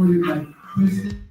really like twisted.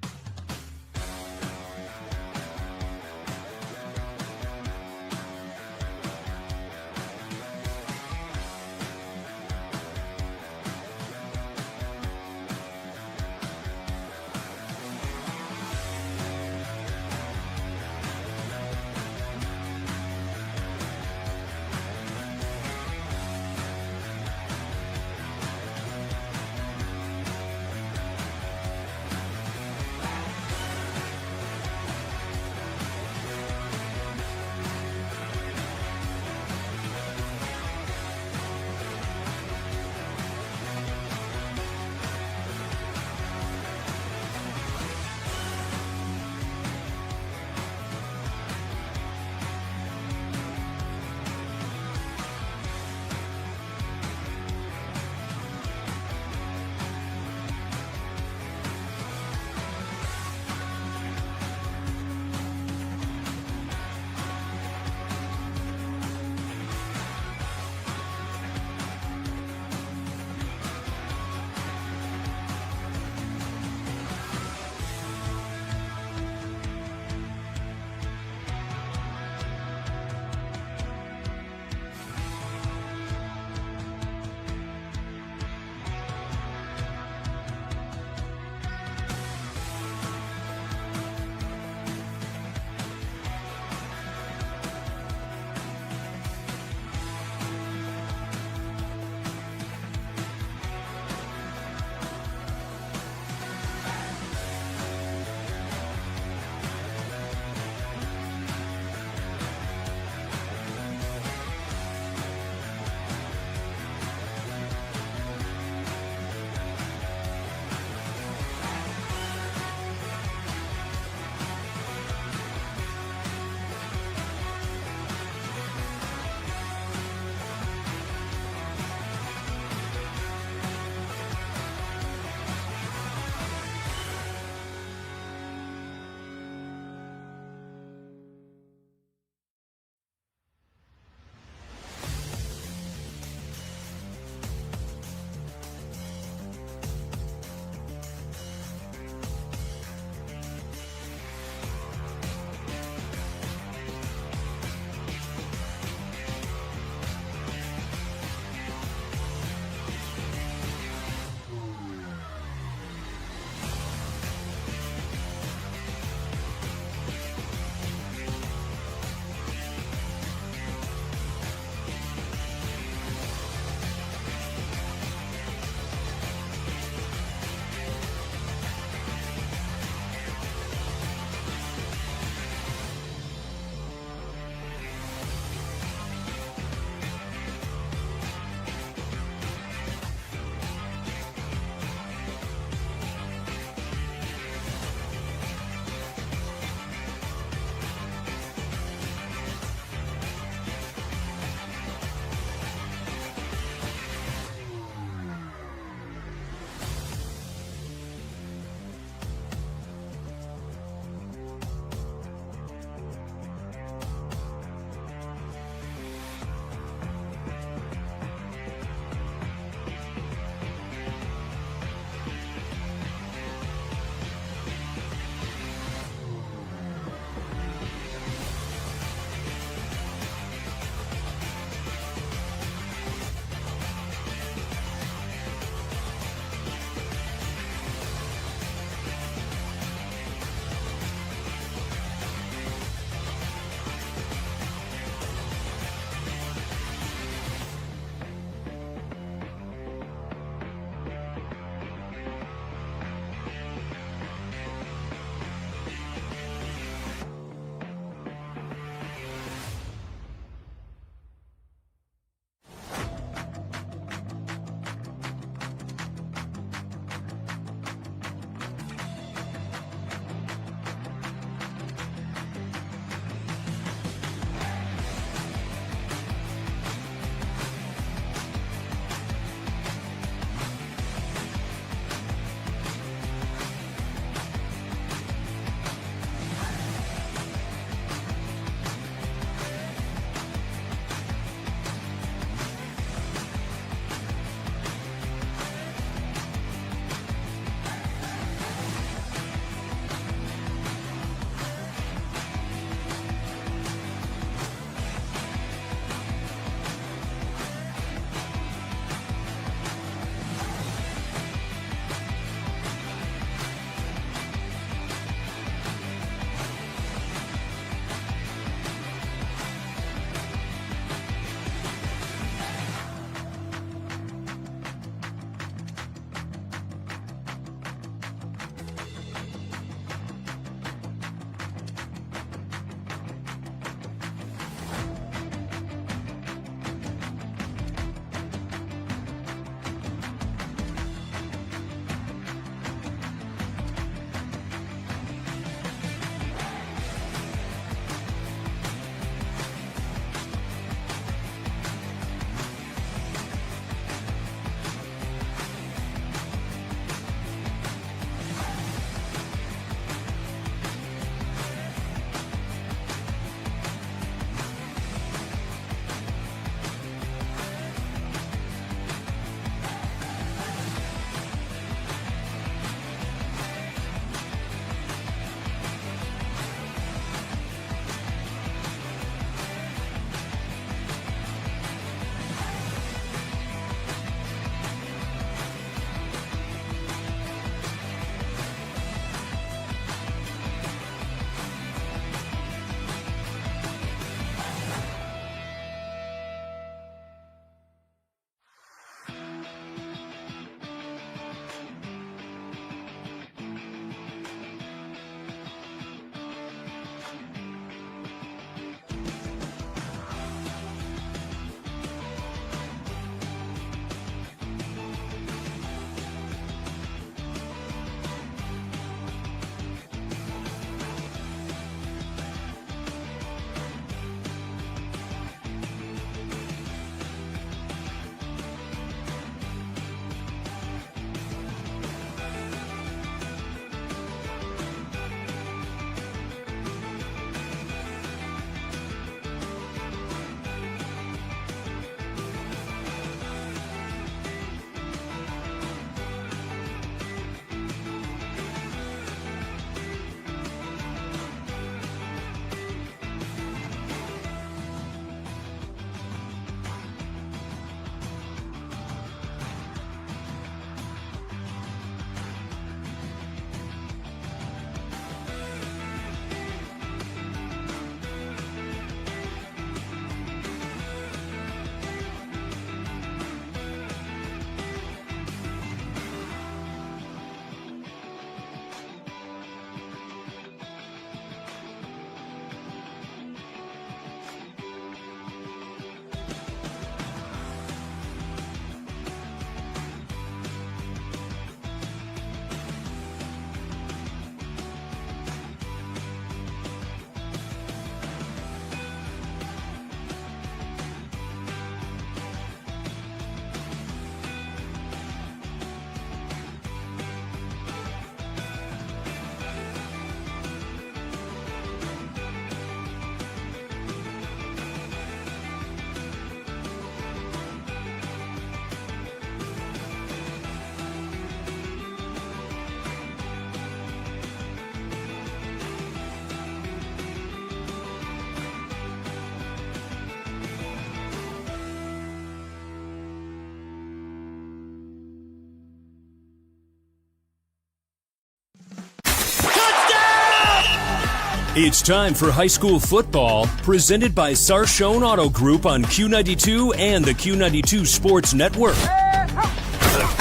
It's time for high school football, presented by Sarshone Auto Group on Q92 and the Q92 Sports Network.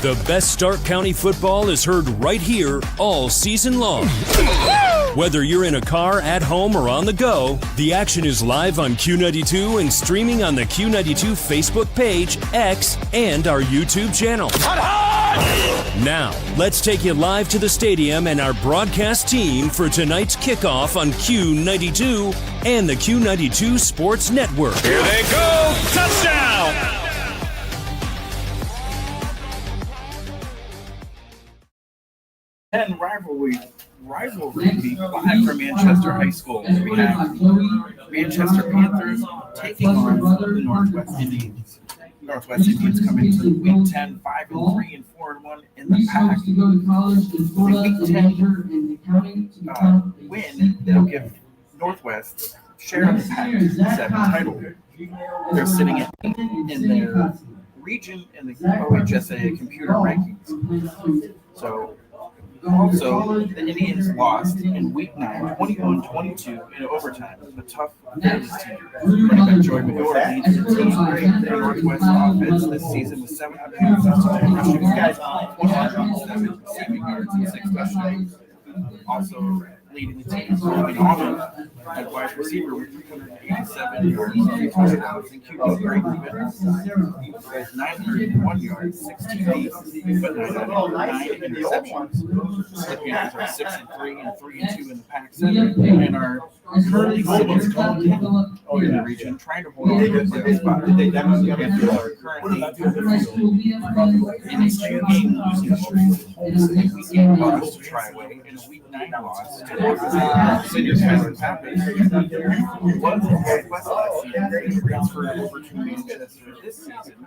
The best Stark County football is heard right here all season long. Whether you're in a car, at home, or on the go, the action is live on Q92 and streaming on the Q92 Facebook page, X, and our YouTube channel. Now, let's take you live to the stadium and our broadcast team for tonight's kickoff on Q92 and the Q92 Sports Network. Here they go! Touchdown! And rivalry week live from Manchester High School. We have Manchester Panthers taking on the Northwest Indians. Northwest Indians come into Week 10, 5-3 and 4-1 in the pack. The Week 10 win, they'll give Northwest share of the Pac 7 title. They're sitting at 8 in their region in the OHSA computer rankings. So, also, the Indians lost in Week 9, 21-22 in overtime. A tough Kansas team. Running back Joy Medora leads the team. Their Northwest offense this season with 759 rushing yards, 107 receiving yards, and 6 touchdowns. Also leading the team, Robin Allen at wide receiver with 387 yards, 3 touchdowns, and QB Greg with 901 yards, 16 aces, but 9 interceptions. The Panthers are 6-3 and 3-2 in the Pac 7 and are currently sitting in the region, trying to hold on to the playoff spot. The Panthers are currently in a 2-game losing streak, holding a week-game loss to try away, and a Week 9 loss to Senior Tyler Pappas, who was in Northwest last season, transferred over to Manchester this season.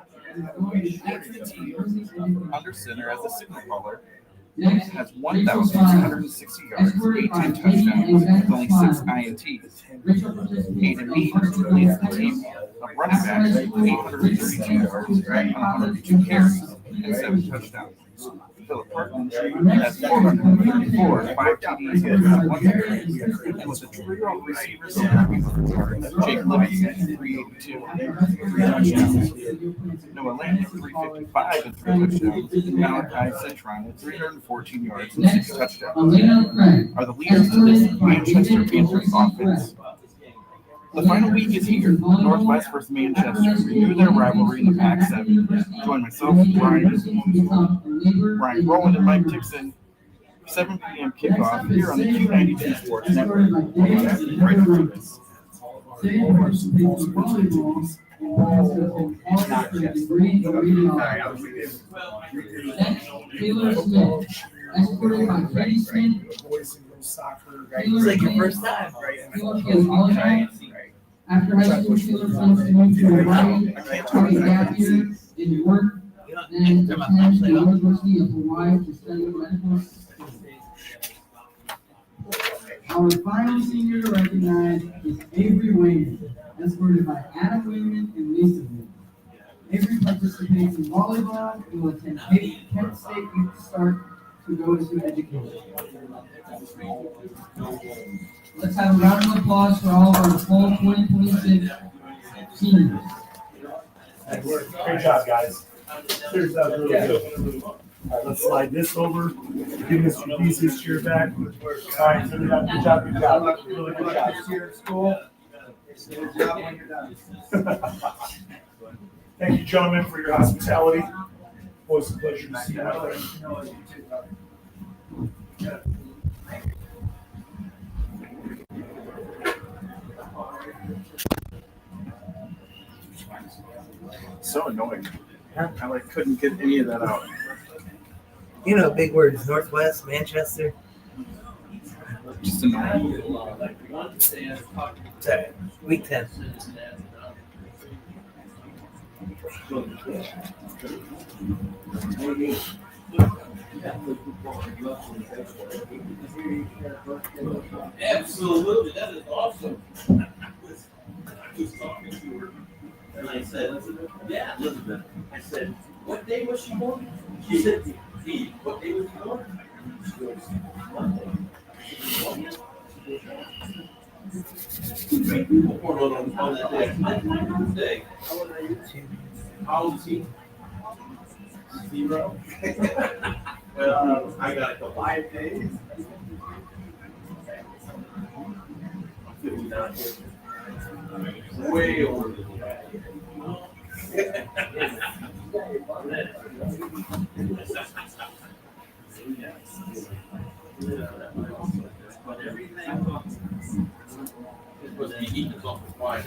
Leads the team under center as a signal caller. Has 1,260 yards, 18 touchdowns, with only 6 INTs. Aiden Mead leads the team of running backs with 832 yards, 102 carries, and 7 touchdowns. Philip Parkman has 434, 5 TDs, and 1 carry, and with a trio of receivers, Jake Livingston, 382, 3 touchdowns. Noah Lane, 355 and 3 touchdowns, and Malachi Citron with 314 yards and 6 touchdowns. Are the leaders to this Manchester Panthers offense. The final week is here. Northwest versus Manchester renew their rivalry in the Pac 7. Join myself, Brian Rowland, and Mike Dixon. 7 p.m. kickoff here on the Q92 Sports Network. Right after this. It's like your first time, right? After high school, Taylor plans to move to Hawaii, take a gap year in work, and attend the University of Hawaii to study medical. Our final senior to recognize is Avery Wayman, escorted by Adam Wayman and Lisa Wayman. Avery participates in volleyball and will attend Kent State Youth Start to go to education. Let's have a round of applause for all of our fall 2026 seniors. Great job, guys. Cheers, that was really good. All right, let's slide this over. Give Mr. Dees his chair back. All right, good job, good job. Really good job. Here at school. Good job when you're done. Thank you, gentlemen, for your hospitality. Always a pleasure to see you out there. So annoying. I couldn't get any of that out. You know, big words, Northwest, Manchester. Just annoying. Sorry, Week 10. Absolutely, that is awesome. I was talking to her, and I said, yeah, Elizabeth. I said, what day was she born? She said, Pete, what day was she born? She goes, Monday. On that day. How old is he? 0. Well, I got a couple. 5 days. 59. Way older than that.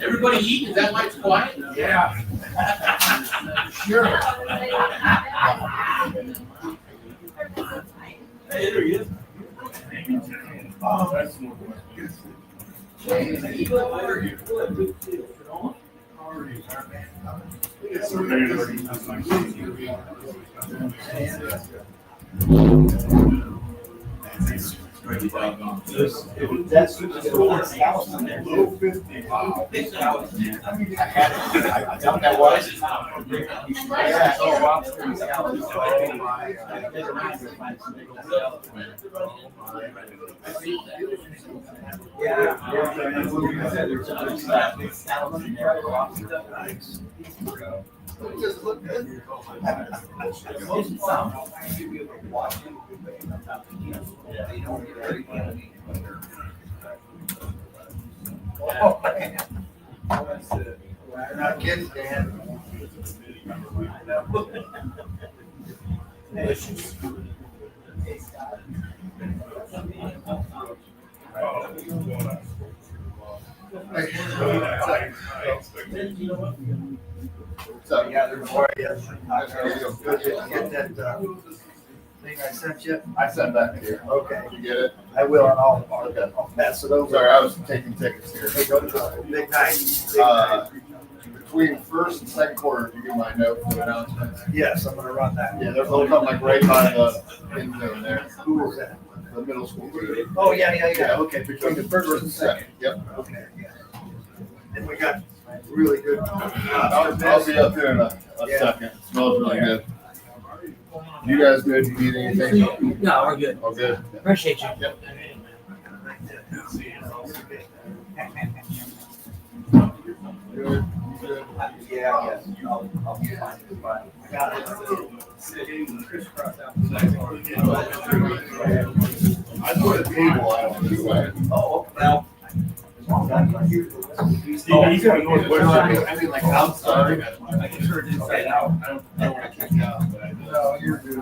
Everybody eating? Is that why it's quiet? Yeah. Sure. Hey, there he is. Oh, that's That's the house in there. Low 50. I tell that was. Yeah, oh, just look good. Oh, man. They're not kids, Dan. So, yeah, there's more. Yes. Get that thing I sent you. I sent that to you. Okay. You get it? I will on all of them. Okay. I'll pass it over. Sorry, I was taking tickets here. Hey, go to the big night. Between first and second quarter, you get my note for the announcements. Yes, I'm gonna run that. Yeah, they'll come like right by the end zone there, Who was that? the middle school. team. Oh, yeah. Okay, between the first and second. Yep. Okay, yeah. And we got really good. I'll be up there in a Yeah. second. It smells really good. You guys good? You need anything? No, we're good. Oh, good. Appreciate you. Yep. Good. Good. Yeah, yes. I'll be fine. Got it. I put a table out this way. Oh, well. He's gonna go with I mean, like outside. I can turn it inside out. I don't know what I kicked out, but I did. No, you're good.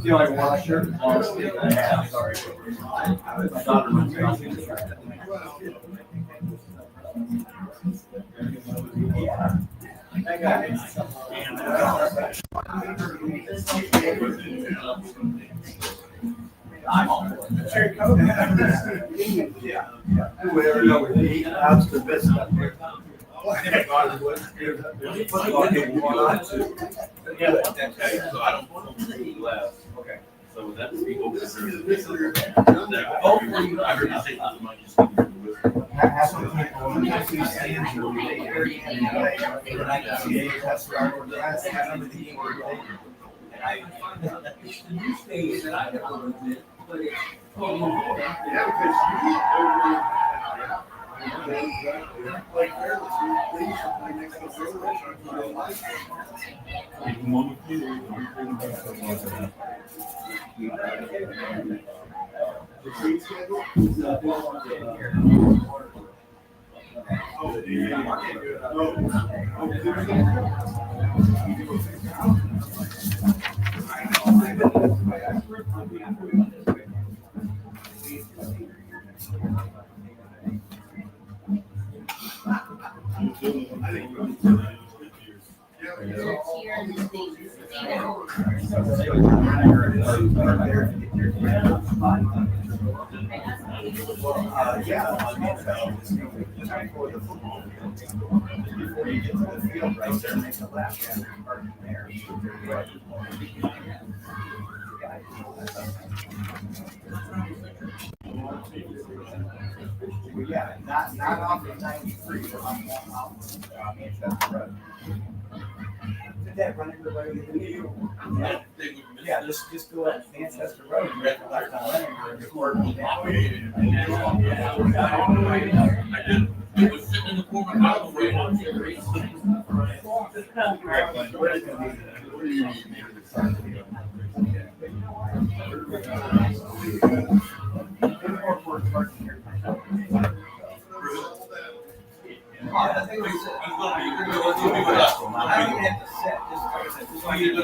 You only one shirt? Yeah, sorry. My daughter runs around. Yeah. Whatever, no, we're eating out to the best up here. So I don't want to left. Okay. So that's the open. Hopefully, I heard you say that might just. Half of the people, when you see stands, you're really very, that's where I would ask, half of the people were like, You stayed that I never lived in, but it's. before you get to the field, right there, make a lap and park there. Yeah, not off of 93, but I'm going off of That's right. Did that run everybody in the Yeah, just go up Manchester Road and get the left on Leonard. I did. I was sitting in the corner of the way on the race.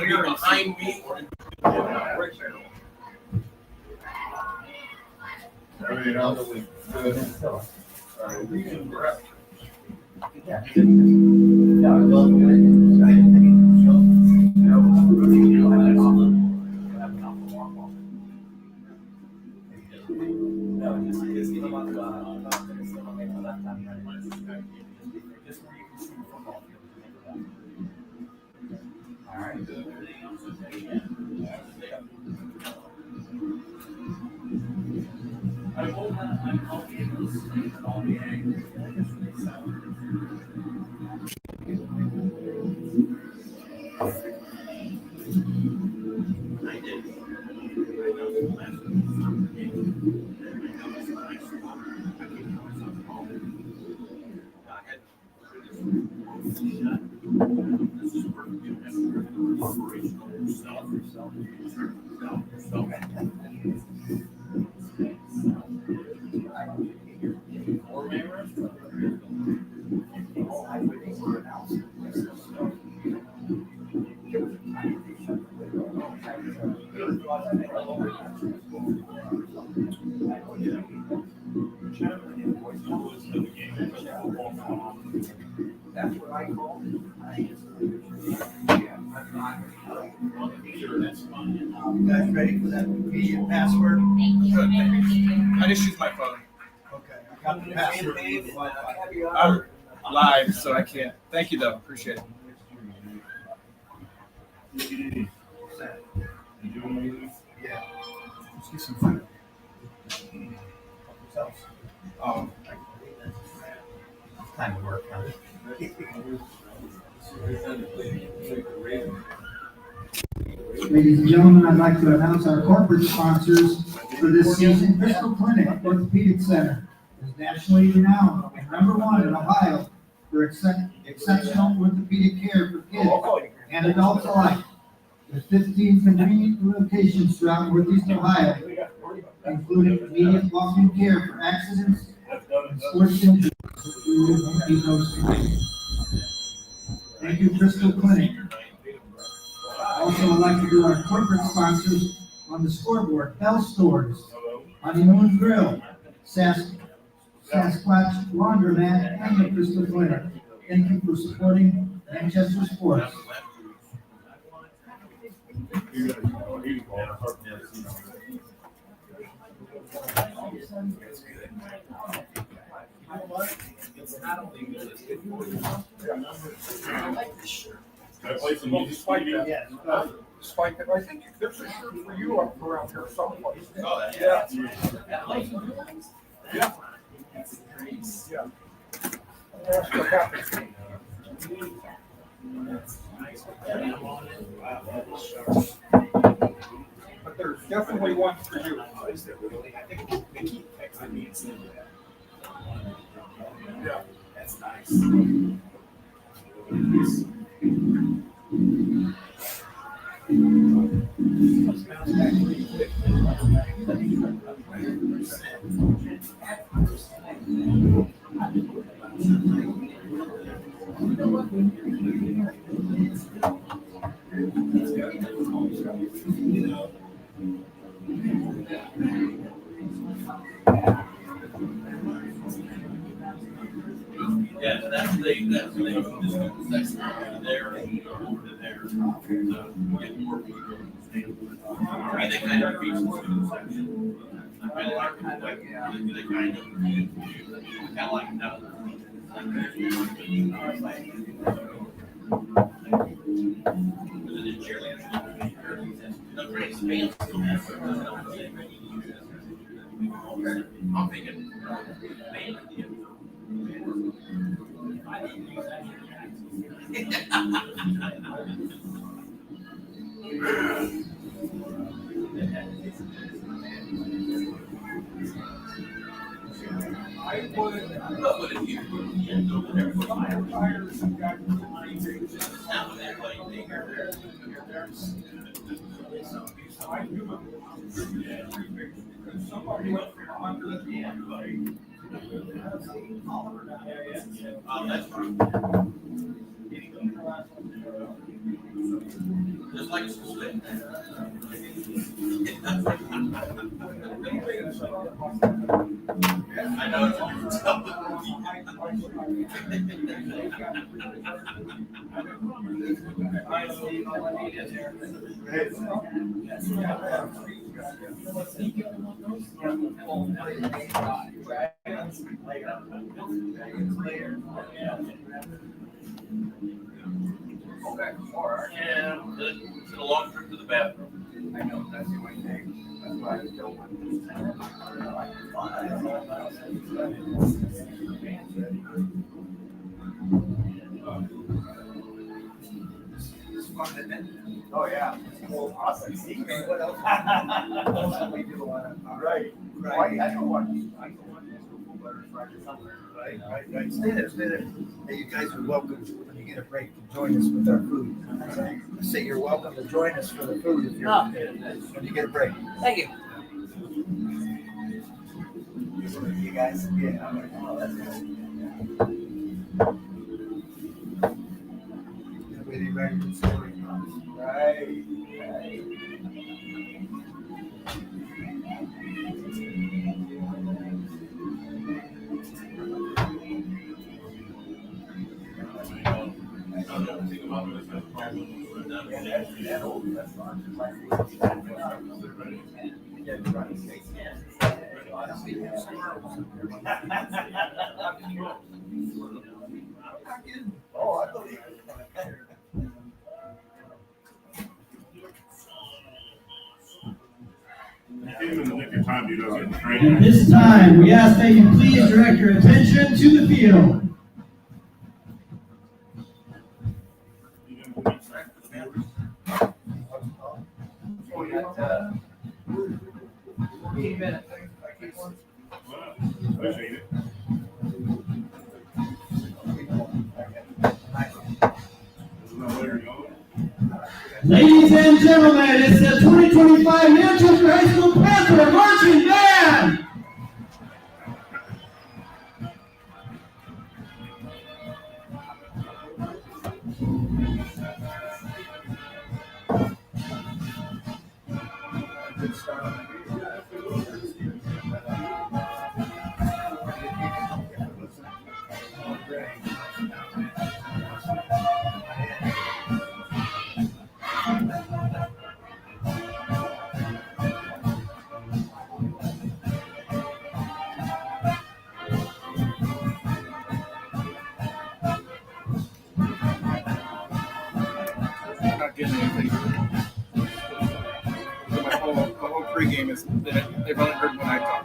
You're behind me. Everything else is good. All right. That's what I call it. You guys ready for that immediate password? Good. I just use my phone. Okay, I got the password. I'm live, so I can't. Thank you, though. Appreciate it. Yeah. Let's get some food. Time to work, huh? Ladies and gentlemen, I'd like to announce our corporate sponsors for this season. Crystal Clinic Orthopedic Center is nationally renowned and #1 in Ohio for exceptional orthopedic care for kids and adults alike. With 15 convenient locations throughout Northeast Ohio, including immediate walk-in care for accidents and sports injuries. Thank you, Crystal Clinic. Also, I'd like to do our corporate sponsors on the scoreboard: Bell Stores, Honeymoon Grill, Sasquatch Laundromat, and the Crystal Clinic. Thank you for supporting Manchester sports. Spike, I think there's a shirt for you up around here someplace. Yeah. Yeah. Yeah. That's what happens. But there's definitely one for you. Yeah. That's nice. Yeah, so that's the just the section there over to there. So get more people. I mean, they kind of reach the student section. I really like they kind of like that. I'm thinking, Just like school day. I know it's Yeah, it's a long trip to the bathroom. I know that's the only thing. That's why I don't want it's fun, isn't it? Oh, yeah. Well, awesome. What else? What else we do Right. Right. I don't want. Right. Stay there. Hey, you guys are welcome when you get a break to join us with our food. I say you're welcome to join us for the food if you're when you get a break. Thank you. You guys, yeah. Oh, that's good. With the American story. Right. Oh, I believe it. At this time, we ask that you please direct your attention to the field. Ladies and gentlemen, it's the 2025 Manchester High School Panther Marching Band. Not getting anything. The whole pregame is they've only heard when I talk.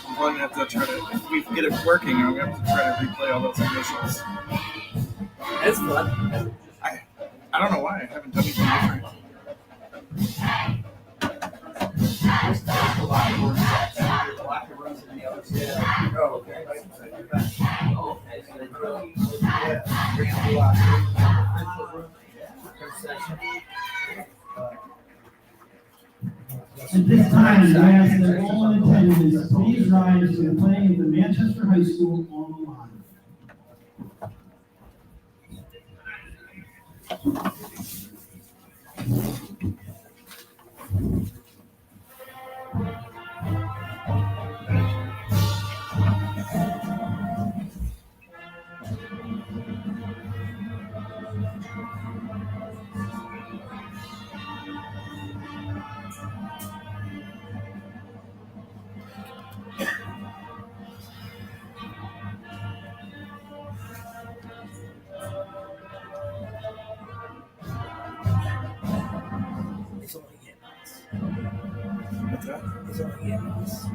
I'm going to have to try to, if we can get it working, I'm going to have to try to replay all those initials. It's fun. I don't know why. I haven't done anything different. Oh, okay. At this time, we ask that all in attendance please rise for the playing of the Manchester High School alma mater. What's that? It's only yes.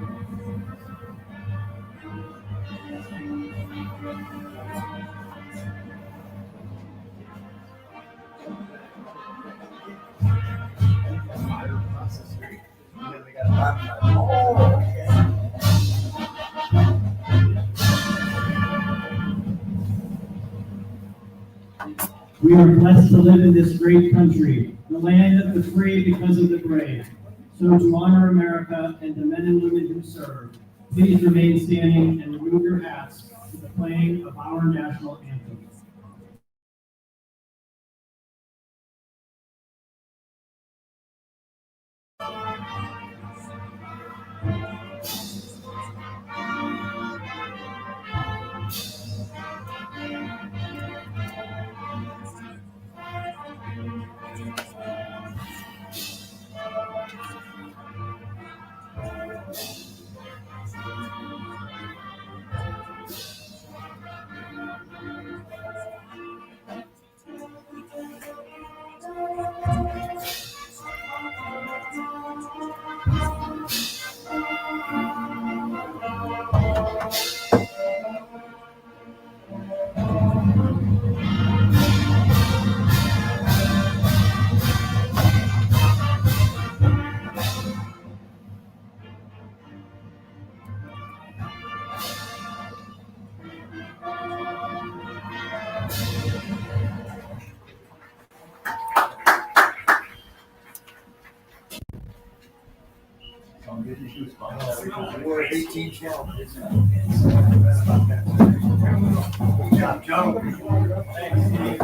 Oh, okay. We are blessed to live in this great country, the land of the free because of the brave. So to honor America and the men and women who serve, please remain standing and remove your hats to the playing of our national anthem. We're 18 now. Good job, Joe.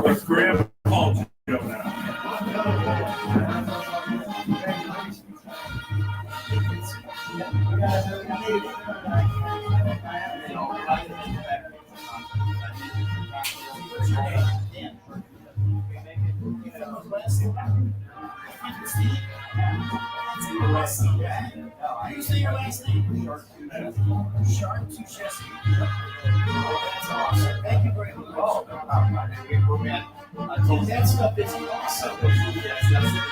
What's Graham called you now? You say your last name? Sharp to Jesse. That's awesome. Thank you very much. That stuff is awesome. Yes, that's it.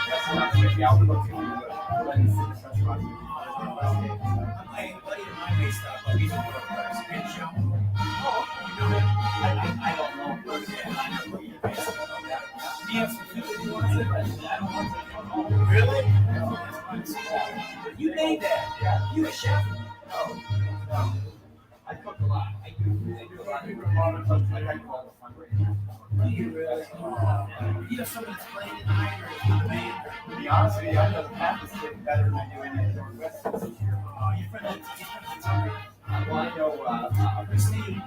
My buddy of mine makes stuff, but he's a great show. I don't know. I know you make stuff like that. He has some food that he wants it, but I don't want it. Really? You made that. Yeah. You a chef? No. I cook a lot. I do a lot of products. I like all the fundraisers. Do you really? You have someone that's playing tonight or the band? To be honest with you, I know the path is getting better than I do any of the Northwest this year. Oh, you're from the town? Well, I know Christine.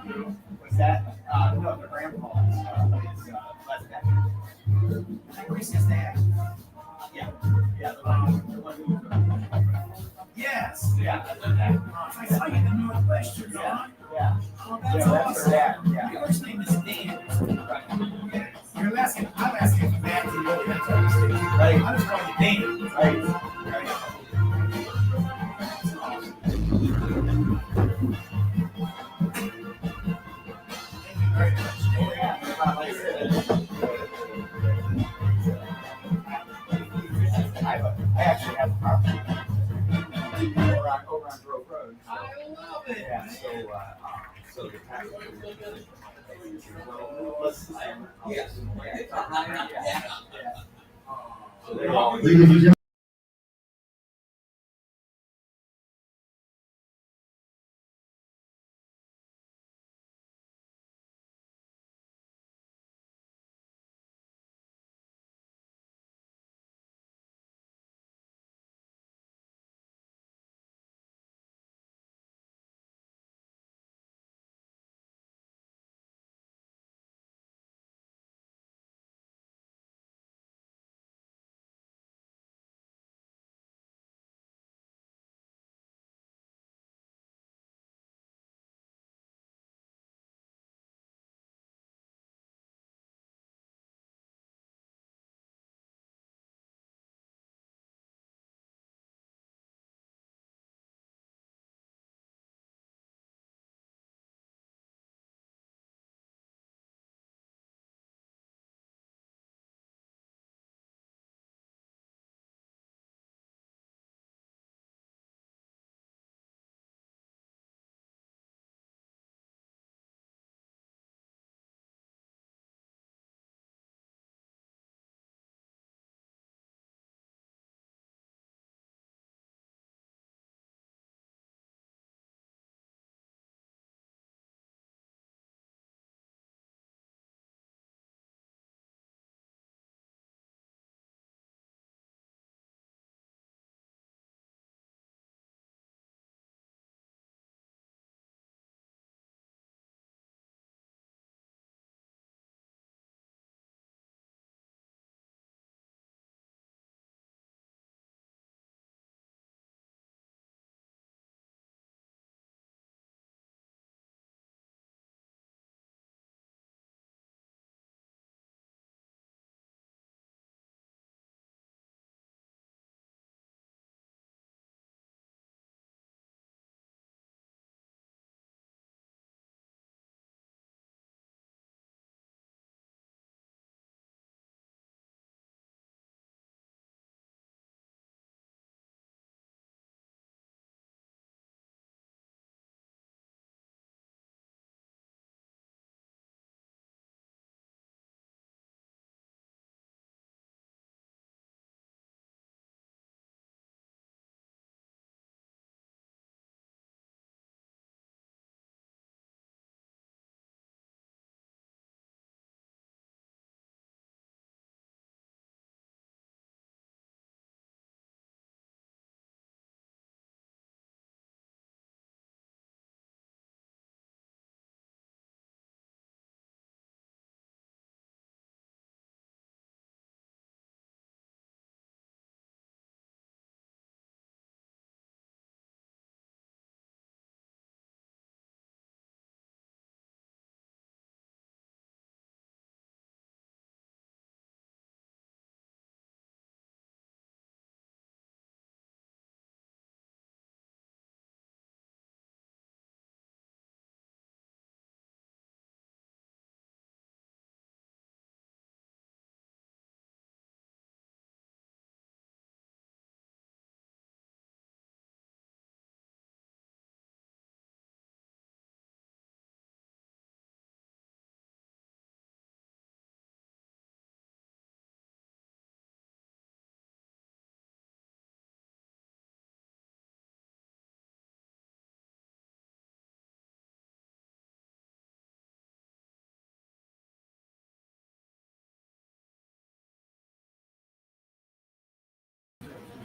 Was that? No, the grandpa is Les Becker. Christine's dad. Yeah. Yeah, the one who. Yes. Yeah. I saw you in the Northwest, you're gone. Yeah. Oh, that's awesome. Yeah. Your first name is Dan. Right. Yeah. You're asking, I'm asking for Matt to know that's what I'm saying. Right. I'm just calling you Dan. Right. Thank you very much. I actually have a car over on Grove Road. So, I love it. Yeah, so the tax. Yeah.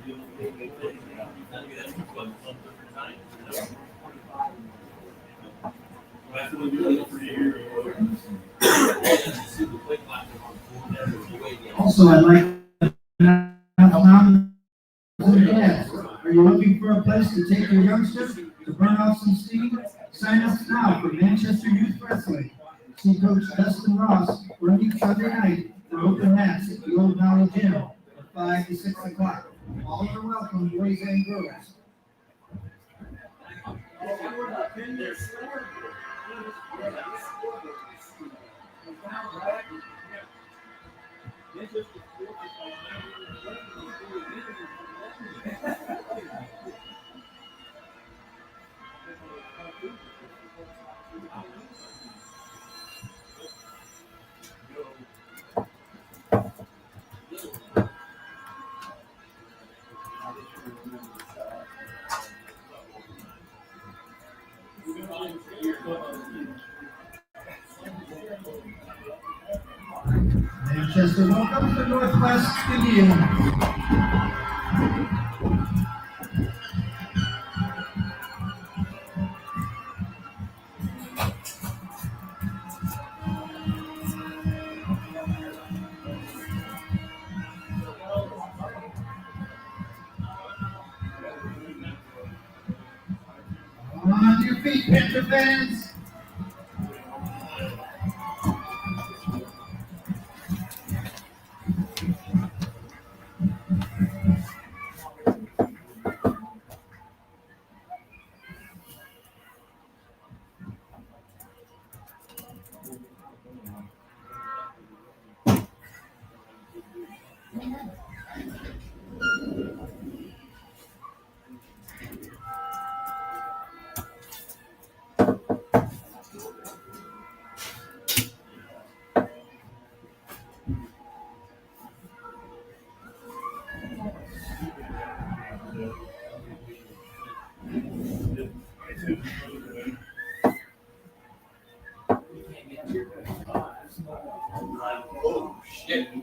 Also, I'd like to announce dads. Are you looking for a place to take your youngsters to burn off some steam? Sign up now for Manchester Youth Wrestling. See Coach Dustin Ross running Sunday night for open mats at the Old Valley Gym from 5 to 6 o'clock. All are welcome, boys and girls. Manchester, welcome to Northwest Indiana. On your feet, Panther fans. Oh, shit. Here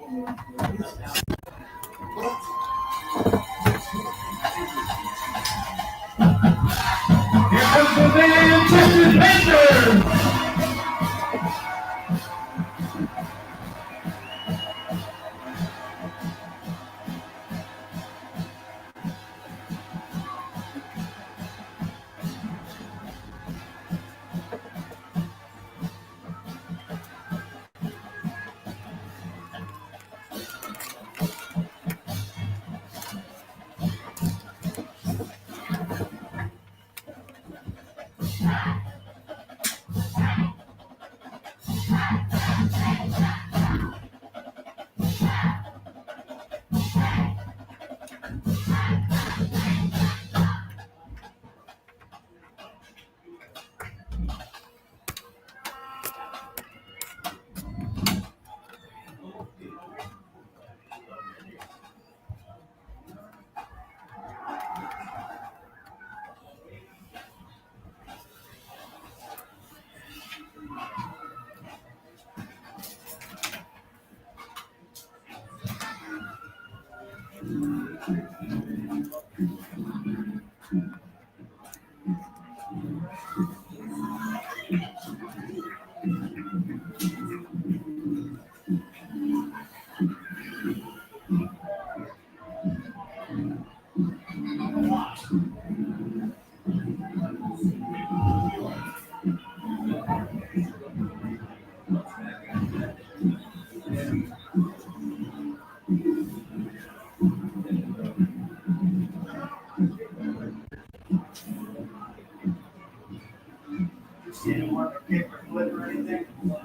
comes the Manchester Panthers.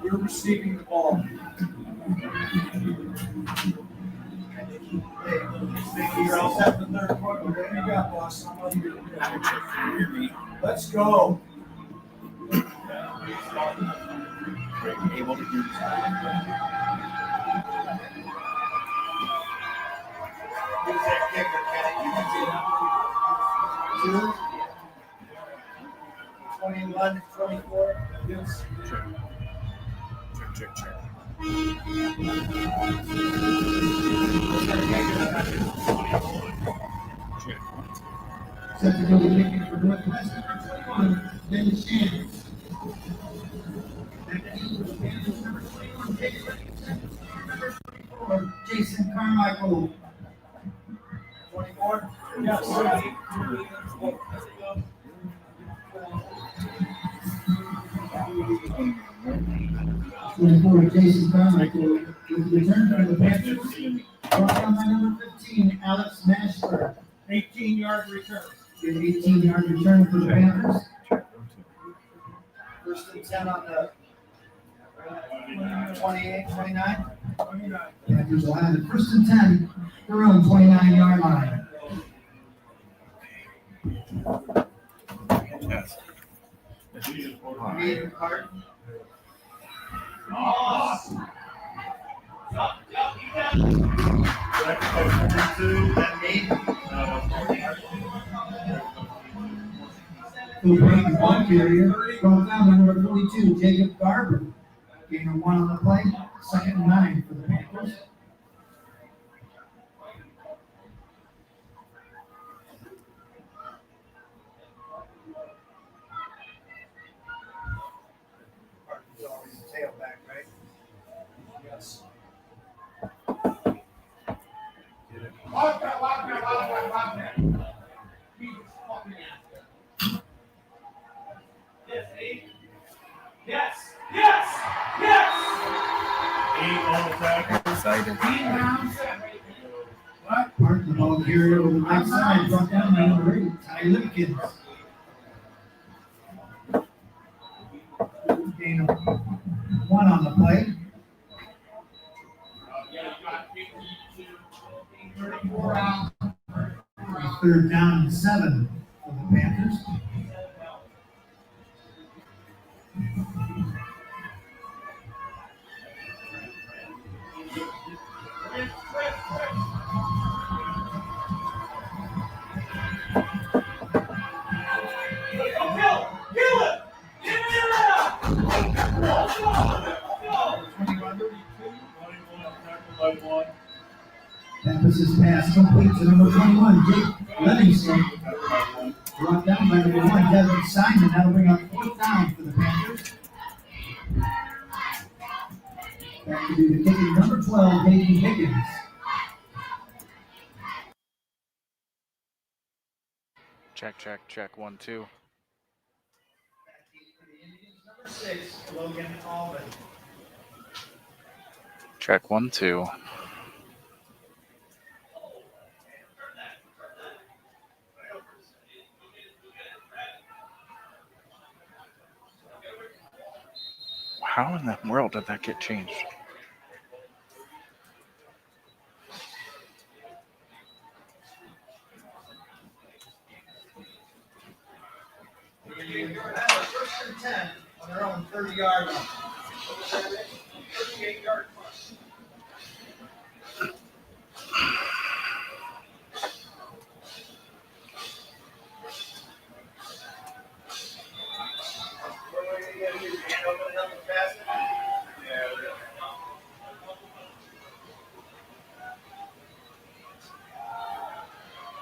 We're receiving the ball. Hey, you're all set for the third quarter. Whatever you got, boss. I'm on you. Let's go. Able to do Who's that kicker, Kenny? 2, 21, 24. Yes. check. Set to go to kicking for Northwest, number 21, Ben Shan. Back to English, Panthers, number 21, Jake Livingston. Number 24, Jason Carmichael. 24? Yes. 24, Jason Carmichael. With the return for the Panthers, brought down by number 15, Alex Mashler. 18-yard return. An 18-yard return for the Panthers. First and 10 on the 28, 29. Panthers will have it first and 10, their own 29-yard line. Meeting card. Who brings one carrier, brought down to number 42, Jacob Garber. Gain of 1 on the play, 2nd and 9 for the Panthers. Always a tailback, right? Yes. Yes! Yes! Yes! 8 on the tackle. Excited. Park the ball carrier over the right side, brought down by number 8, Ty Lipkins. Gain of 1 on the play. 3rd down and 7 for the Panthers. Emphasis pass complete to number 21, Jake Livingston. Brought down by number 1, Devin Simon. That'll bring up 4th down for the Panthers. Back to do the kicking, number 12, Hayden Higgins. Check, 1, 2. Number 6, Logan Alvin. Check 1, 2. How in the world did that get changed? First and 10 on their own 30-yard line. 38-yard plus.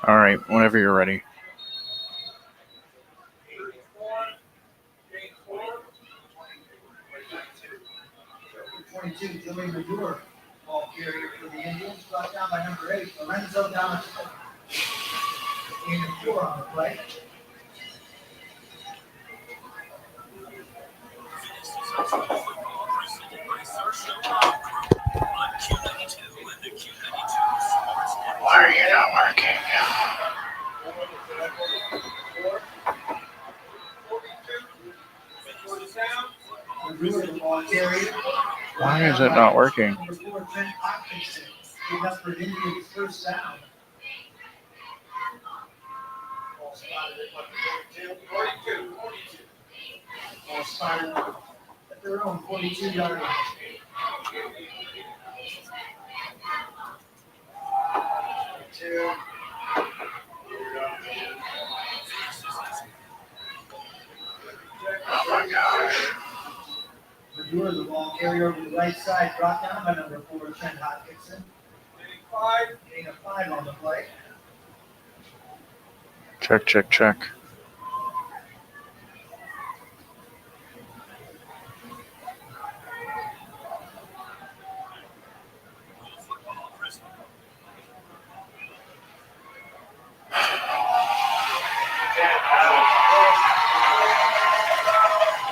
All right, whenever you're ready. Joey Madure, ball carrier for the Indians, brought down by number 8, Lorenzo Donovan. Gain of 4 on the play. Why are you not working? Madure, the ball carrier. Why is it not working? Number 4, Trent Hopkinson. Big up for Indians first down. Ball spotted at number 42. Ball spotted at their own 42-yard line. Two. Oh my gosh. Madure, the ball carrier over the right side, brought down by number 4, Trent Hopkinson. Gain of 5 on the play. Check, check, check.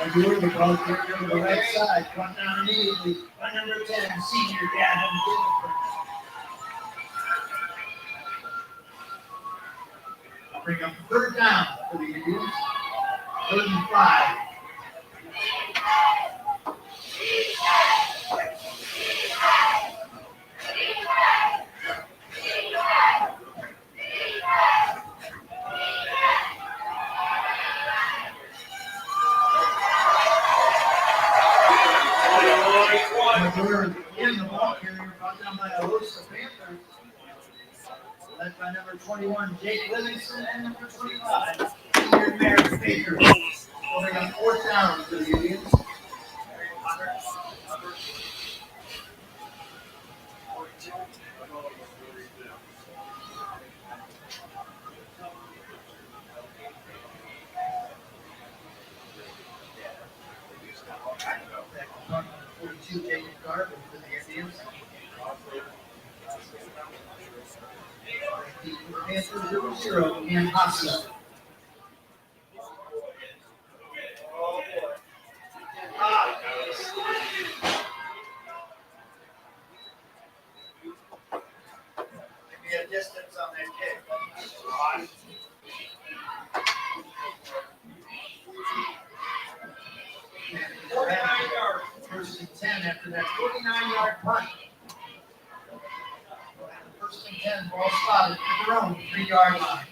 Review the ball carrier to the right side, brought down immediately by number 10, senior Gavin Gilbert. Bring up third down for the Indians. 3rd and 5. In the ball carrier, brought down by a host of Panthers. Led by number 21, Jake Livingston, and number 25, senior Merrick Baker. Bring up 4th down for the Indians. Number 42, Jacob Garvin for the Indians. Panthers 0-0 in Hospital. Give me a distance on that kick. 1st and 10 after that 49-yard punt. 1st and 10, ball spotted at their own 3-yard line.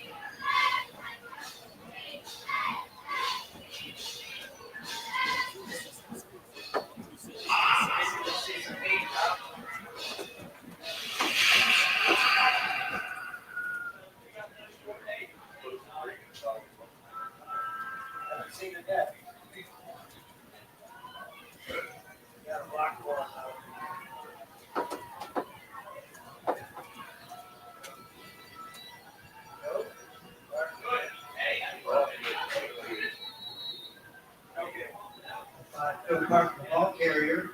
Joe Clark, the ball carrier.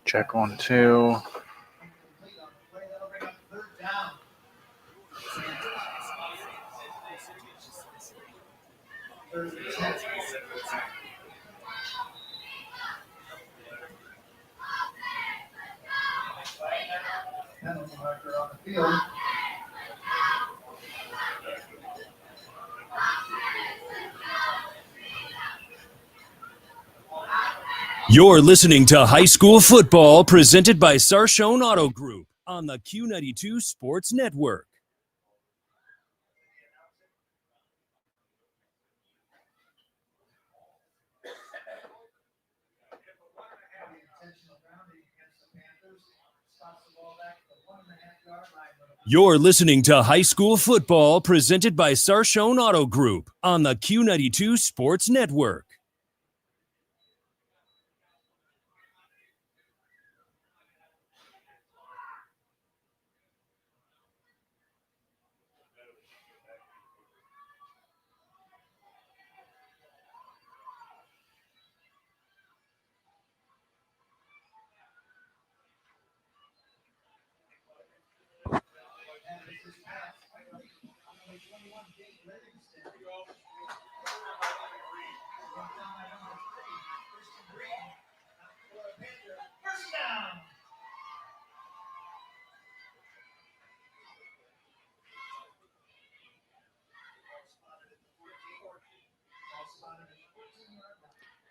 Check 1, 2. Incomplete on the play. That'll bring up 3rd down. 3rd and 10. Penalty marker on the field. You're listening to High School Football presented by Sarshone Auto Group on the Q92 Sports Network. Intentional grounding against the Panthers. Stops the ball back at the 1.5-yard line. You're listening to High School Football presented by Sarshone Auto Group on the Q92 Sports Network. First down.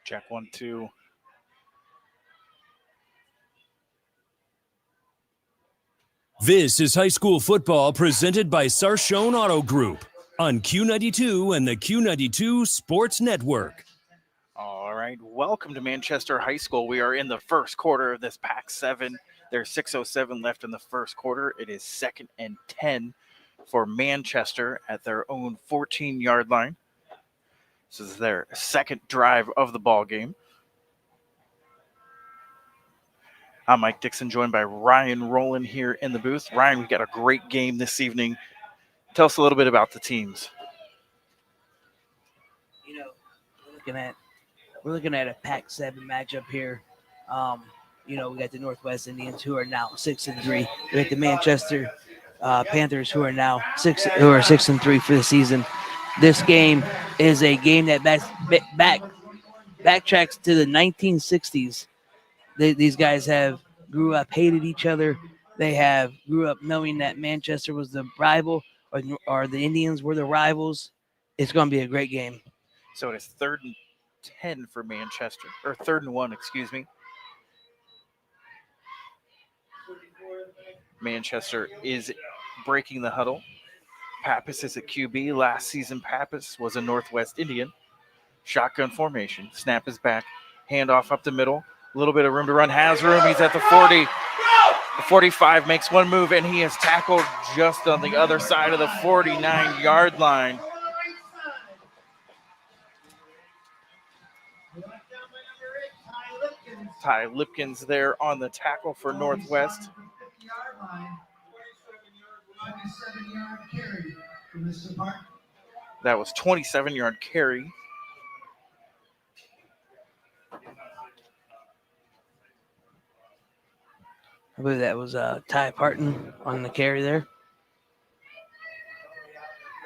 Check 1, 2. This is high school football presented by Sarshone Auto Group on Q92 and the Q92 Sports Network. All right, welcome to Manchester High School. We are in the first quarter of this Pac-7. There's 6:07 left in the first quarter. It is 2nd and 10 for Manchester at their own 14-yard line. This is their second drive of the ball game. I'm Mike Dixon, joined by Ryan Rowland here in the booth. Ryan, we've got a great game this evening. Tell us a little bit about the teams. You know, we're looking at a Pac-7 matchup here. We got the Northwest Indians, who are now 6-3. We got the Manchester Panthers, who are now 6-3 for the season. This game is a game that backtracks to the 1960s. These guys grew up, hated each other. They grew up knowing that Manchester was the rival, or the Indians were the rivals. It's going to be a great game. So it is 3rd and 10 for Manchester, or 3rd and 1, excuse me. Manchester is breaking the huddle. Pappas is at QB. Last season, Pappas was a Northwest Indian. Shotgun formation. Snap is back. Handoff up the middle. A little bit of room to run. Has room. He's at the 40. The 45 makes one move, and he is tackled just on the other side of the 49-yard line. Ty Lipkins there on the tackle for Northwest. That was 27-yard carry. I believe that was Ty Parton on the carry there.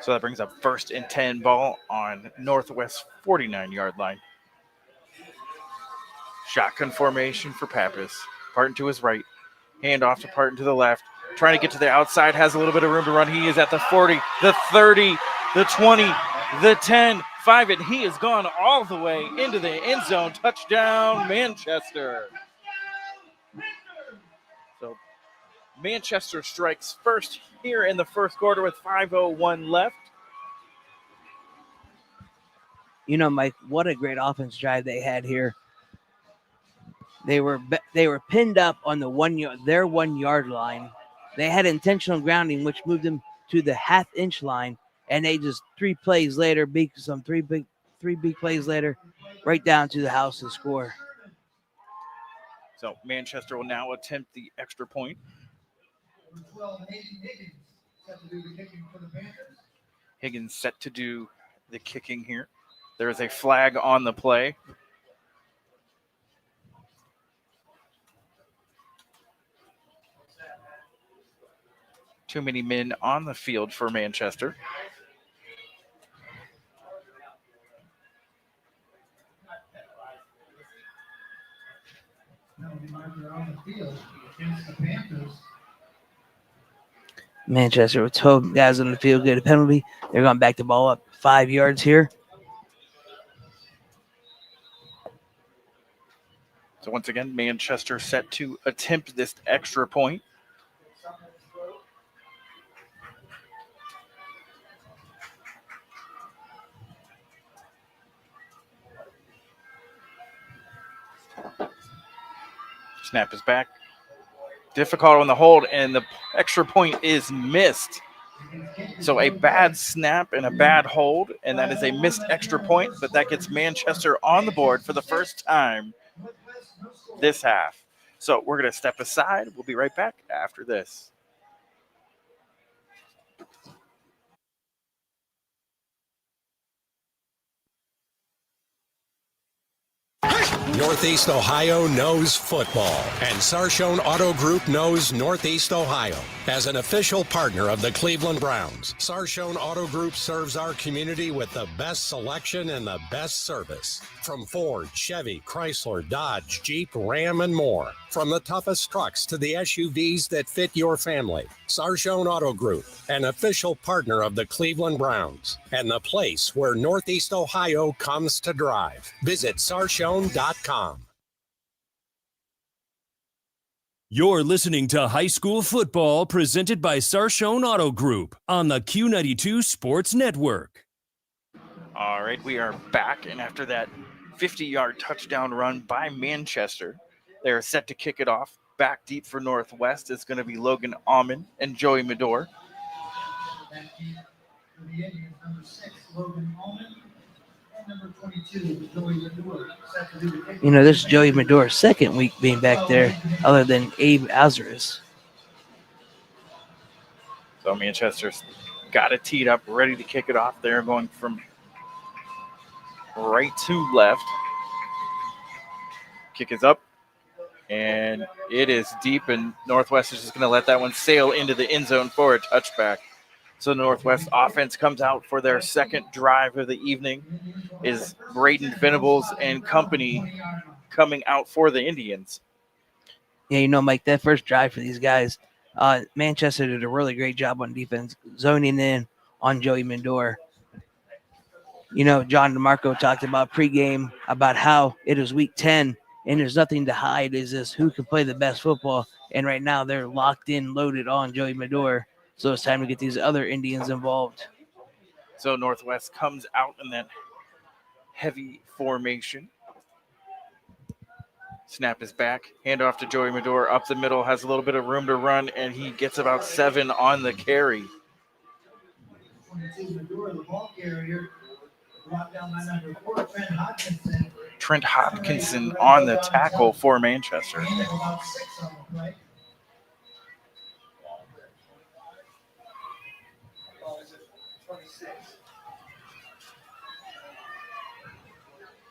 So that brings up 1st and 10 ball on Northwest 49-yard line. Shotgun formation for Pappas. Parton to his right. Handoff to Parton to the left. Trying to get to the outside. Has a little bit of room to run. He is at the 40, the 30, the 20, the 10, 5, and he has gone all the way into the end zone. Touchdown, Manchester. So Manchester strikes first here in the first quarter with 5:01 left. You know, Mike, what a great offense drive they had here. They were pinned up on their 1 yard line. They had intentional grounding, which moved them to the half-inch line, and they just three big plays later, right down to the house to score. So Manchester will now attempt the extra point. Higgins set to do the kicking here. There is a flag on the play. Too many men on the field for Manchester. Manchester with 12 guys on the field, get a penalty. They're going to back the ball up 5 yards here. So once again, Manchester set to attempt this extra point. Snap is back. Difficult on the hold, and the extra point is missed. So a bad snap and a bad hold, and that is a missed extra point, but that gets Manchester on the board for the first time this half. So we're going to step aside. We'll be right back after this. Northeast Ohio knows football, and Sarshone Auto Group knows Northeast Ohio. As an official partner of the Cleveland Browns, Sarshone Auto Group serves our community with the best selection and the best service. From Ford, Chevy, Chrysler, Dodge, Jeep, Ram, and more. From the toughest trucks to the SUVs that fit your family. Sarshone Auto Group, an official partner of the Cleveland Browns, and the place where Northeast Ohio comes to drive. Visit sarshone.com. You're listening to high school football presented by Sarshone Auto Group on the Q92 Sports Network. All right, we are back, and after that 50-yard touchdown run by Manchester, they're set to kick it off. Back deep for Northwest is going to be Logan Almond and Joey Medor. You know, this is Joey Medor's second week being back there, other than Abe Azaris. So Manchester's got it teed up, ready to kick it off. They're going from right to left. Kick is up, and it is deep, and Northwest is just going to let that one sail into the end zone for a touchback. So the Northwest offense comes out for their second drive of the evening. Is Braden Venables and company coming out for the Indians? Yeah, you know, Mike, that first drive for these guys, Manchester did a really great job on defense, zoning in on Joey Medor. You know, John DeMarco talked about pregame about how it is week 10 and there's nothing to hide. Is this who can play the best football? And right now they're locked in, loaded on Joey Medor. So it's time to get these other Indians involved. So Northwest comes out in that heavy formation. Snap is back. Hand off to Joey Medor. Up the middle, has a little bit of room to run, and he gets about 7 on the carry. Trent Hopkinson on the tackle for Manchester.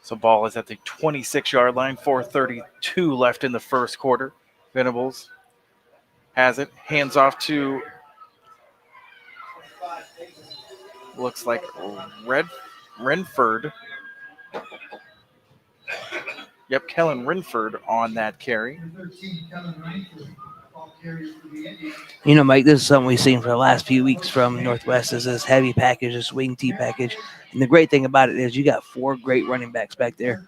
So ball is at the 26-yard line, 4:32 left in the first quarter. Venables has it, hands off to, looks like Renford. Yep, Kellen Renford on that carry. You know, Mike, this is something we've seen for the last few weeks from Northwest is this heavy package, this wing T package. And the great thing about it is you got 4 great running backs back there.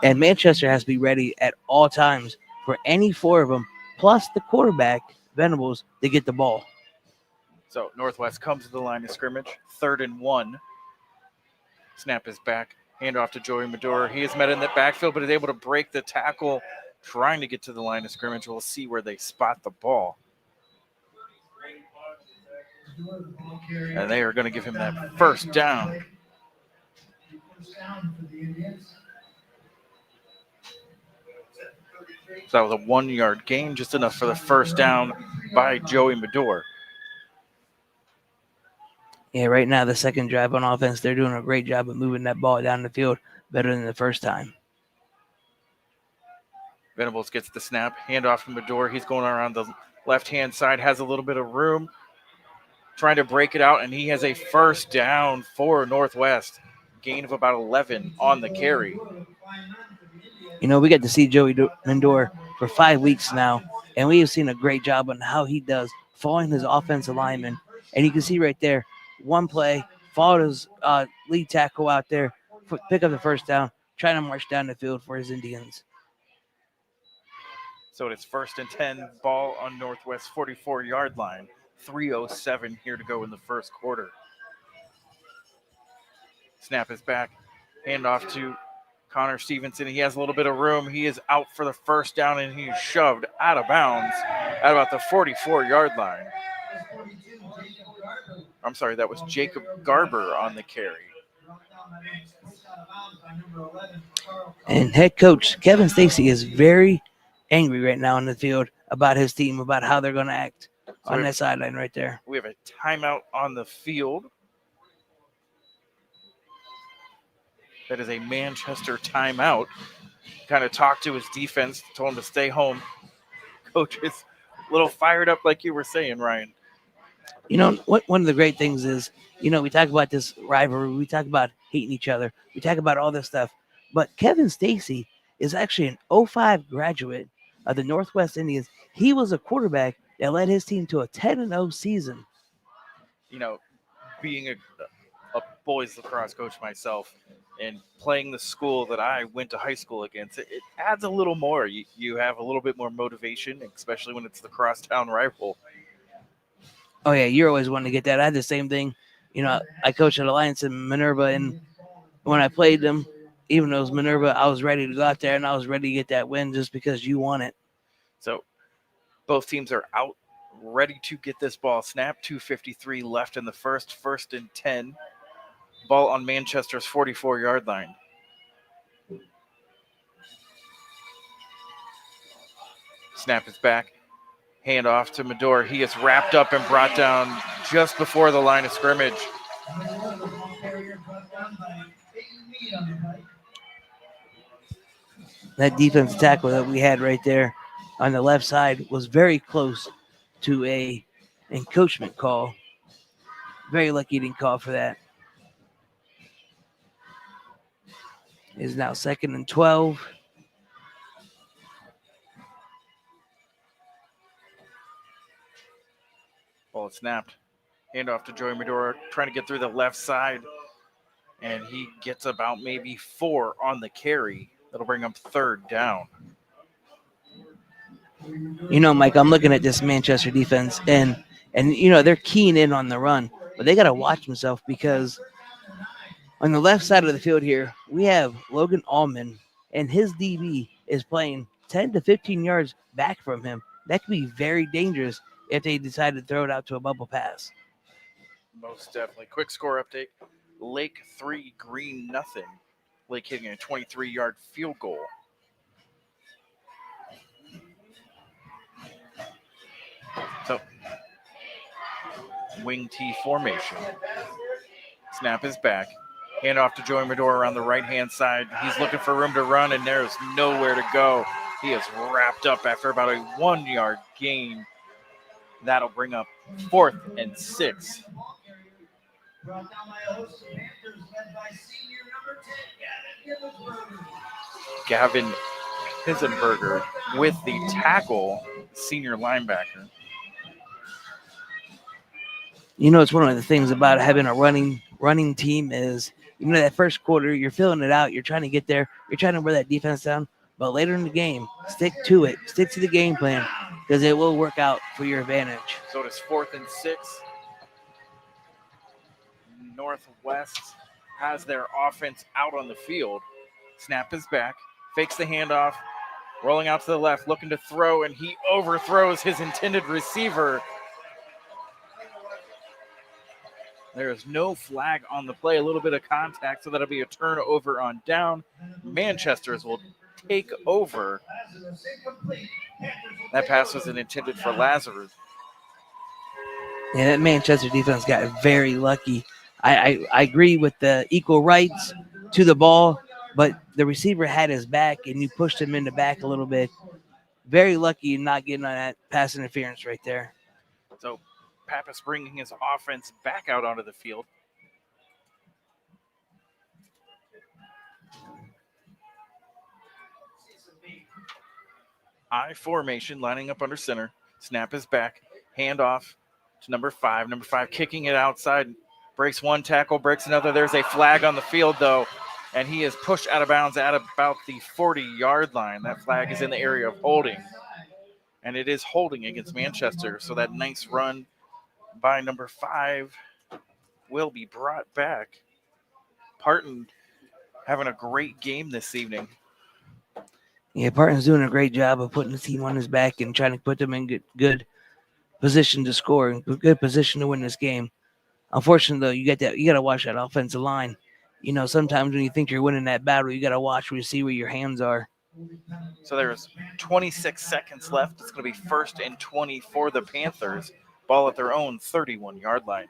And Manchester has to be ready at all times for any 4 of them, plus the quarterback, Venables, to get the ball. So Northwest comes to the line of scrimmage, 3rd and 1. Snap is back. Hand off to Joey Medor. He is met in the backfield, but is able to break the tackle, trying to get to the line of scrimmage. We'll see where they spot the ball. And they are going to give him that first down. So that was a 1-yard gain, just enough for the first down by Joey Medor. Yeah, right now, the second drive on offense, they're doing a great job of moving that ball down the field better than the first time. Venables gets the snap, hand off to Medor. He's going around the left-hand side, has a little bit of room, trying to break it out, and he has a first down for Northwest. Gain of about 11 on the carry. You know, we got to see Joey Medor for 5 weeks now, and we have seen a great job on how he does following his offensive lineman. And you can see right there, one play, followed his lead tackle out there, pick up the first down, trying to march down the field for his Indians. So it's 1st and 10, ball on Northwest 44-yard line. 3:07 here to go in the first quarter. Snap is back. Hand off to Connor Stevenson. He has a little bit of room. He is out for the first down, and he is shoved out of bounds at about the 44-yard line. I'm sorry, that was Jacob Garber on the carry. And head coach Kevin Stacy is very angry right now in the field about his team, about how they're going to act on that sideline right there. We have a timeout on the field. That is a Manchester timeout. Kind of talked to his defense, told him to stay home. Coach is a little fired up like you were saying, Ryan. You know, one of the great things is, you know, we talk about this rivalry. We talk about hating each other. We talk about all this stuff. But Kevin Stacy is actually an 05 graduate of the Northwest Indians. He was a quarterback that led his team to a 10-0 season. You know, being a boys lacrosse coach myself, and playing the school that I went to high school against, it adds a little more. You have a little bit more motivation, especially when it's the crosstown rival. Oh yeah, you're always wanting to get that. I had the same thing. I coached at Alliance in Minerva, and when I played them, even though it was Minerva, I was ready to go out there and I was ready to get that win just because you won it. So both teams are out, ready to get this ball snapped. 2:53 left in the first and 10. Ball on Manchester's 44-yard line. Snap is back. Hand off to Medor. He is wrapped up and brought down just before the line of scrimmage. That defensive tackle that we had right there on the left side was very close to a encroachment call. Very lucky he didn't call for that. It is now 2nd and 12. Ball is snapped. Hand off to Joey Medora, trying to get through the left side. And he gets about maybe 4 on the carry. That'll bring him 3rd down. Mike, I'm looking at this Manchester defense, and they're keying in on the run, but they got to watch themselves because on the left side of the field here, we have Logan Allman, and his DB is playing 10 to 15 yards back from him. That could be very dangerous if they decide to throw it out to a bubble pass. Most definitely. Quick score update. Lake 3, Green nothing. Lake hitting a 23-yard field goal. So, wing T formation. Snap is back. Hand off to Joey Medora around the right-hand side. He's looking for room to run, and there's nowhere to go. He is wrapped up after about a 1-yard gain. That'll bring up 4th and 6. Gavin Hisenberger with the tackle, senior linebacker. It's one of the things about having a running team is, that first quarter, you're filling it out. You're trying to get there. You're trying to wear that defense down. But later in the game, stick to it. Stick to the game plan because it will work out for your advantage. So it is 4th and 6. Northwest has their offense out on the field. Snap is back. Fakes the handoff. Rolling out to the left, looking to throw, and he overthrows his intended receiver. There is no flag on the play. A little bit of contact, so that'll be a turnover on down. Manchester's will take over. That pass wasn't intended for Lazarus. Yeah, that Manchester defense got very lucky. I agree with the equal rights to the ball, but the receiver had his back, and you pushed him in the back a little bit. Very lucky not getting on that pass interference right there. So Pappas bringing his offense back out onto the field. I formation lining up under center. Snap is back. Hand off to number 5. Number 5 kicking it outside. Breaks one tackle, breaks another. There's a flag on the field, though, and he is pushed out of bounds at about the 40-yard line. That flag is in the area of holding, and it is holding against Manchester. So that nice run by number 5 will be brought back. Parton having a great game this evening. Yeah, Parton's doing a great job of putting the team on his back and trying to put them in good position to score and good position to win this game. Unfortunately, though, you got to watch that offensive line. Sometimes when you think you're winning that battle, you got to watch where you see where your hands are. So there's 26 seconds left. It's going to be 1st and 20 for the Panthers. Ball at their own 31-yard line.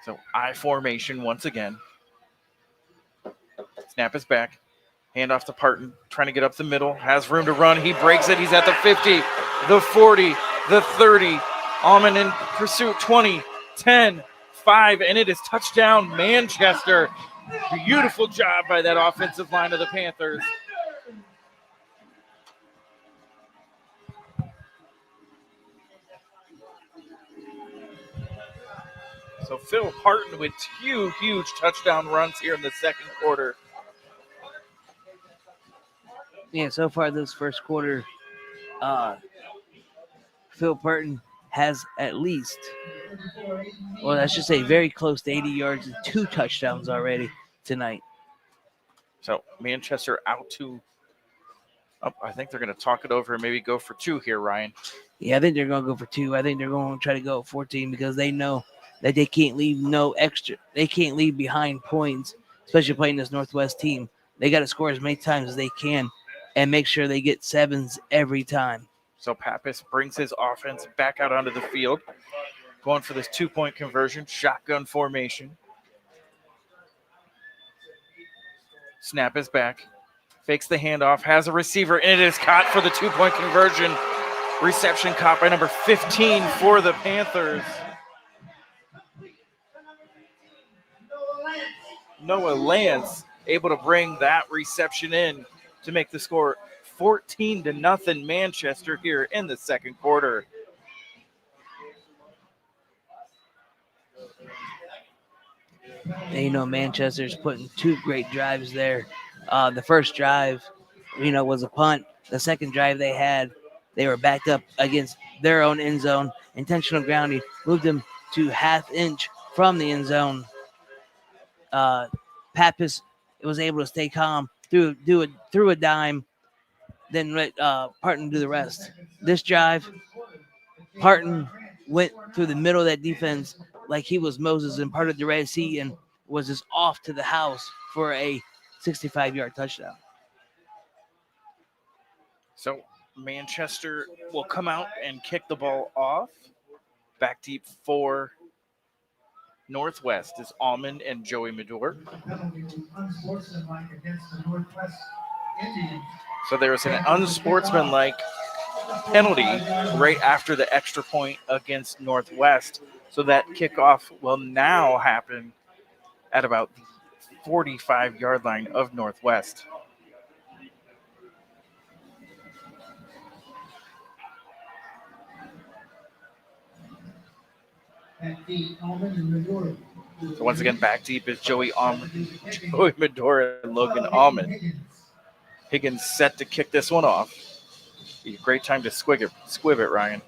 So I formation once again. Snap is back. Hand off to Parton, trying to get up the middle. Has room to run. He breaks it. He's at the 50, the 40, the 30. Almond in pursuit, 20, 10, 5, and it is touchdown Manchester. Beautiful job by that offensive line of the Panthers. So Phil Parton with two huge touchdown runs here in the second quarter. Yeah, so far this first quarter, Phil Parton has at least, well, I should say very close to 80 yards and 2 touchdowns already tonight. So Manchester out to, I think they're going to talk it over and maybe go for 2 here, Ryan. Yeah, I think they're going to go for 2. I think they're going to try to go at 14 because they know that they can't leave they can't leave behind points, especially playing this Northwest team. They got to score as many times as they can and make sure they get 7s every time. So Pappas brings his offense back out onto the field, going for this 2-point conversion, shotgun formation. Snap is back, fakes the handoff, has a receiver, and it is caught for the 2-point conversion. Reception caught by number 15 for the Panthers. Noah Lance able to bring that reception in to make the score 14-0 Manchester here in the second quarter. And, Manchester's putting 2 great drives there. The first drive, was a punt. The second drive they were backed up against their own end zone. Intentional grounding moved them to half inch from the end zone. Pappas was able to stay calm, threw a dime, then let Parton do the rest. This drive, Parton went through the middle of that defense like he was Moses and parted the Red Sea and was just off to the house for a 65-yard touchdown. So Manchester will come out and kick the ball off. Back deep for Northwest is Almond and Joey Medor. So there was an unsportsmanlike penalty right after the extra point against Northwest. So that kickoff will now happen at about the 45-yard line of Northwest. So once again, back deep is Joey Medor and Logan Almond. Higgins set to kick this one off. Be a great time to squib it, Ryan.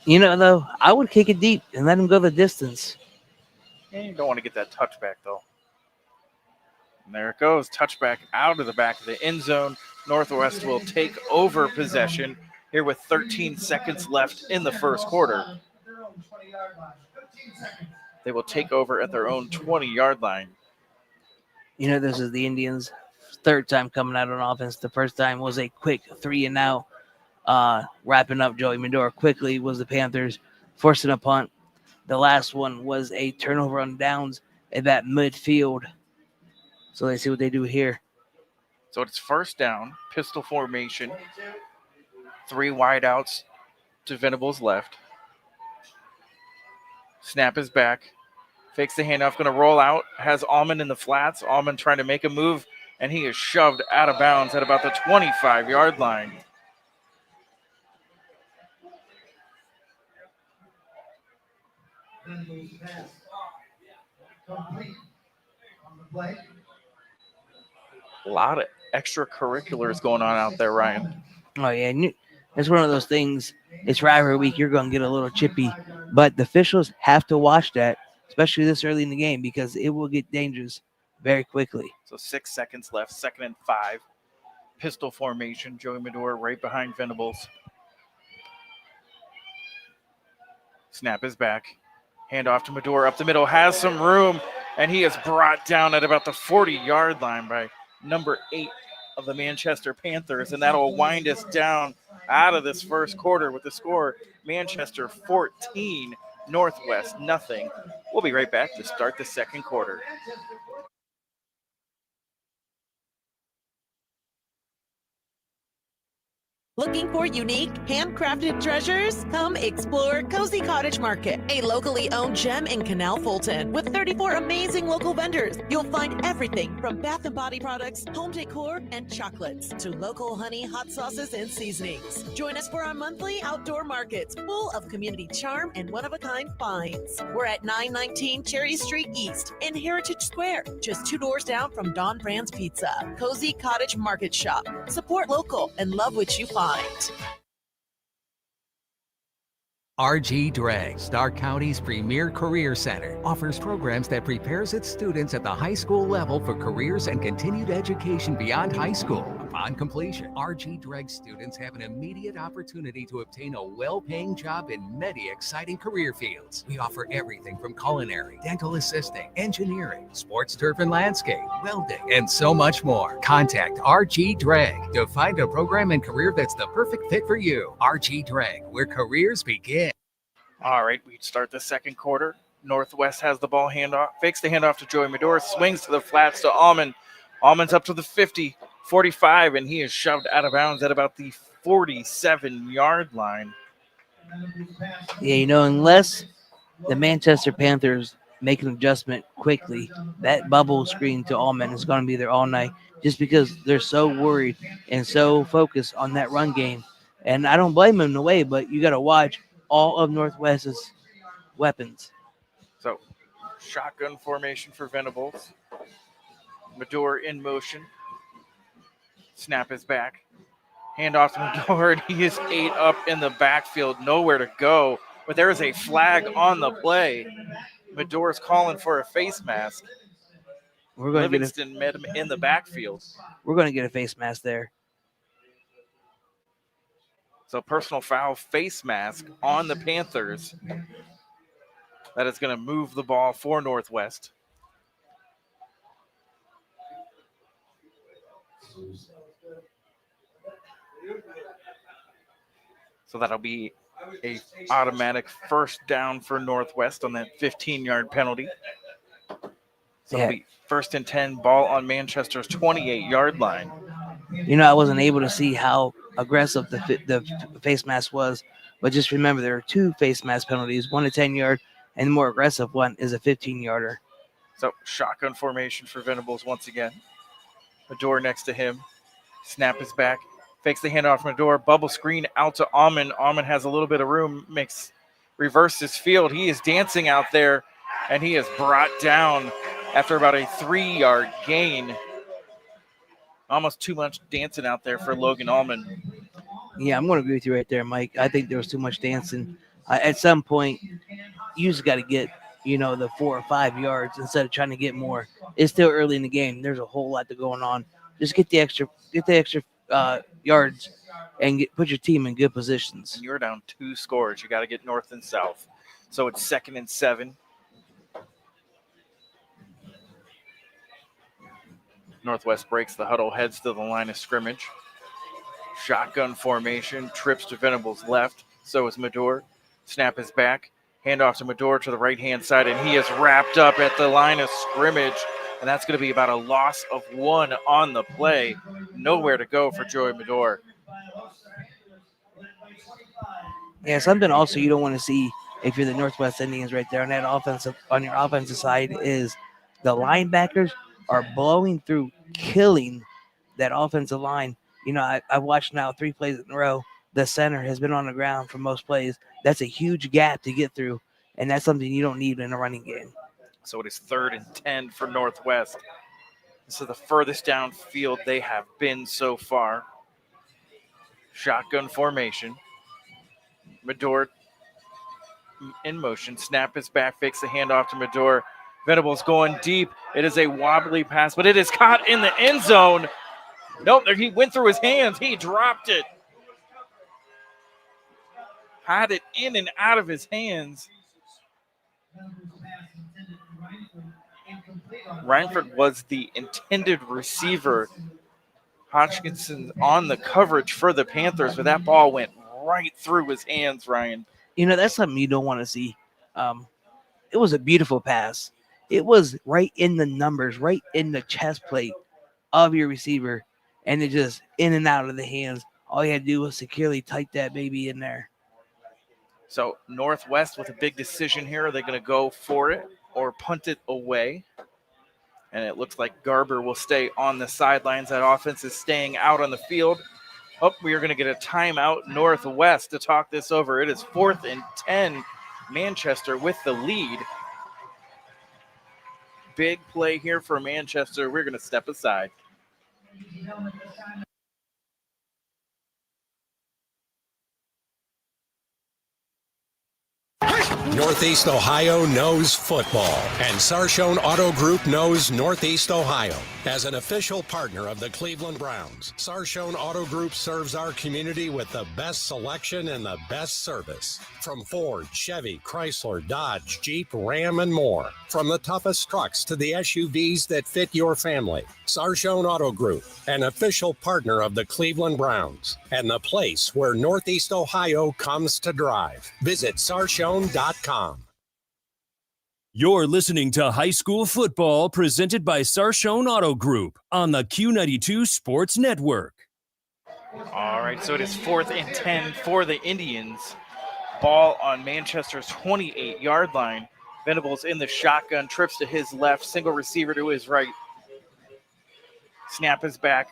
Though, I would kick it deep and let him go the distance. And you don't want to get that touchback, though. And there it goes. Touchback out of the back of the end zone. Northwest will take over possession here with 13 seconds left in the first quarter. They will take over at their own 20-yard line. This is the Indians' third time coming out on offense. The first time was a quick 3-and-out. Wrapping up Joey Medor quickly was the Panthers, forcing a punt. The last one was a turnover on downs at that midfield. So let's see what they do here. So it's first down, pistol formation. 3 wideouts to Venables left. Snap is back. Fakes the handoff, going to roll out. Has Almond in the flats. Almond trying to make a move, and he is shoved out of bounds at about the 25-yard line. A lot of extracurriculars going on out there, Ryan. Oh, yeah. It's one of those things. It's rivalry week. You're going to get a little chippy. But the officials have to watch that, especially this early in the game, because it will get dangerous very quickly. So 6 seconds left, 2nd and 5. Pistol formation. Joey Medor right behind Venables. Snap is back. Handoff to Medor up the middle. Has some room, and he is brought down at about the 40-yard line by number 8 of the Manchester Panthers, and that'll wind us down out of this first quarter with the score Manchester 14, Northwest nothing. We'll be right back to start the second quarter. Looking for unique, handcrafted treasures? Come explore Cozy Cottage Market, a locally owned gem in Canal Fulton with 34 amazing local vendors. You'll find everything from bath and body products, home decor, and chocolates to local honey, hot sauces, and seasonings. Join us for our monthly outdoor markets full of community charm and one-of-a-kind finds. We're at 919 Cherry Street East in Heritage Square, just 2 doors down from Don Brand's Pizza. Cozy Cottage Market Shop. Support local and love what you find. RG Drag, Stark County's premier career center, offers programs that prepares its students at the high school level for careers and continued education beyond high school. Upon completion, RG Drag students have an immediate opportunity to obtain a well-paying job in many exciting career fields. We offer everything from culinary, dental assisting, engineering, sports turf and landscape, welding, and so much more. Contact RG Drag to find a program and career that's the perfect fit for you. RG Drag, where careers begin. All right, we start the second quarter. Northwest has the ball handoff, fakes the handoff to Joey Medora, swings to the flats to Almond. Almond's up to the 50, 45, and he is shoved out of bounds at about the 47-yard line. Yeah, unless the Manchester Panthers make an adjustment quickly, that bubble screen to Almond is going to be there all night just because they're so worried and so focused on that run game. And I don't blame them in a way, but you got to watch all of Northwest's weapons. So, shotgun formation for Venables. Medora in motion. Snap is back. Handoff to Medora. He is 8 up in the backfield. Nowhere to go. But there is a flag on the play. Medora's calling for a face mask. Livingston met him in the backfield. We're going to get a face mask there. So personal foul, face mask on the Panthers. That is going to move the ball for Northwest. So that'll be a automatic first down for Northwest on that 15-yard penalty. So it'll be 1st and 10, ball on Manchester's 28-yard line. I wasn't able to see how aggressive the face mask was, but just remember there are 2 face mask penalties, one a 10-yard, and the more aggressive one is a 15-yarder. So shotgun formation for Venables once again. Medora next to him. Snap is back. Fakes the handoff from Medora. Bubble screen out to Almond. Almond has a little bit of room. Reverses field. He is dancing out there, and he is brought down after about a 3-yard gain. Almost too much dancing out there for Logan Almond. Yeah, I'm going to agree with you right there, Mike. I think there was too much dancing. At some point, you just got to get, the 4 or 5 yards instead of trying to get more. It's still early in the game. There's a whole lot going on. Just get the extra yards and put your team in good positions. And you're down 2 scores. You got to get north and south. So it's 2nd and 7. Northwest breaks the huddle, heads to the line of scrimmage. Shotgun formation, trips to Venables left. So is Medora. Snap is back. Handoff to Medora to the right-hand side, and he is wrapped up at the line of scrimmage. And that's going to be about a loss of 1 on the play. Nowhere to go for Joey Medora. Yeah, something also you don't want to see if you're the Northwest Indians right there on your offensive side is the linebackers are blowing through, killing that offensive line. I've watched now 3 plays in a row. The center has been on the ground for most plays. That's a huge gap to get through, and that's something you don't need in a running game. So it is 3rd and 10 for Northwest. This is the furthest downfield they have been so far. Shotgun formation. Medora in motion. Snap is back, fakes the handoff to Medora. Venables going deep. It is a wobbly pass, but it is caught in the end zone. Nope, he went through his hands. He dropped it. Had it in and out of his hands. Reinford was the intended receiver. Hodgkinson on the coverage for the Panthers, but that ball went right through his hands, Ryan. That's something you don't want to see. It was a beautiful pass. It was right in the numbers, right in the chest plate of your receiver, and it just in and out of the hands. All you had to do was securely tight that baby in there. So Northwest with a big decision here. Are they going to go for it or punt it away? And it looks like Garber will stay on the sidelines. That offense is staying out on the field. Oh, we are going to get a timeout Northwest to talk this over. It is 4th and 10. Manchester with the lead. Big play here for Manchester. We're going to step aside. Northeast Ohio knows football, and Sarshone Auto Group knows Northeast Ohio. As an official partner of the Cleveland Browns, Sarshone Auto Group serves our community with the best selection and the best service. From Ford, Chevy, Chrysler, Dodge, Jeep, Ram, and more. From the toughest trucks to the SUVs that fit your family. Sarshone Auto Group, an official partner of the Cleveland Browns, and the place where Northeast Ohio comes to drive. Visit sarshone.com. You're listening to High School Football presented by Sarshone Auto Group on the Q92 Sports Network. All right, so it is 4th and 10 for the Indians. Ball on Manchester's 28-yard line. Venables in the shotgun, trips to his left, single receiver to his right. Snap is back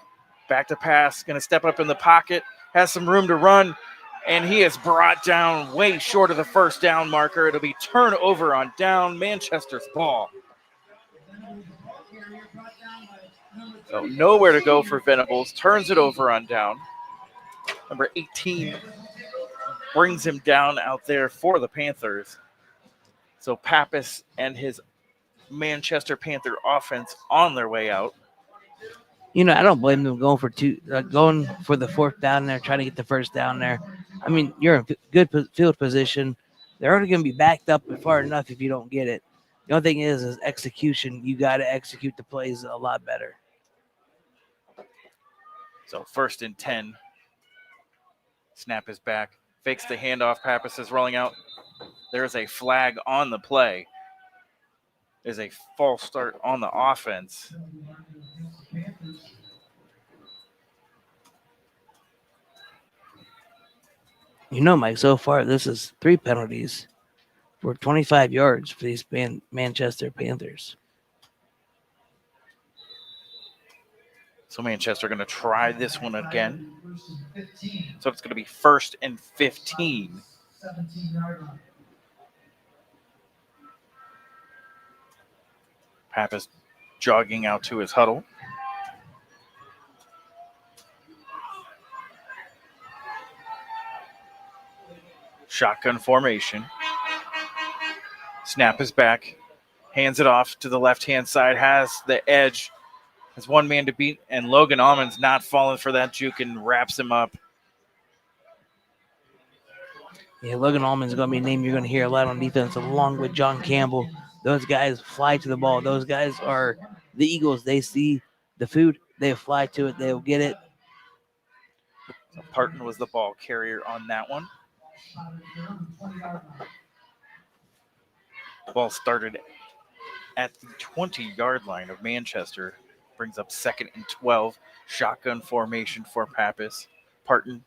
to pass, going to step up in the pocket, has some room to run, and he is brought down way short of the first down marker. It'll be turnover on down, Manchester's ball. So nowhere to go for Venables, turns it over on down. Number 18 brings him down out there for the Panthers. So Pappas and his Manchester Panther offense on their way out. You know, I don't blame them going for the 4th down there, trying to get the first down there. I mean, you're in good field position. They're already going to be backed up far enough if you don't get it. The only thing is execution. You got to execute the plays a lot better. So 1st and 10. Snap is back. Fakes the handoff. Pappas is rolling out. There's a flag on the play. There's a false start on the offense. You know, Mike, so far this is 3 penalties for 25 yards for these Manchester Panthers. So Manchester going to try this one again. So it's going to be 1st and 15. Pappas jogging out to his huddle. Shotgun formation. Snap is back. Hands it off to the left-hand side. Has the edge. Has one man to beat. And Logan Almond's not falling for that juke and wraps him up. Yeah, Logan Allman's going to be a name you're going to hear a lot on defense, along with John Campbell. Those guys fly to the ball. Those guys are the Eagles. They see the food. They fly to it. They'll get it. So Parton was the ball carrier on that one. The ball started at the 20-yard line of Manchester. Brings up 2nd and 12. Shotgun formation for Pappas. Parton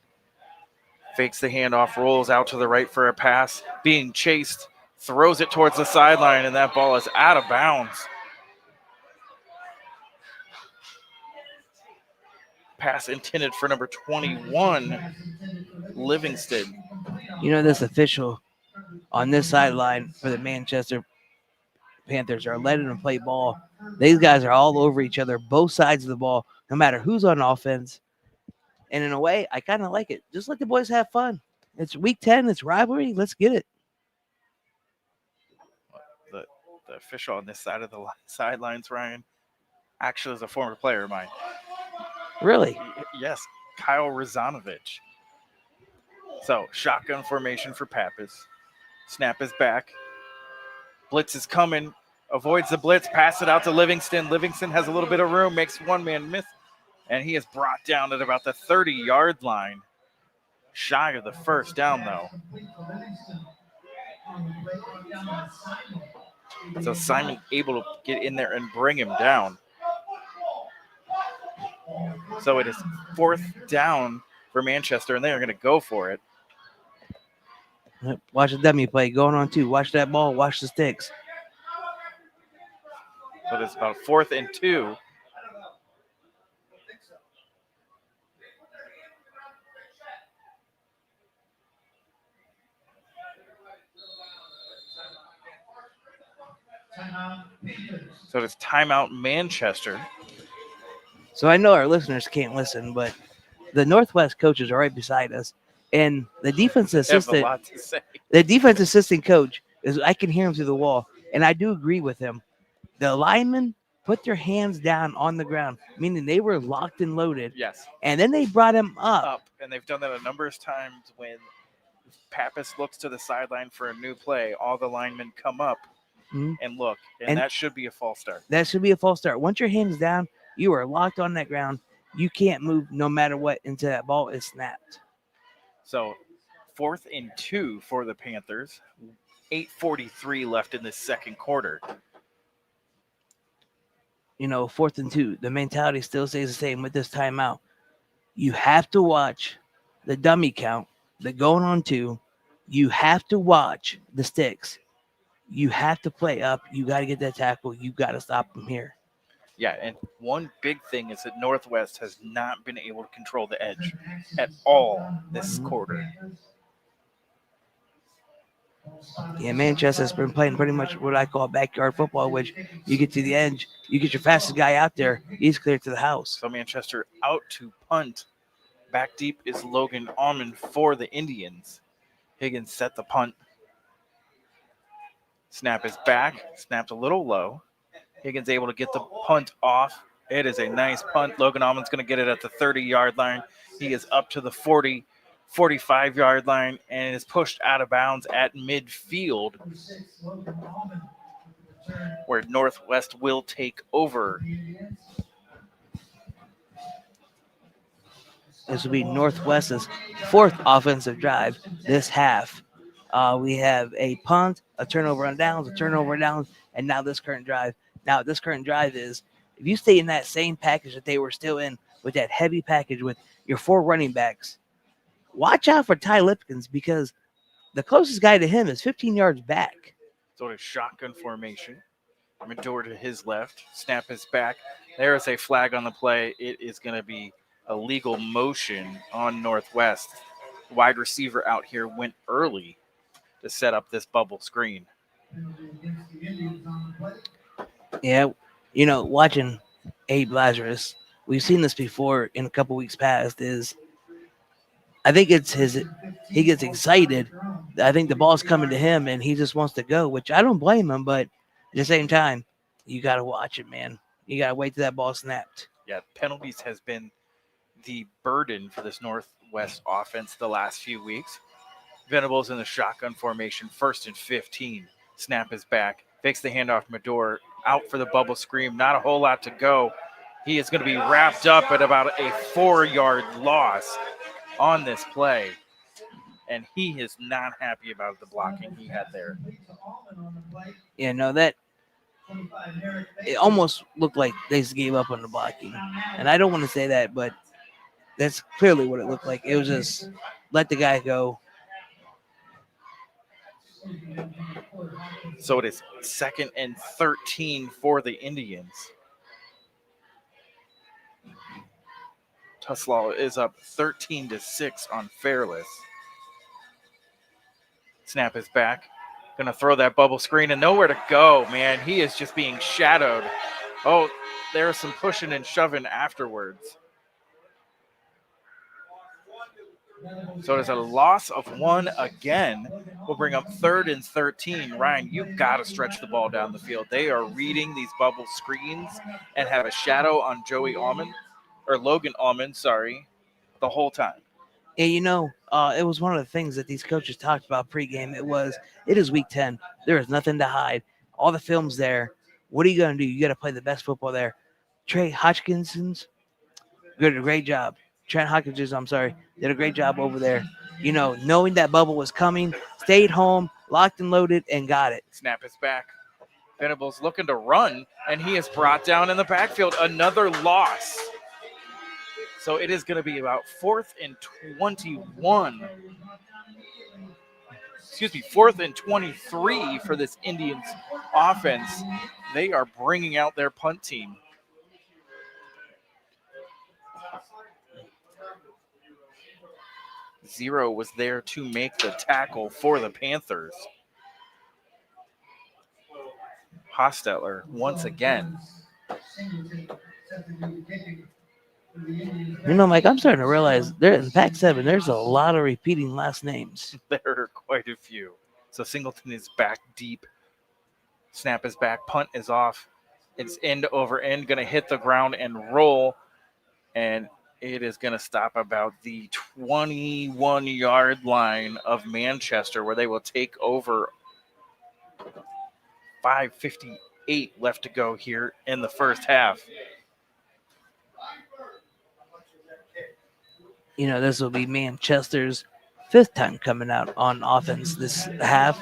fakes the handoff, rolls out to the right for a pass. Being chased, throws it towards the sideline, and that ball is out of bounds. Pass intended for number 21, Livingston. You know, this official on this sideline for the Manchester Panthers are letting them play ball. These guys are all over each other, both sides of the ball, no matter who's on offense. And in a way, I kind of like it. Just let the boys have fun. It's week 10. It's rivalry. Let's get it. The official on this side of the sidelines, Ryan, actually is a former player of mine. Really? Yes, Kyle Razanovich. So, shotgun formation for Pappas. Snap is back. Blitz is coming. Avoids the blitz. Pass it out to Livingston. Livingston has a little bit of room. Makes one man miss. And he is brought down at about the 30-yard line. Shy of the first down, though. So Simon able to get in there and bring him down. So it is 4th down for Manchester, and they are going to go for it. Watch the dummy play going on 2. Watch that ball. Watch the sticks. So it's about 4th and 2. So it's timeout Manchester. So I know our listeners can't listen, but the Northwest coaches are right beside us, and the defense They have a assistant, lot to say. the defense assistant coach I can hear him through the wall, and I do agree with him. The linemen put their hands down on the ground, meaning they were locked and loaded. Yes. And then they brought him up. And they've done that a number of times when Pappas looks to the sideline for a new play. All the linemen come up and look, and that should be a false start. That should be a false start. Once your hands down, you are locked on that ground. You can't move no matter what until that ball is snapped. So 4th and 2 for the Panthers. 8:43 left in the second quarter. 4th and 2. The mentality still stays the same with this timeout. You have to watch the dummy count, the going on 2. You have to watch the sticks. You have to play up. You got to get that tackle. You got to stop them here. Yeah, and one big thing is that Northwest has not been able to control the edge at all this quarter. Yeah, Manchester's been playing pretty much what I call backyard football, which you get to the edge, you get your fastest guy out there, he's clear to the house. So Manchester out to punt. Back deep is Logan Almond for the Indians. Higgins set the punt. Snap is back. Snapped a little low. Higgins able to get the punt off. It is a nice punt. Logan Almond's going to get it at the 30-yard line. He is up to the 40, 45-yard line and is pushed out of bounds at midfield, where Northwest will take over. This will be Northwest's 4th offensive drive this half. We have a punt, a turnover on downs, and now this current drive. Now, this current drive is, if you stay in that same package that they were still in, with that heavy package with your 4 running backs, watch out for Ty Lipkins, because the closest guy to him is 15 yards back. So it is shotgun formation. Medor to his left. Snap is back. There is a flag on the play. It is going to be a legal motion on Northwest. Wide receiver out here went early to set up this bubble screen. Yeah, watching Abe Lazarus, we've seen this before in a couple weeks past, I think he gets excited. I think the ball's coming to him and he just wants to go, which I don't blame him, but at the same time, you got to watch it, man. You got to wait till that ball snapped. Yeah, penalties has been the burden for this Northwest offense the last few weeks. Venables in the shotgun formation, 1st and 15. Snap is back. Fakes the handoff. Medor out for the bubble screen. Not a whole lot to go. He is going to be wrapped up at about a 4-yard loss on this play. And he is not happy about the blocking he had there. Yeah, no, it almost looked like they just gave up on the blocking. And I don't want to say that, but that's clearly what it looked like. It was just let the guy go. So it is 2nd and 13 for the Indians. Tuslaw is up 13-6 on Fairless. Snap is back. Going to throw that bubble screen and nowhere to go, man. He is just being shadowed. Oh, there's some pushing and shoving afterwards. So there's a loss of 1 again. We'll bring up 3rd and 13. Ryan, you got to stretch the ball down the field. They are reading these bubble screens and have a shadow on Logan Almond, the whole time. And it was one of the things that these coaches talked about pregame. It is week 10. There is nothing to hide. All the film's there. What are you going to do? You got to play the best football there. Trent Hodgkinson's did a great job. Did a great job over there. Knowing that bubble was coming, stayed home, locked and loaded, and got it. Snap is back. Venables looking to run, and he is brought down in the backfield. Another loss. So it is going to be about 4th and 21. Excuse me, 4th and 23 for this Indians offense. They are bringing out their punt team. Zero was there to make the tackle for the Panthers. Hostetler once again. You know, Mike, I'm starting to realize there in Pac-7, there's a lot of repeating last names. There are quite a few. So Singleton is back deep. Snap is back. Punt is off. It's end over end. Going to hit the ground and roll. And it is going to stop about the 21-yard line of Manchester, where they will take over. 5:58 left to go here in the first half. You know, this will be Manchester's 5th time coming out on offense this half.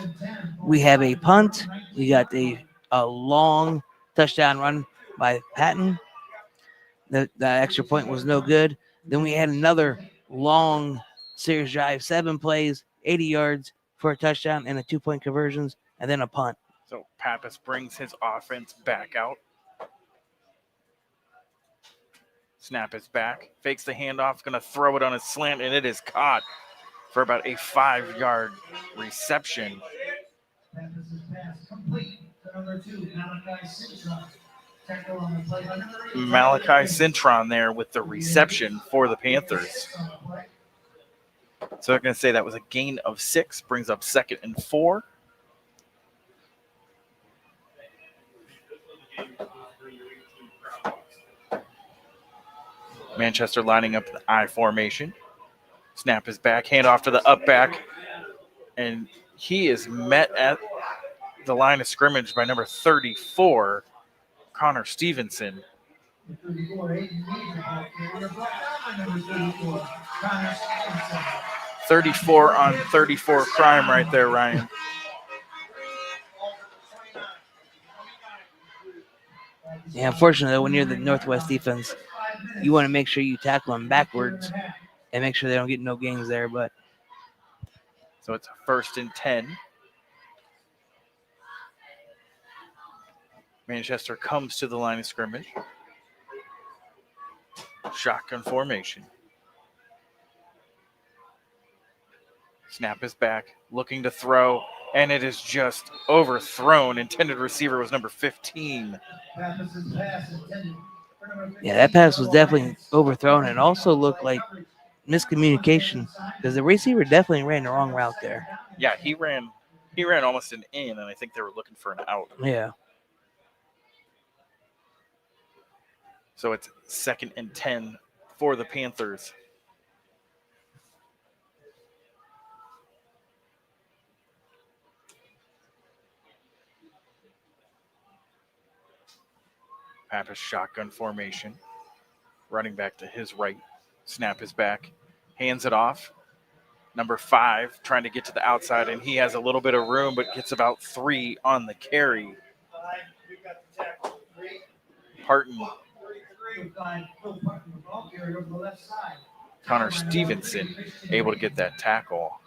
We have a punt. We got a long touchdown run by Patton. The extra point was no good. Then we had another long series drive, 7 plays, 80 yards for a touchdown and a 2-point conversions, and then a punt. So Pappas brings his offense back out. Snap is back. Fakes the handoff. Going to throw it on a slant, and it is caught for about a 5-yard reception. Malachi Cintron there with the reception for the Panthers. So I'm going to say that was a gain of 6, brings up 2nd and 4. Manchester lining up the I formation. Snap is back, hand off to the up back, and he is met at the line of scrimmage by number 34, Connor Stevenson. 34 on 34 crime right there, Ryan. Yeah, unfortunately, when you're the Northwest defense, you want to make sure you tackle them backwards and make sure they don't get no gains there. But so it's 1st and 10. Manchester comes to the line of scrimmage. Shotgun formation. Snap is back, looking to throw, and it is just overthrown. Intended receiver was number 15. Yeah, that pass was definitely overthrown and also looked like miscommunication because the receiver definitely ran the wrong route there. Yeah, he ran almost an in, and I think they were looking for an out. Yeah. So it's 2nd and 10 for the Panthers. Pappas shotgun formation. Running back to his right. Snap is back. Hands it off. Number 5 trying to get to the outside, and he has a little bit of room, but gets about 3 on the carry. Parton. Connor Stevenson able to get that tackle.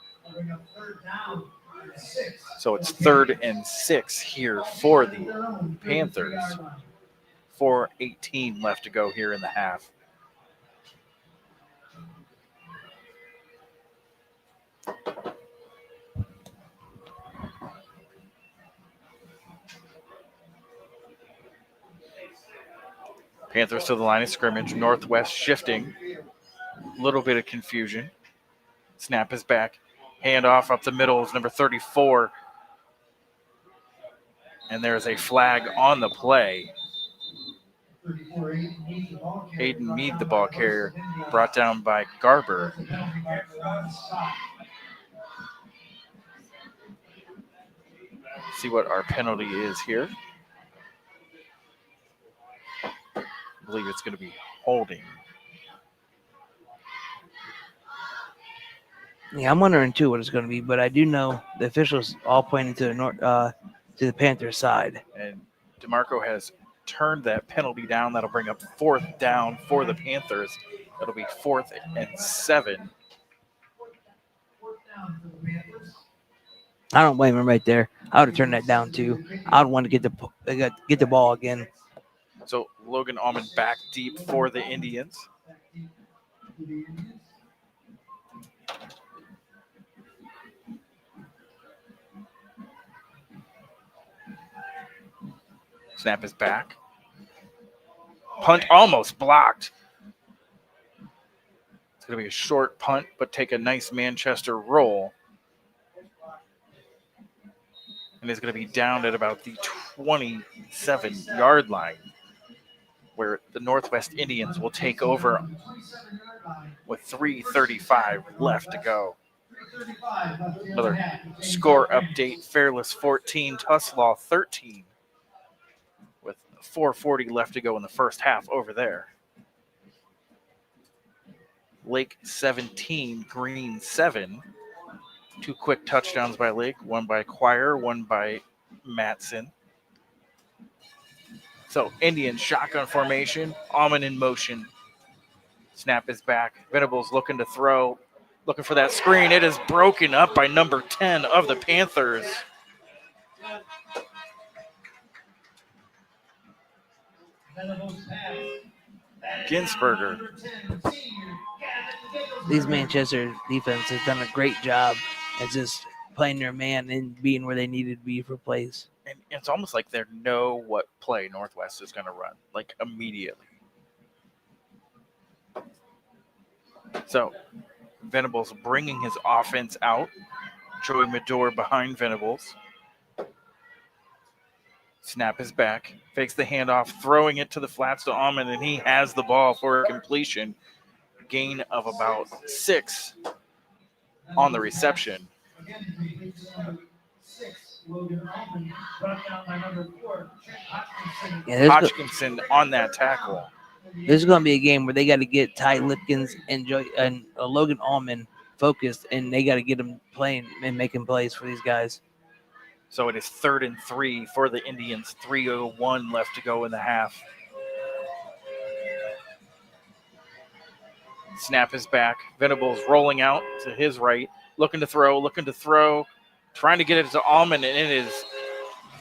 So it's 3rd and 6 here for the Panthers. 4:18 left to go here in the half. Panthers to the line of scrimmage. Northwest shifting. A little bit of confusion. Snap is back. Handoff up the middle is number 34. And there's a flag on the play. Hayden Meade, the ball carrier, brought down by Garber. See what our penalty is here. I believe it's going to be holding. Yeah, I'm wondering too what it's going to be, but I do know the officials all pointing to the Panthers side. And DeMarco has turned that penalty down. That'll bring up 4th down for the Panthers It'll be 4th and 7. I don't blame him right there. I would have turned that down too. I would want to get the ball again. So Logan Almond back deep for the Indians. Snap is back. Punt almost blocked. It's going to be a short punt, but take a nice Manchester roll. And it's going to be down at about the 27-yard line, where the Northwest Indians will take over with 3:35 left to go. Another score update, Fairless 14, Tuslaw 13, with 4:40 left to go in the first half over there. Lake 17, Green 7. 2 quick touchdowns by Lake, one by Quire, one by Matson. So Indian shotgun formation, Almond in motion. Snap is back. Venables looking to throw, looking for that screen. It is broken up by number 10 of the Panthers. Ginsberger. These Manchester defense has done a great job at just playing their man and being where they needed to be for plays. And it's almost like they know what play Northwest is going to run, like immediately. So Venables bringing his offense out. Joey Medor behind Venables. Snap is back. Fakes the handoff, throwing it to the flats to Almond, and he has the ball for a completion. Gain of about 6 on the reception. Yeah, Hodgkinson on that tackle. This is going to be a game where they got to get Ty Lipkins and Logan Almond focused, and they got to get them playing and making plays for these guys. So it is 3rd and 3 for the Indians. 3:01 left to go in the half. Snap is back. Venables rolling out to his right. Looking to throw. Trying to get it to Almond, and it is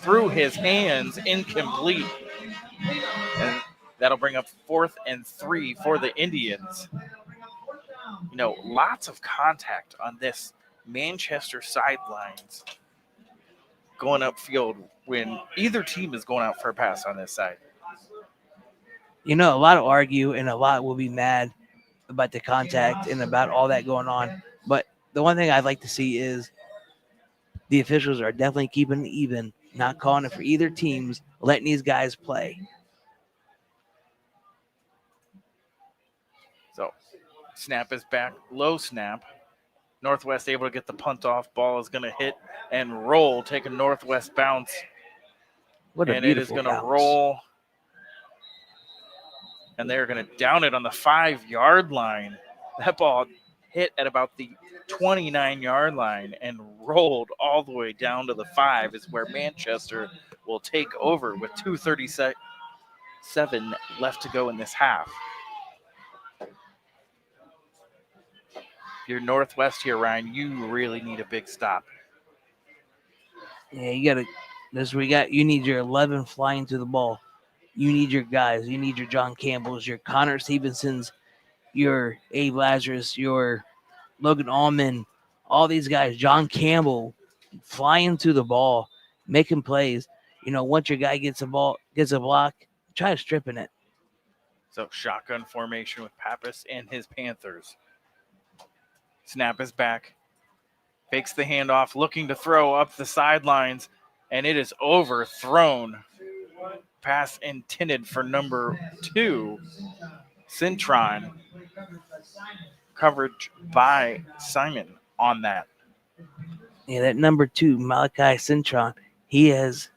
through his hands, incomplete. And that'll bring up 4th and 3 for the Indians. You know, lots of contact on this Manchester sidelines going upfield when either team is going out for a pass on this side. You know, a lot will argue and a lot will be mad about the contact and about all that going on. But the one thing I'd like to see is the officials are definitely keeping it even, not calling it for either teams, letting these guys play. So snap is back, low snap. Northwest able to get the punt off. Ball is going to hit and roll, take a Northwest bounce. And it is going to roll. And they're going to down it on the 5-yard line. That ball hit at about the 29-yard line and rolled all the way down to the 5 is where Manchester will take over with 2:37 left to go in this half. If you're Northwest here, Ryan, you really need a big stop. Yeah, you got to. This we got. You need your 11 flying to the ball. You need your guys. You need your John Campbells, your Connor Stevensons, your Abe Lazarus, your Logan Almond, all these guys. John Campbell flying to the ball, making plays. You know, once your guy gets a block, try stripping it. So shotgun formation with Pappas and his Panthers. Snap is back. Fakes the handoff, looking to throw up the sidelines, and it is overthrown. Pass intended for number 2, Cintron. Coverage by Simon on that. Yeah, that number 2, Malachi Cintron, he has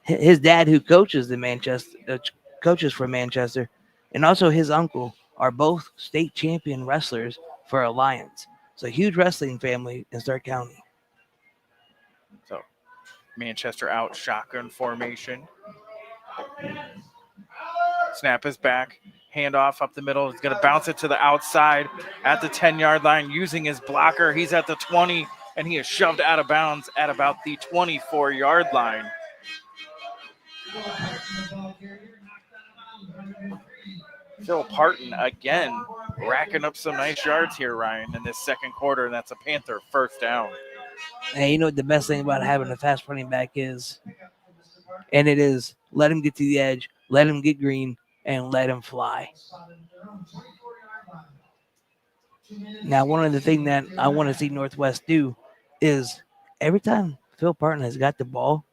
his dad who coaches for Manchester, and also his uncle are both state champion wrestlers for Alliance. It's a huge wrestling family in Stark County. So Manchester out, shotgun formation. Snap is back. Handoff up the middle. He's going to bounce it to the outside at the 10-yard line using his blocker. He's at the 20, and he is shoved out of bounds at about the 24-yard line. Phil Parton again racking up some nice yards here, Ryan, in this second quarter, and that's a Panther first down. Hey, you know what the best thing about having a fast running back is? And it is let him get to the edge, let him get green, and let him fly. Now, one of the things that I want to see Northwest do is every time Phil Parton has got the ball,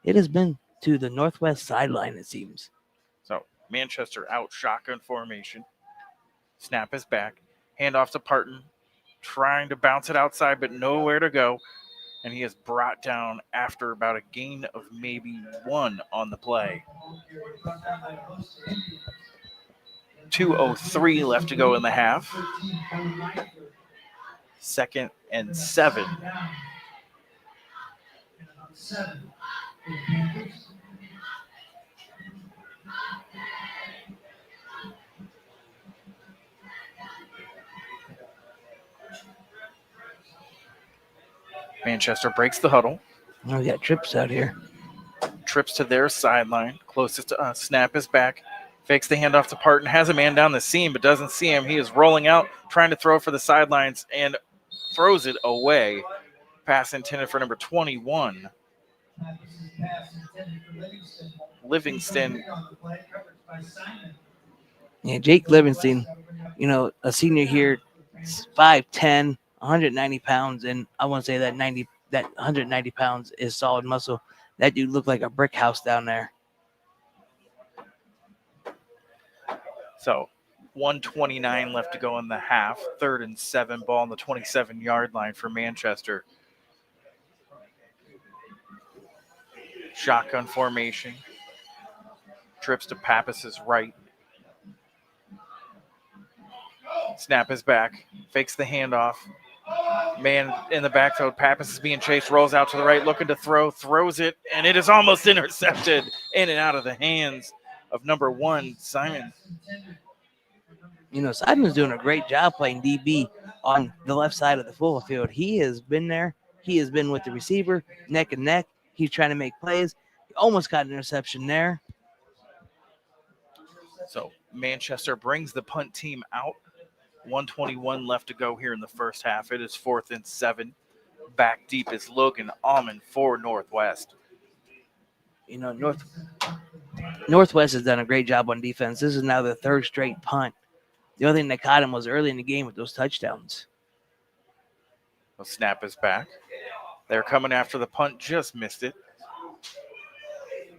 it has been to the Northwest sideline, it seems. So Manchester out shotgun formation. Snap is back. Handoff to Parton. Trying to bounce it outside, but nowhere to go. And he is brought down after about a gain of maybe 1 on the play. 2:03 left to go in the half. 2nd and 7. Manchester breaks the huddle. Oh, we got trips out here. Trips to their sideline. Closest to us. Snap is back. Fakes the handoff to Parton. Has a man down the seam, but doesn't see him. He is rolling out, trying to throw for the sidelines, and throws it away. Pass intended for number 21. Livingston. Yeah, Jake Livingston, you know, a senior here, 5'10", 190 pounds, and I want to say that 190 pounds is solid muscle. That dude looked like a brick house down there. So 1:29 left to go in the half. 3rd and 7, ball on the 27-yard line for Manchester. Shotgun formation. Trips to Pappas's right. Snap is back. Fakes the handoff. Man in the backfield. Pappas is being chased. Rolls out to the right. Looking to throw. Throws it. And it is almost intercepted. In and out of the hands of number 1, Simon. You know, Simon's doing a great job playing DB on the left side of the football field. He has been there. He has been with the receiver, neck and neck. He's trying to make plays. He almost got an interception there. So Manchester brings the punt team out. 1:21 left to go here in the first half. It is 4th and 7. Back deep is Logan Almond for Northwest. You know, Northwest has done a great job on defense. This is now the 3rd straight punt. The only thing that caught him was early in the game with those touchdowns. The snap is back. They're coming after the punt. Just missed it.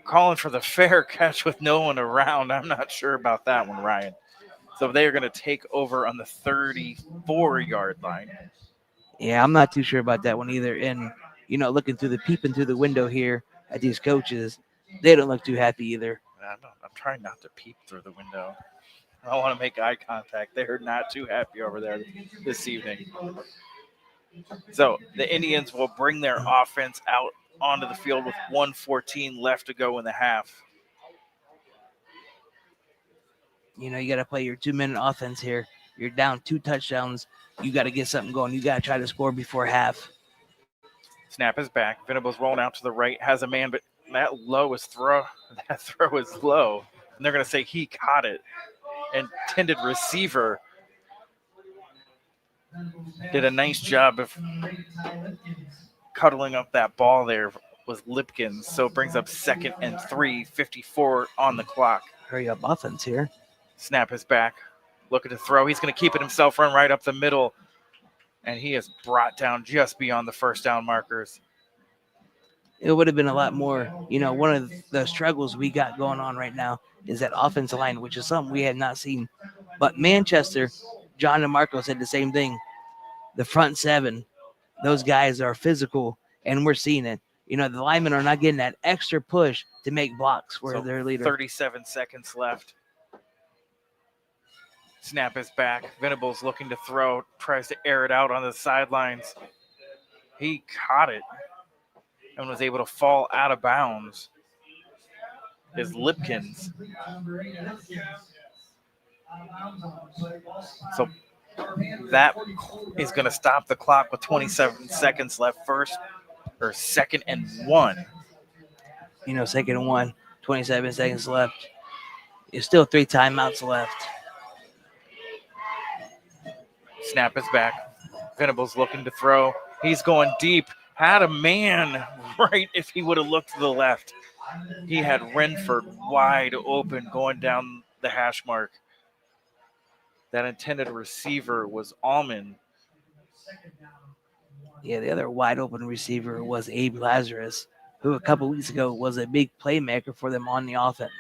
Calling for the fair catch with no one around. I'm not sure about that one, Ryan. So they are going to take over on the 34-yard line. Yeah, I'm not too sure about that one either. And, you know, peeping through the window here at these coaches, they don't look too happy either. I'm trying not to peep through the window. I don't want to make eye contact. They're not too happy over there this evening. So the Indians will bring their offense out onto the field with 1:14 left to go in the half. You know, you got to play your 2-minute offense here. You're down 2 touchdowns. You got to get something going. You got to try to score before half. Snap is back. Venables rolling out to the right. Has a man, but that throw is low. And they're going to say he caught it. Intended receiver did a nice job of cuddling up that ball there was Lipkins. So it brings up 2nd and 3, 54 on the clock. Hurry up offense here. Snap is back. Looking to throw. He's going to keep it himself, run right up the middle. And he is brought down just beyond the first down markers. It would have been a lot more. You know, one of the struggles we got going on right now is that offensive line, which is something we had not seen. But Manchester, John and Marco said the same thing. The front 7, those guys are physical, and we're seeing it. You know, the linemen are not getting that extra push to make blocks where their leader. 37 seconds left. Snap is back. Venables looking to throw, tries to air it out on the sidelines. He caught it and was able to fall out of bounds. Is Lipkins. So that is going to stop the clock with 27 seconds left. Second and 1. Second and 1, 27 seconds left. There's still 3 timeouts left. Snap is back. Venables looking to throw. He's going deep. Had a man right if he would have looked to the left. He had Renford wide open going down the hash mark. That intended receiver was Almond. Yeah, the other wide open receiver was Abe Lazarus, who a couple weeks ago was a big playmaker for them on the offense.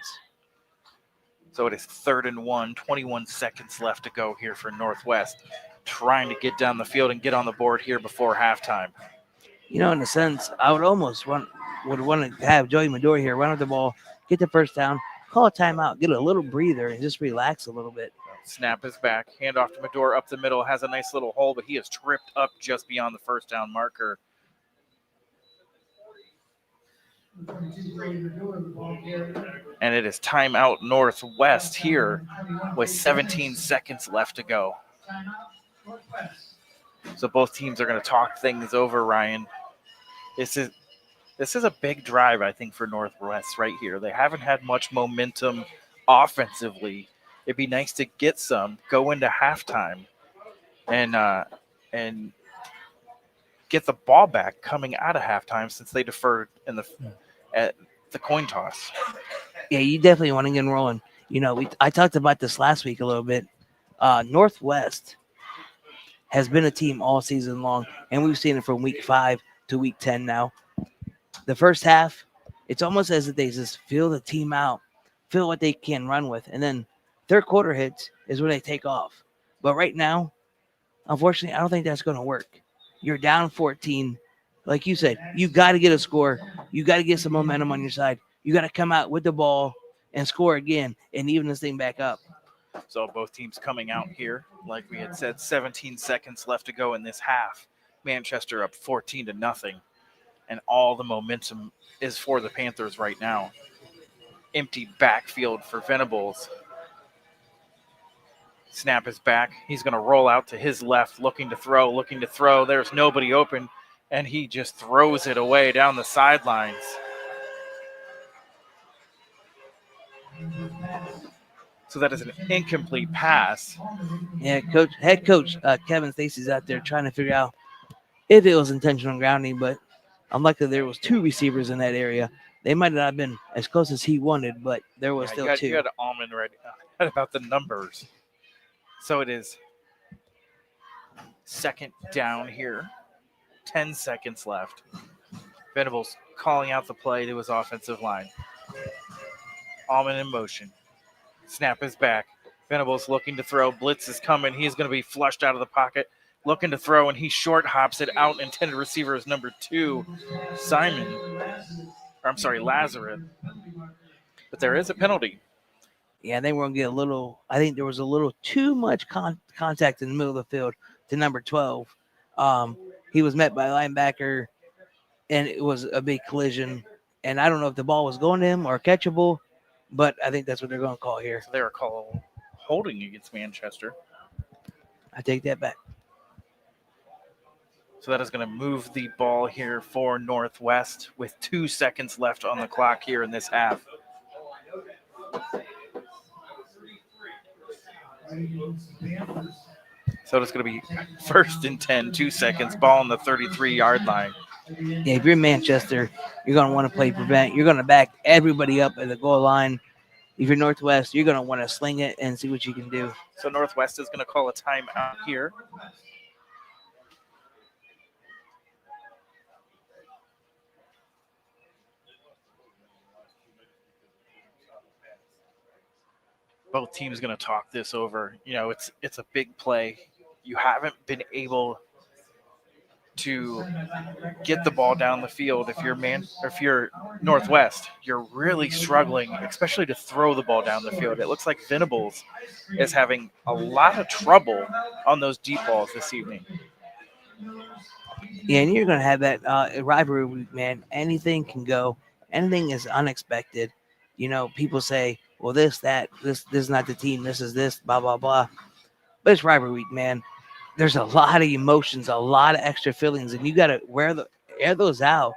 So it is 3rd and 1, 21 seconds left to go here for Northwest, trying to get down the field and get on the board here before halftime. In a sense, I would almost want to have Joey Medora here run up the ball, get the first down, call a timeout, get a little breather, and just relax a little bit. Snap is back. Handoff to Medora up the middle. Has a nice little hole, but he is tripped up just beyond the first down marker. And it is timeout Northwest here with 17 seconds left to go. So both teams are going to talk things over, Ryan. This is a big drive, I think, for Northwest right here. They haven't had much momentum offensively. It'd be nice to get some, go into halftime, and get the ball back coming out of halftime since they deferred at the coin toss. Yeah, you definitely want to get rolling. I talked about this last week a little bit. Northwest has been a team all season long, and we've seen it from week 5 to week 10 now. The first half, it's almost as if they just feel the team out, feel what they can run with, and then third quarter hits is when they take off. But right now, unfortunately, I don't think that's going to work. You're down 14. Like you said, you got to get a score. You got to get some momentum on your side. You got to come out with the ball and score again and even this thing back up. So both teams coming out here, like we had said, 17 seconds left to go in this half. Manchester up 14-0, and all the momentum is for the Panthers right now. Empty backfield for Venables. Snap is back. He's going to roll out to his left, looking to throw. There's nobody open, and he just throws it away down the sidelines. So that is an incomplete pass. Yeah, head coach Kevin Stacy's out there trying to figure out if it was intentional grounding, but unluckily there was 2 receivers in that area. They might not have been as close as he wanted, but there was still 2. You had Almond right about the numbers. So it is second down here. 10 seconds left. Venables calling out the play to his offensive line. Almond in motion. Snap is back. Venables looking to throw. Blitz is coming. He's going to be flushed out of the pocket. Looking to throw, and he short hops it out. Intended receiver is number 2, Lazarus. But there is a penalty. Yeah, they were going to get I think there was a little too much contact in the middle of the field to number 12. He was met by a linebacker, and it was a big collision. And I don't know if the ball was going to him or catchable, but I think that's what they're going to call here. So they were called holding against Manchester. I take that back. So that is going to move the ball here for Northwest with 2 seconds left on the clock here in this half. So it's going to be 1st and 10, 2 seconds, ball on the 33-yard line. Yeah, if you're Manchester, you're going to want to play prevent. You're going to back everybody up at the goal line. If you're Northwest, you're going to want to sling it and see what you can do. So Northwest is going to call a timeout here. Both teams going to talk this over. It's a big play. You haven't been able to get the ball down the field. If you're Northwest, you're really struggling, especially to throw the ball down the field. It looks like Venables is having a lot of trouble on those deep balls this evening. Yeah, and you're going to have that rivalry week, man. Anything can go. Anything is unexpected. People say, well, this is not the team. This is this, blah, blah, blah. But it's rivalry week, man. There's a lot of emotions, a lot of extra feelings, and you got to air those out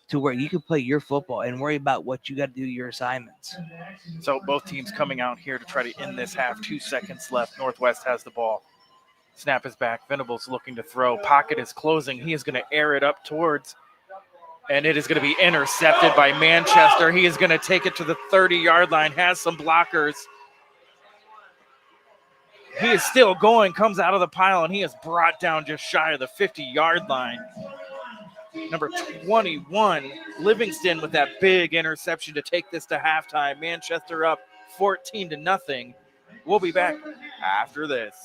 to where you can play your football and worry about what you got to do your assignments. So both teams coming out here to try to end this half. 2 seconds left. Northwest has the ball. Snap is back. Venables looking to throw. Pocket is closing. He is going to air it up towards, and it is going to be intercepted by Manchester. He is going to take it to the 30-yard line, has some blockers. He is still going, comes out of the pile, and he is brought down just shy of the 50-yard line. Number 21, Livingston, with that big interception to take this to halftime. Manchester up 14-0. We'll be back after this.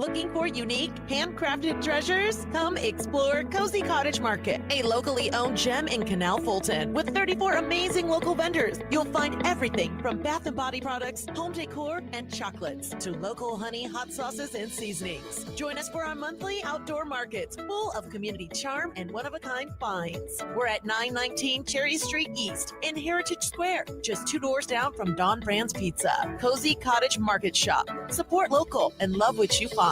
Looking for unique, handcrafted treasures? Come explore Cozy Cottage Market, a locally owned gem in Canal Fulton. With 34 amazing local vendors, you'll find everything from bath and body products, home decor, and chocolates to local honey, hot sauces, and seasonings. Join us for our monthly outdoor markets full of community charm and one-of-a-kind finds. We're at 919 Cherry Street East in Heritage Square, just 2 doors down from Don Brand's Pizza. Cozy Cottage Market Shop. Support local and love what you find.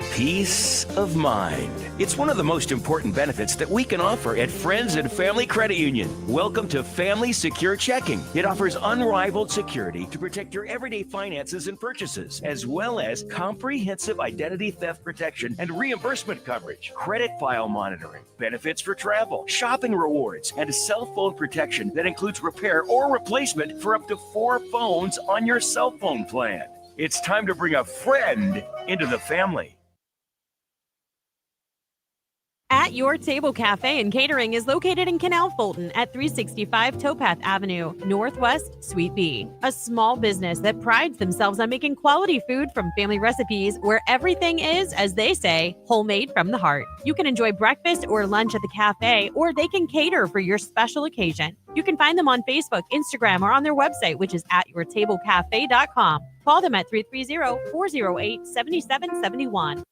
Peace of mind. It's one of the most important benefits that we can offer at Friends and Family Credit Union. Welcome to Family Secure Checking. It offers unrivaled security to protect your everyday finances and purchases, as well as comprehensive identity theft protection and reimbursement coverage, credit file monitoring, benefits for travel, shopping rewards, and cell phone protection that includes repair or replacement for up to 4 phones on your cell phone plan. It's time to bring a friend into the family. At Your Table Cafe and Catering is located in Canal Fulton at 365 Towpath Avenue, Northwest, Suite B. A small business that prides themselves on making quality food from family recipes where everything is, as they say, homemade from the heart. You can enjoy breakfast or lunch at the cafe, or they can cater for your special occasion. You can find them on Facebook, Instagram, or on their website, which is at yourtablecafe.com. Call them at 330-408-7771.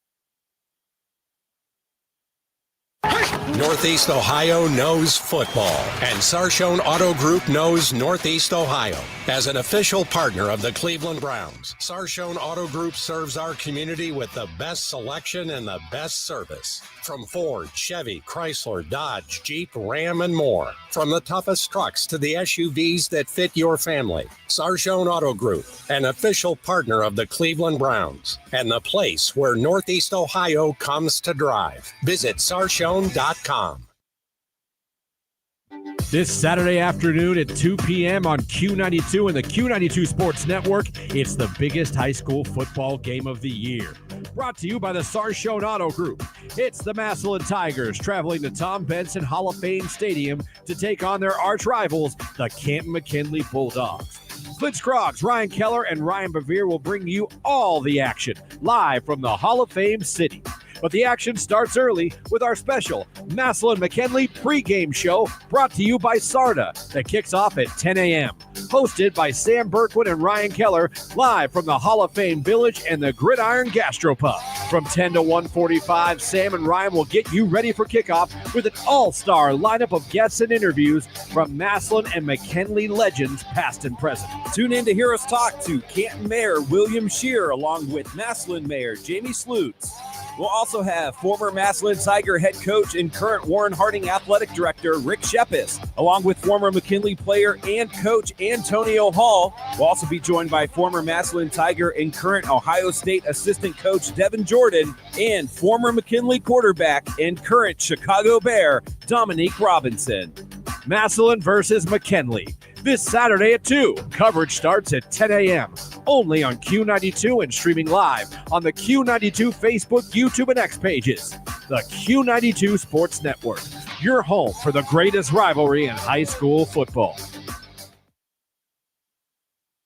Northeast Ohio knows football, and Sarshone Auto Group knows Northeast Ohio. As an official partner of the Cleveland Browns, Sarshone Auto Group serves our community with the best selection and the best service. From Ford, Chevy, Chrysler, Dodge, Jeep, Ram, and more. From the toughest trucks to the SUVs that fit your family. Sarshone Auto Group, an official partner of the Cleveland Browns, and the place where Northeast Ohio comes to drive. Visit sarshone.com. This Saturday afternoon at 2 p.m. on Q92 and the Q92 Sports Network, it's the biggest high school football game of the year. Brought to you by the Sarshone Auto Group. It's the Massillon Tigers traveling to Tom Benson Hall of Fame Stadium to take on their arch rivals, the Canton McKinley Bulldogs. Clint Scroggs, Ryan Keller, and Ryan Bevere will bring you all the action live from the Hall of Fame City. But the action starts early with our special Massillon McKinley pregame show brought to you by Sarda that kicks off at 10 a.m. Hosted by Sam Berkwood and Ryan Keller, live from the Hall of Fame Village and the Gridiron Gastropub. From 10 to 1:45, Sam and Ryan will get you ready for kickoff with an all-star lineup of guests and interviews from Massillon and McKinley legends past and present. Tune in to hear us talk to Canton Mayor William Scheer along with Massillon Mayor Jamie Slutz. We'll also have former Massillon Tiger head coach and current Warren Harding athletic director Rick Shepis, along with former McKinley player and coach Antonio Hall. We'll also be joined by former Massillon Tiger and current Ohio State assistant coach Devin Jordan and former McKinley quarterback and current Chicago Bear Dominique Robinson. Massillon versus McKinley. This Saturday at 2. Coverage starts at 10 a.m. Only on Q92 and streaming live on the Q92 Facebook, YouTube, and X pages. The Q92 Sports Network, your home for the greatest rivalry in high school football.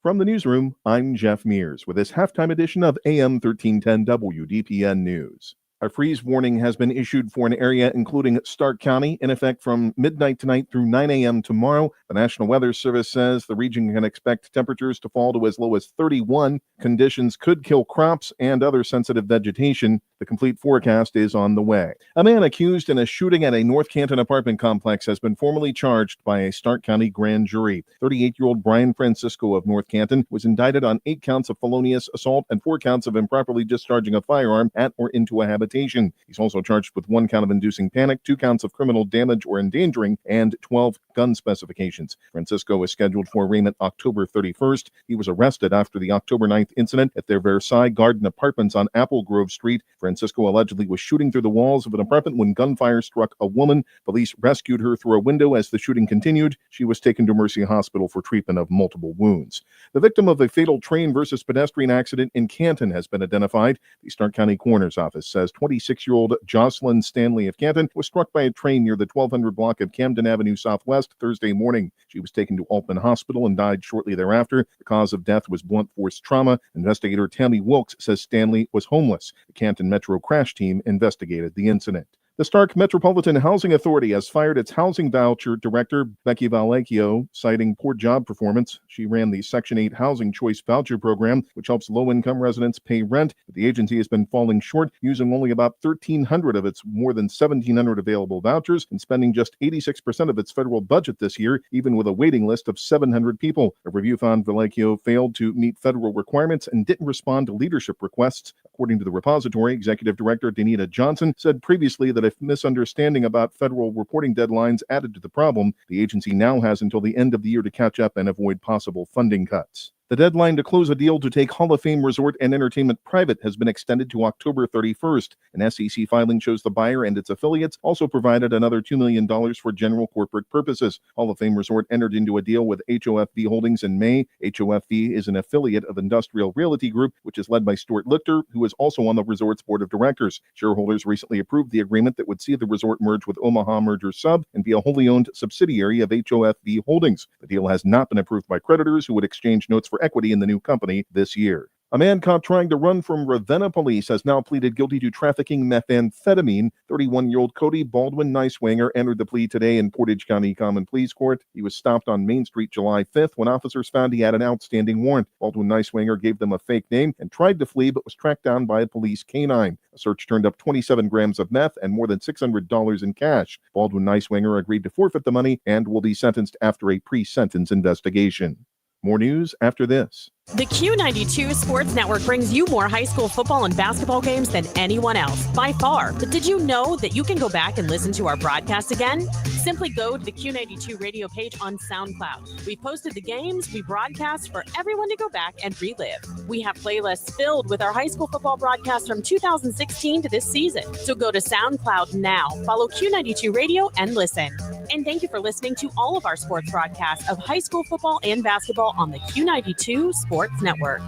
From the newsroom, I'm Jeff Mears with this halftime edition of AM 1310 WDPN News. A freeze warning has been issued for an area including Stark County, in effect from midnight tonight through 9 a.m. tomorrow. The National Weather Service says the region can expect temperatures to fall to as low as 31. Conditions could kill crops and other sensitive vegetation. The complete forecast is on the way. A man accused in a shooting at a North Canton apartment complex has been formally charged by a Stark County grand jury. 38-year-old Brian Francisco of North Canton was indicted on 8 counts of felonious assault and 4 counts of improperly discharging a firearm at or into a habitation. He's also charged with 1 count of inducing panic, 2 counts of criminal damage or endangering, and 12 gun specifications. Francisco is scheduled for arraignment October 31st. He was arrested after the October 9th incident at their Versailles Garden Apartments on Apple Grove Street. Francisco allegedly was shooting through the walls of an apartment when gunfire struck a woman. Police rescued her through a window as the shooting continued. She was taken to Mercy Hospital for treatment of multiple wounds. The victim of a fatal train versus pedestrian accident in Canton has been identified. The Stark County Coroner's Office says 26-year-old Jocelyn Stanley of Canton was struck by a train near the 1200 block of Camden Avenue Southwest Thursday morning. She was taken to Altman Hospital and died shortly thereafter. The cause of death was blunt force trauma. Investigator Tammy Wilkes says Stanley was homeless. The Canton Metro crash team investigated the incident. The Stark Metropolitan Housing Authority has fired its housing voucher director, Becky Vallecchio, citing poor job performance. She ran the Section 8 Housing Choice Voucher Program, which helps low-income residents pay rent. But the agency has been falling short, using only about 1,300 of its more than 1,700 available vouchers and spending just 86% of its federal budget this year, even with a waiting list of 700 people. A review found Vallecchio failed to meet federal requirements and didn't respond to leadership requests. According to the repository, Executive Director Danita Johnson said previously that if misunderstanding about federal reporting deadlines added to the problem, the agency now has until the end of the year to catch up and avoid possible funding cuts. The deadline to close a deal to take Hall of Fame Resort and Entertainment private has been extended to October 31st. An SEC filing shows the buyer and its affiliates also provided another $2 million for general corporate purposes. Hall of Fame Resort entered into a deal with HOFV Holdings in May. HOFV is an affiliate of Industrial Realty Group, which is led by Stuart Lichter, who is also on the resort's board of directors. Shareholders recently approved the agreement that would see the resort merge with Omaha Merger Sub and be a wholly owned subsidiary of HOFV Holdings. The deal has not been approved by creditors, who would exchange notes for equity in the new company this year. A man caught trying to run from Ravenna police has now pleaded guilty to trafficking methamphetamine. 31-year-old Cody Baldwin Neiswanger entered the plea today in Portage County Common Pleas Court. He was stopped on Main Street July 5th when officers found he had an outstanding warrant. Baldwin Neiswanger gave them a fake name and tried to flee but was tracked down by a police canine. A search turned up 27 grams of meth and more than $600 in cash. Baldwin Neiswanger agreed to forfeit the money and will be sentenced after a pre-sentence investigation. More news after this. The Q92 Sports Network brings you more high school football and basketball games than anyone else, by far. But did you know that you can go back and listen to our broadcast again? Simply go to the Q92 radio page on SoundCloud. We posted the games we broadcast for everyone to go back and relive. We have playlists filled with our high school football broadcasts from 2016 to this season. So go to SoundCloud now, follow Q92 Radio, and listen. And thank you for listening to all of our sports broadcasts of high school football and basketball on the Q92 Sports Network.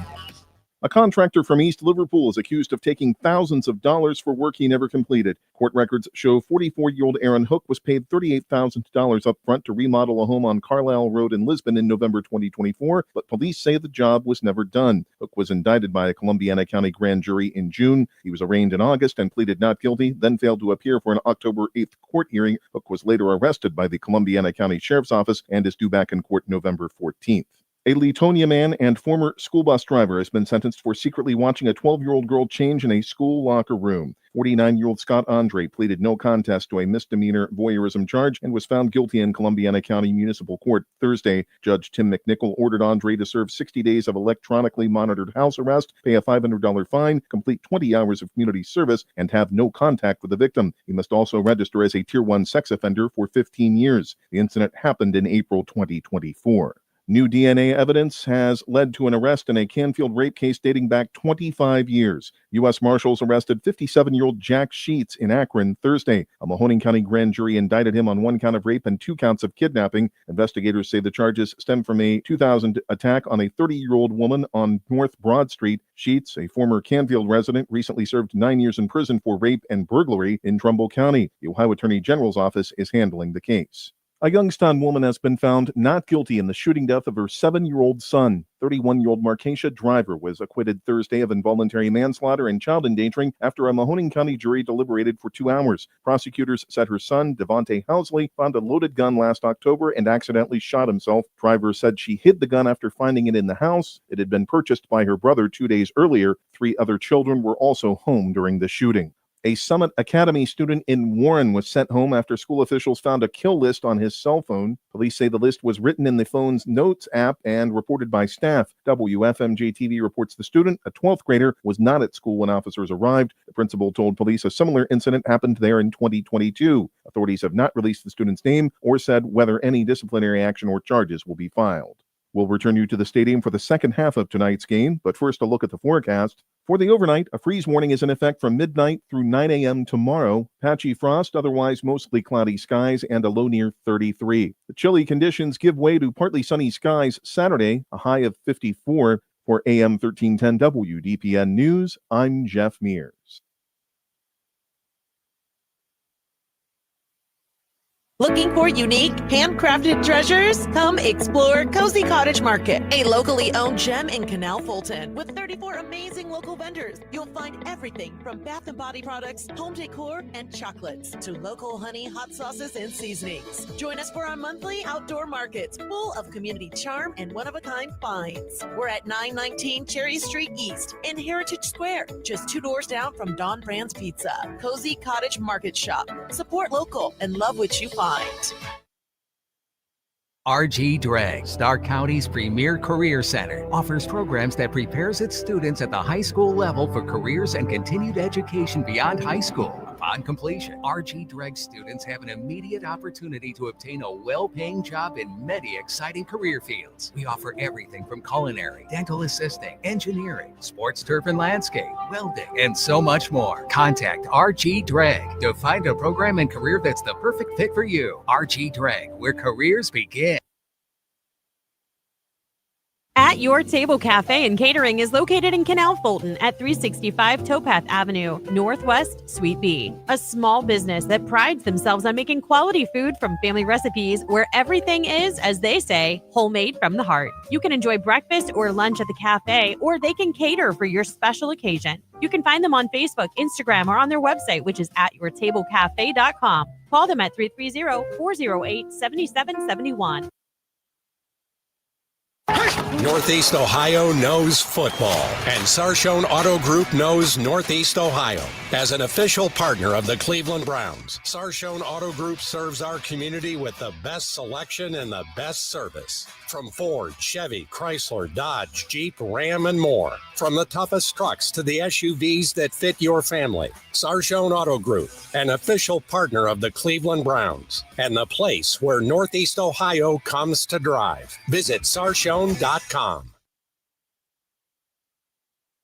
A contractor from East Liverpool is accused of taking thousands of dollars for work he never completed. Court records show 44-year-old Aaron Hook was paid $38,000 up front to remodel a home on Carlisle Road in Lisbon in November 2024, but police say the job was never done. Hook was indicted by a Columbiana County grand jury in June. He was arraigned in August and pleaded not guilty, then failed to appear for an October 8th court hearing. Hook was later arrested by the Columbiana County Sheriff's Office and is due back in court November 14th. A Leetonia man and former school bus driver has been sentenced for secretly watching a 12-year-old girl change in a school locker room. 49-year-old Scott Andre pleaded no contest to a misdemeanor voyeurism charge and was found guilty in Columbiana County Municipal Court Thursday. Judge Tim McNichol ordered Andre to serve 60 days of electronically monitored house arrest, pay a $500 fine, complete 20 hours of community service, and have no contact with the victim. He must also register as a Tier 1 sex offender for 15 years. The incident happened in April 2024. New DNA evidence has led to an arrest in a Canfield rape case dating back 25 years. U.S. Marshals arrested 57-year-old Jack Sheets in Akron Thursday. A Mahoning County grand jury indicted him on 1 count of rape and 2 counts of kidnapping. Investigators say the charges stem from a 2000 attack on a 30-year-old woman on North Broad Street. Sheets, a former Canfield resident, recently served 9 years in prison for rape and burglary in Trumbull County. The Ohio Attorney General's office is handling the case. A Youngstown woman has been found not guilty in the shooting death of her 7-year-old son. 31-year-old Markeisha Driver was acquitted Thursday of involuntary manslaughter and child endangering after a Mahoning County jury deliberated for 2 hours. Prosecutors said her son, Devontae Housley, found a loaded gun last October and accidentally shot himself. Driver said she hid the gun after finding it in the house. It had been purchased by her brother 2 days earlier. 3 other children were also home during the shooting. A Summit Academy student in Warren was sent home after school officials found a kill list on his cell phone. Police say the list was written in the phone's notes app and reported by staff. WFMJ-TV reports the student, a 12th grader, was not at school when officers arrived. The principal told police a similar incident happened there in 2022. Authorities have not released the student's name or said whether any disciplinary action or charges will be filed. We'll return you to the stadium for the second half of tonight's game, but first a look at the forecast. For the overnight, a freeze warning is in effect from midnight through 9 a.m. tomorrow. Patchy frost, otherwise mostly cloudy skies, and a low near 33. The chilly conditions give way to partly sunny skies Saturday, a high of 54. For AM 1310 WDPN News, I'm Jeff Mears. Looking for unique, handcrafted treasures? Come explore Cozy Cottage Market, a locally owned gem in Canal Fulton. With 34 amazing local vendors, you'll find everything from bath and body products, home decor, and chocolates to local honey, hot sauces, and seasonings. Join us for our monthly outdoor markets full of community charm and one-of-a-kind finds. We're at 919 Cherry Street East in Heritage Square, just 2 doors down from Don Brand's Pizza. Cozy Cottage Market Shop. Support local and love what you find. RG Drag, Stark County's premier career center, offers programs that prepares its students at the high school level for careers and continued education beyond high school. Upon completion, RG Drag students have an immediate opportunity to obtain a well-paying job in many exciting career fields. We offer everything from culinary, dental assisting, engineering, sports turf and landscape, welding, and so much more. Contact RG Drag to find a program and career that's the perfect fit for you. RG Drag, where careers begin. At Your Table Cafe and Catering is located in Canal Fulton at 365 Towpath Avenue, Northwest, Suite B. A small business that prides themselves on making quality food from family recipes where everything is, as they say, homemade from the heart. You can enjoy breakfast or lunch at the cafe, or they can cater for your special occasion. You can find them on Facebook, Instagram, or on their website, which is at yourtablecafe.com. Call them at 330-408-7771. Northeast Ohio knows football, and Sarshone Auto Group knows Northeast Ohio. As an official partner of the Cleveland Browns, Sarshone Auto Group serves our community with the best selection and the best service. From Ford, Chevy, Chrysler, Dodge, Jeep, Ram, and more. From the toughest trucks to the SUVs that fit your family. Sarshone Auto Group, an official partner of the Cleveland Browns, and the place where Northeast Ohio comes to drive. Visit sarshone.com.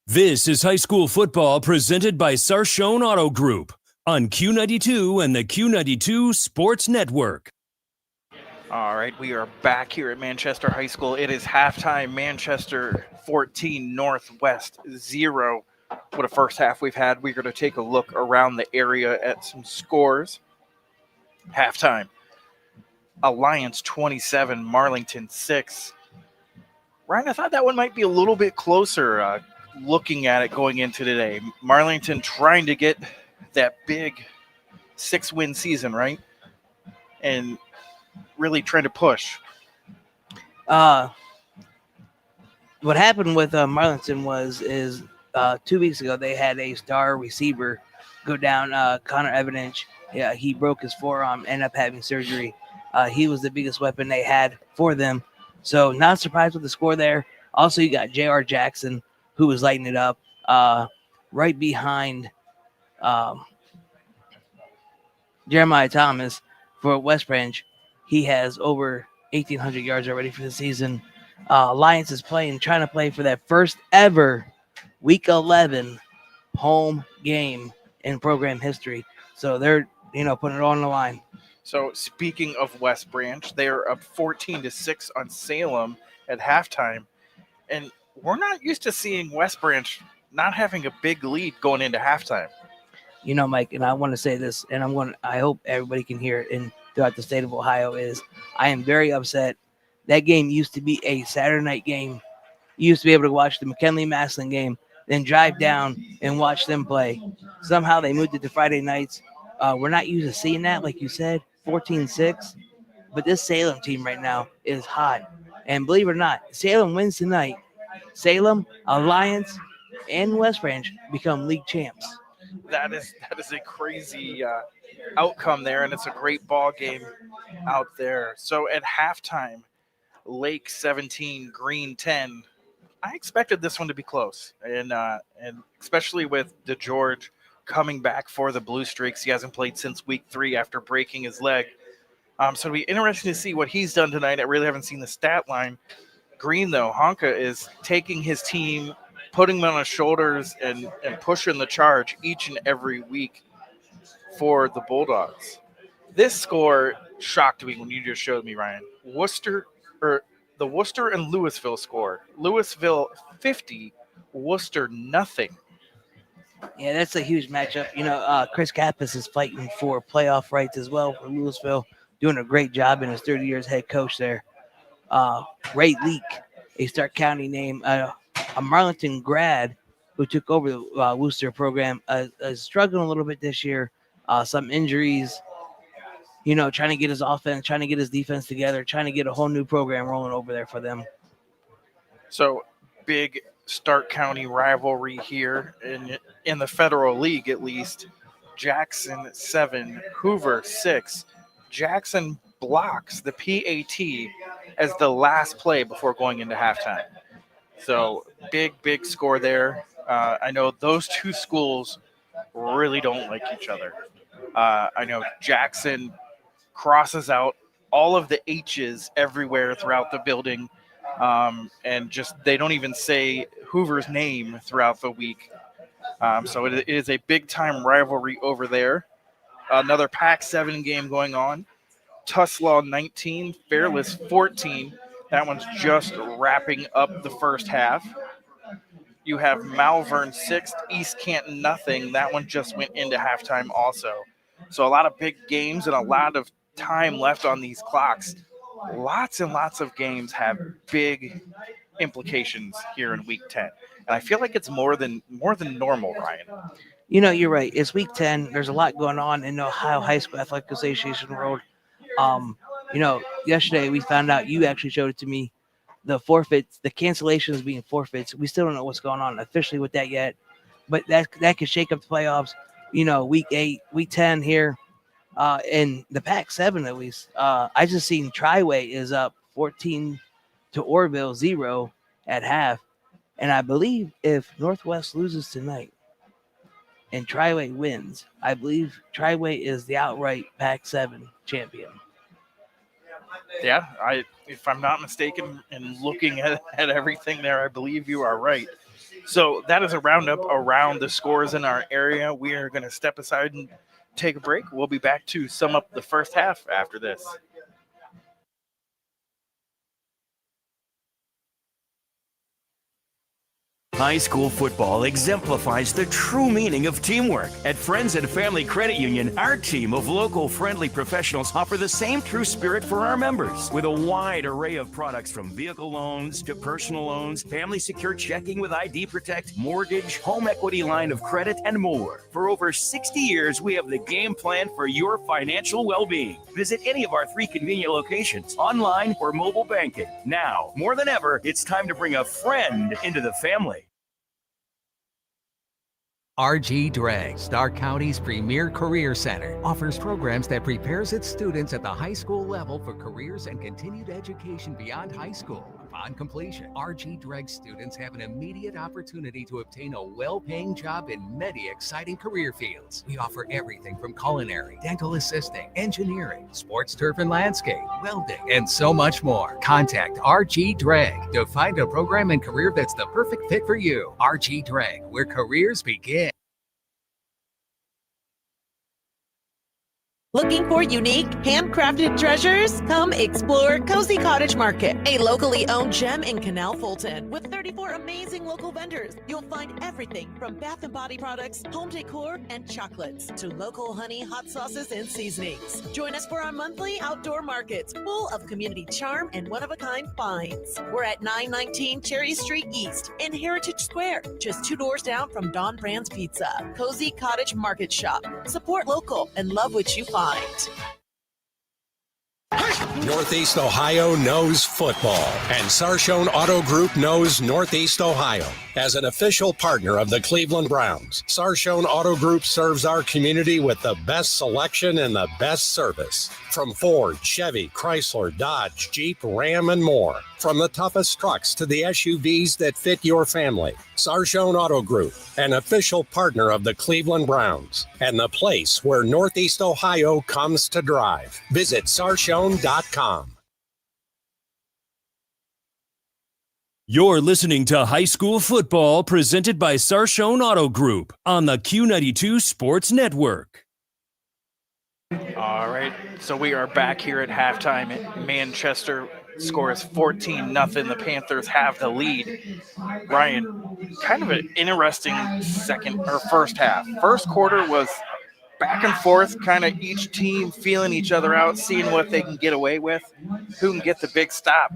This is high school football presented by Sarshone Auto Group on Q92 and the Q92 Sports Network. All right, we are back here at Manchester High School. It is halftime, Manchester 14, Northwest 0. What a first half we've had. We're going to take a look around the area at some scores. Halftime, Alliance 27, Marlington 6. Ryan, I thought that one might be a little bit closer looking at it going into today. Marlington trying to get that big 6-win season, right? And really trying to push. What happened with Marlington is 2 weeks ago they had a star receiver go down, Connor Evidence. Yeah, he broke his forearm, ended up having surgery. He was the biggest weapon they had for them. So not surprised with the score there. Also, you got J.R. Jackson, who was lighting it up right behind Jeremiah Thomas for West Branch. He has over 1,800 yards already for the season. Alliance is trying to play for that first ever Week 11 home game in program history. So they're, putting it on the line. So speaking of West Branch, they're up 14-6 on Salem at halftime. And we're not used to seeing West Branch not having a big lead going into halftime. Mike, and I want to say this, and I hope everybody can hear it. And throughout the state of Ohio is I am very upset. That game used to be a Saturday night game. You used to be able to watch the McKinley-Massillon game, then drive down and watch them play. Somehow they moved it to Friday nights. We're not used to seeing that, like you said, 14-6. But this Salem team right now is hot. And believe it or not, Salem wins tonight. Salem, Alliance, and West Branch become league champs. That is a crazy outcome there, and it's a great ball game out there. So at halftime, Lake 17, Green 10. I expected this one to be close, and especially with DeGeorge coming back for the Blue Streaks. He hasn't played since week 3 after breaking his leg. So it'll be interesting to see what he's done tonight. I really haven't seen the stat line. Green, though, Honka is taking his team, putting them on his shoulders, and pushing the charge each and every week for the Bulldogs. This score shocked me when you just showed me, Ryan. The Worcester and Louisville score. Louisville 50, Worcester nothing. Yeah, that's a huge matchup. Chris Kappas is fighting for playoff rights as well for Louisville, doing a great job in his 30 years head coach there. Ray Leak, a Stark County name, a Marlington grad who took over the Worcester program, is struggling a little bit this year. Some injuries, trying to get his offense, trying to get his defense together, trying to get a whole new program rolling over there for them. So big Stark County rivalry here in the Federal League, at least. Jackson 7, Hoover 6. Jackson blocks the PAT as the last play before going into halftime. So big score there. I know those two schools really don't like each other. I know Jackson crosses out all of the H's everywhere throughout the building, and just they don't even say Hoover's name throughout the week. So it is a big-time rivalry over there. Another Pac-7 game going on. Tuslaw 19, Fairless 14. That one's just wrapping up the first half. You have Malvern 6, East Canton nothing. That one just went into halftime also. So a lot of big games and a lot of time left on these clocks. Lots and lots of games have big implications here in Week 10. And I feel like it's more than normal, Ryan. You're right. It's Week 10. There's a lot going on in the Ohio High School Athletic Association world. Yesterday we found out, you actually showed it to me, the forfeits, the cancellations being forfeits. We still don't know what's going on officially with that yet, but that could shake up the playoffs. Week 8, Week 10 here, in the Pac-7 at least. I just seen Triway is up 14 to Orville 0 at half, and I believe if Northwest loses tonight and Triway wins, I believe Triway is the outright Pac-7 champion. Yeah, if I'm not mistaken, and looking at everything there, I believe you are right. So that is a roundup around the scores in our area. We are going to step aside and take a break. We'll be back to sum up the first half after this. High school football exemplifies the true meaning of teamwork. At Friends and Family Credit Union, our team of local friendly professionals offer the same true spirit for our members. With a wide array of products from vehicle loans to personal loans, family secure checking with ID Protect, mortgage, home equity line of credit, and more. For over 60 years, we have the game plan for your financial well-being. Visit any of our 3 convenient locations, online or mobile banking. Now, more than ever, it's time to bring a friend into the family. RG Drag, Stark County's premier career center, offers programs that prepares its students at the high school level for careers and continued education beyond high school. Upon completion, RG Drag students have an immediate opportunity to obtain a well-paying job in many exciting career fields. We offer everything from culinary, dental assisting, engineering, sports turf and landscape, welding, and so much more. Contact RG Drag to find a program and career that's the perfect fit for you. RG Drag, where careers begin. Looking for unique, handcrafted treasures? Come explore Cozy Cottage Market, a locally owned gem in Canal Fulton with 34 amazing local vendors. You'll find everything from bath and body products, home decor, and chocolates to local honey, hot sauces, and seasonings. Join us for our monthly outdoor markets full of community charm and one-of-a-kind finds. We're at 919 Cherry Street East in Heritage Square, just 2 doors down from Don Brand's Pizza. Cozy Cottage Market Shop. Support local and love what you find. Northeast Ohio knows football, and Sarshone Auto Group knows Northeast Ohio. As an official partner of the Cleveland Browns, Sarshone Auto Group serves our community with the best selection and the best service. From Ford, Chevy, Chrysler, Dodge, Jeep, Ram, and more. From the toughest trucks to the SUVs that fit your family. Sarshone Auto Group, an official partner of the Cleveland Browns, and the place where Northeast Ohio comes to drive. Visit sarshone.com. You're listening to High School Football presented by Sarshone Auto Group on the Q92 Sports Network. All right, so we are back here at halftime. Manchester scores 14-0. The Panthers have the lead. Ryan, kind of an interesting first half. First quarter was back and forth, kind of each team feeling each other out, seeing what they can get away with, who can get the big stop.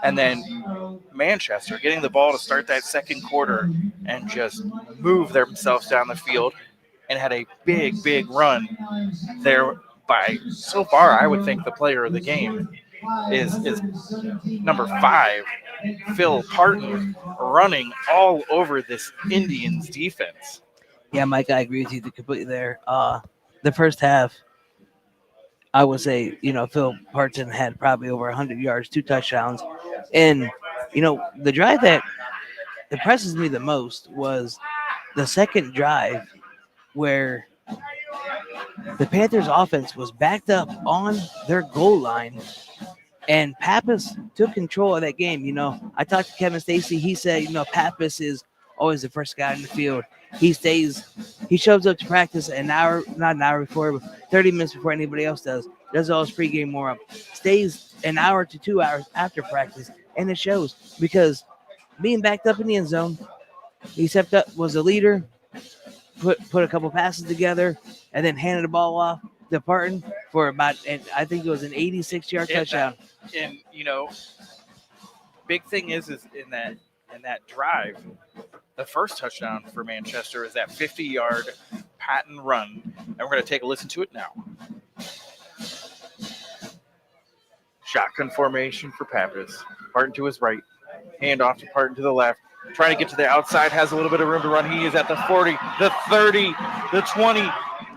And then Manchester getting the ball to start that second quarter and just move themselves down the field and had a big run there by, so far, I would think the player of the game is number 5, Phil Parton, running all over this Indians defense. Yeah, Mike, I agree with you completely there. The first half, I would say, Phil Parton had probably over 100 yards, 2 touchdowns. And, the drive that impresses me the most was the second drive where the Panthers offense was backed up on their goal line, and Pappas took control of that game. I talked to Kevin Stacy. He said, Pappas is always the first guy in the field. He shows up to practice not an hour before, but 30 minutes before anybody else does all his pregame warm-up, stays an hour to 2 hours after practice, and it shows because being backed up in the end zone, he stepped up, was a leader, put a couple passes together, and then handed the ball off to Parton for about, and I think it was an 86-yard touchdown. And big thing is in that drive, the first touchdown for Manchester is that 50-yard patent run, and we're going to take a listen to it now. Shotgun formation for Pappas. Parton to his right, hand off to Parton to the left. Trying to get to the outside, has a little bit of room to run. He is at the 40, the 30, the 20,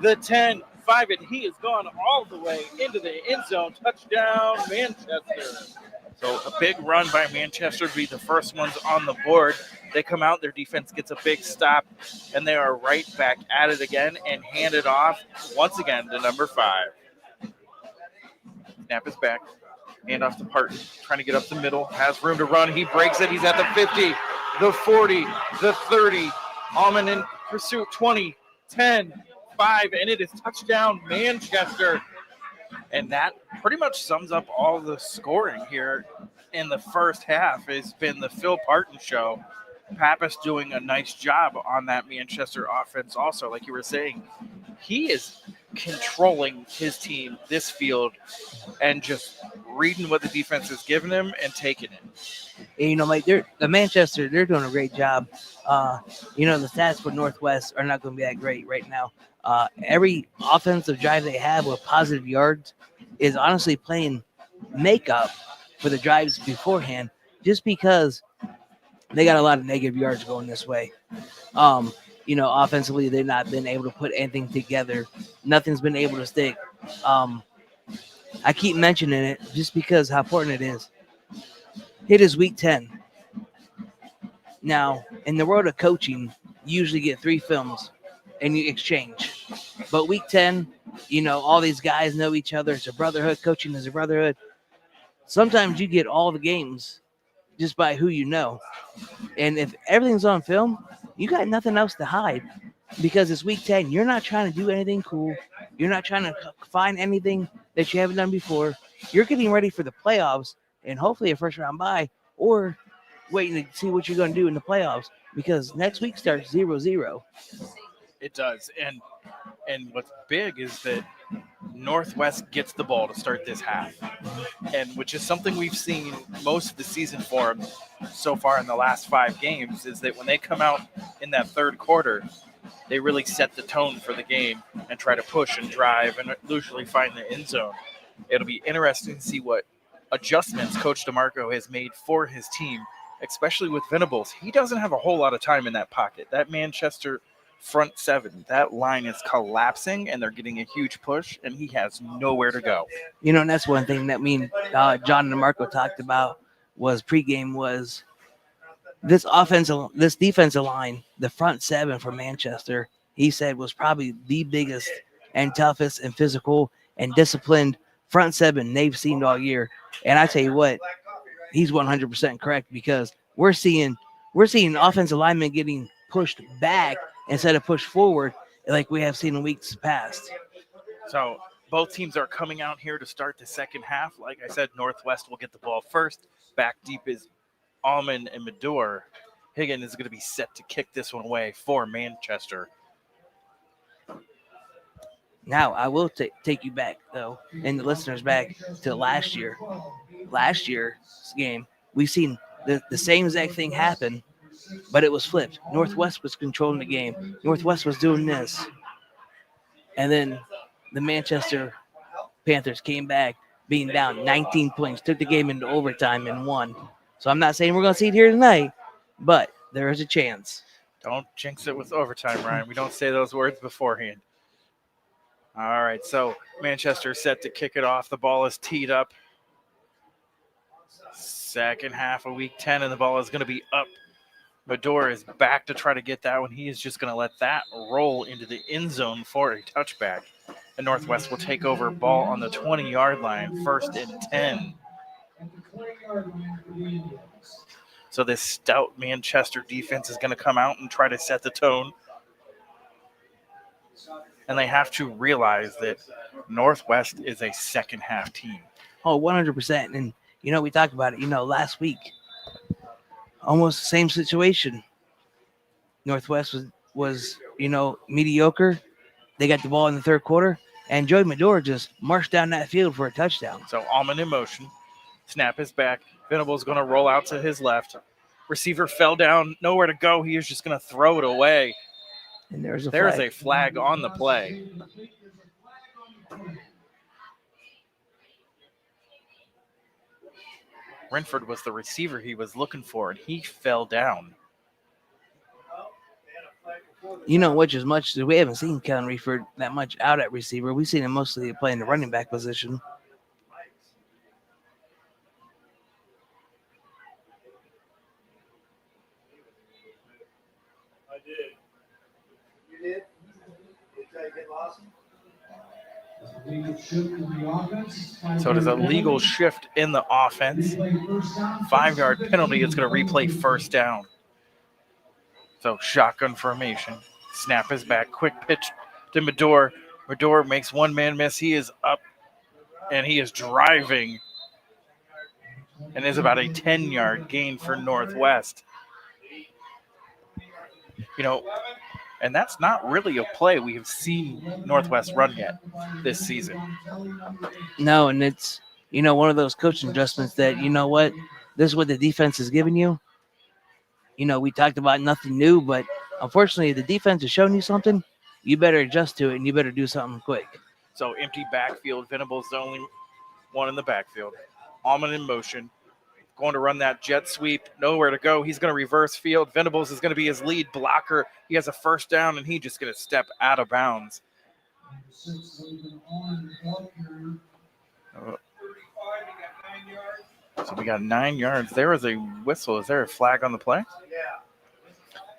the 10, 5, and he has gone all the way into the end zone. Touchdown, Manchester. So a big run by Manchester to be the first ones on the board. They come out, their defense gets a big stop, and they are right back at it again and hand it off once again to number 5. Snap is back. Hand off to Parton, trying to get up the middle, has room to run. He breaks it. He's at the 50, the 40, the 30. Allman in pursuit, 20, 10, 5, and it is touchdown Manchester. And that pretty much sums up all the scoring here in the first half. It's been the Phil Parton show. Pappas doing a nice job on that Manchester offense also. Like you were saying, he is controlling his team, this field, and just reading what the defense is giving him and taking it. And, Mike, the Manchester, they're doing a great job. The stats for Northwest are not going to be that great right now. Every offensive drive they have with positive yards is honestly playing makeup for the drives beforehand, just because they got a lot of negative yards going this way. Offensively, they've not been able to put anything together. Nothing's been able to stick. I keep mentioning it just because how important it is. It is week 10. Now, in the world of coaching, you usually get 3 films and you exchange. But week 10, all these guys know each other. It's a brotherhood. Coaching is a brotherhood. Sometimes you get all the games just by who you know. And if everything's on film, you got nothing else to hide because it's week 10. You're not trying to do anything cool. You're not trying to find anything that you haven't done before. You're getting ready for the playoffs and hopefully a first round bye, or waiting to see what you're going to do in the playoffs, because next week starts 0-0. It does. And what's big is that Northwest gets the ball to start this half, and which is something we've seen most of the season for them so far in the last 5 games, is that when they come out in that third quarter, they really set the tone for the game and try to push and drive and usually find the end zone. It'll be interesting to see what adjustments Coach DeMarco has made for his team, especially with Venables. He doesn't have a whole lot of time in that pocket. That Manchester front 7, that line is collapsing, and they're getting a huge push, and he has nowhere to go. You know, and that's one thing that me and John and DeMarco talked about was pregame, was this defensive line, the front 7 for Manchester, he said was probably the biggest and toughest and physical and disciplined front 7 they've seen all year. And I tell you what, he's 100% correct, because we're seeing offensive linemen getting pushed back instead of pushed forward like we have seen in weeks past. So both teams are coming out here to start the second half. Like I said, Northwest will get the ball first. Back deep is Almond and Medor. Higgin is going to be set to kick this one away for Manchester. Now, I will take you back, though, and the listeners back to last year. Last year's game, we've seen the same exact thing happen, but it was flipped. Northwest was controlling the game. Northwest was doing this. And then the Manchester Panthers came back, being down 19 points, took the game into overtime and won. So I'm not saying we're going to see it here tonight, but there is a chance. Don't jinx it with overtime, Ryan. We don't say those words beforehand. All right, so Manchester set to kick it off. The ball is teed up. Second half of week 10, and the ball is going to be up. Medor is back to try to get that one. He is just going to let that roll into the end zone for a touchback. And Northwest will take over, ball on the 20-yard line, 1st and 10. So this stout Manchester defense is going to come out and try to set the tone. And they have to realize that Northwest is a second-half team. Oh, 100%. And, you know, we talked about it, last week. Almost the same situation. Northwest was mediocre. They got the ball in the third quarter, and Joey Medor just marched down that field for a touchdown. So Almond in motion. Snap is back. Venable's going to roll out to his left. Receiver fell down. Nowhere to go. He is just going to throw it away. And there's a flag on the play. Renford was the receiver he was looking for, and he fell down. Which as much as we haven't seen Kellen Renford that much out at receiver, we've seen him mostly playing the running back position. I did. You did? Did I get lost? So it is a legal shift in the offense. 5-yard penalty. It's going to replay first down. So shotgun formation. Snap is back. Quick pitch to Medor. Medor makes one man miss. He is up and he is driving. And is about a 10-yard gain for Northwest. And that's not really a play we have seen Northwest run yet this season. No, and it's, one of those coaching adjustments that, this is what the defense is giving you. We talked about nothing new, but unfortunately, the defense is showing you something. You better adjust to it, and you better do something quick. So empty backfield. Venable's the only one in the backfield. Almond in motion. Going to run that jet sweep. Nowhere to go. He's going to reverse field. Venables is going to be his lead blocker. He has a first down, and he's just going to step out of bounds. So we got 9 yards. There was a whistle. Is there a flag on the play?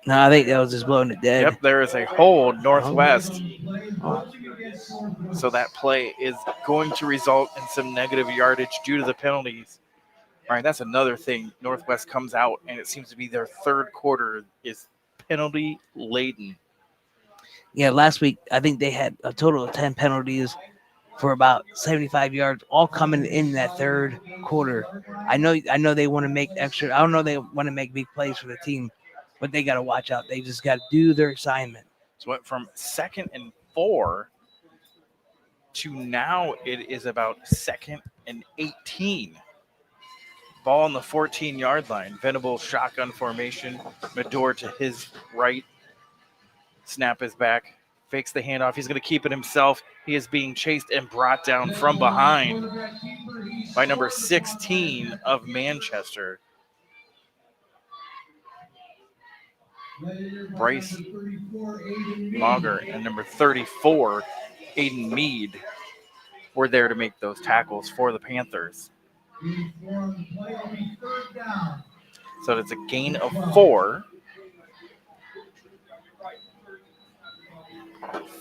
No, I think that was just blowing it dead. Yep, there is a hold, Northwest. So that play is going to result in some negative yardage due to the penalties. All right, that's another thing. Northwest comes out, and it seems to be their third quarter is penalty-laden. Yeah, last week, I think they had a total of 10 penalties for about 75 yards, all coming in that third quarter. I know they want to make extra. I don't know they want to make big plays for the team, but they got to watch out. They just got to do their assignment. So went from 2nd and 4 to now it is about 2nd and 18. Ball on the 14-yard line. Venables shotgun formation. Medor to his right. Snap is back. Fakes the handoff. He's going to keep it himself. He is being chased and brought down from behind by number 16 of Manchester. Bryce Mauger and number 34, Aiden Mead, were there to make those tackles for the Panthers. So it's a gain of 4.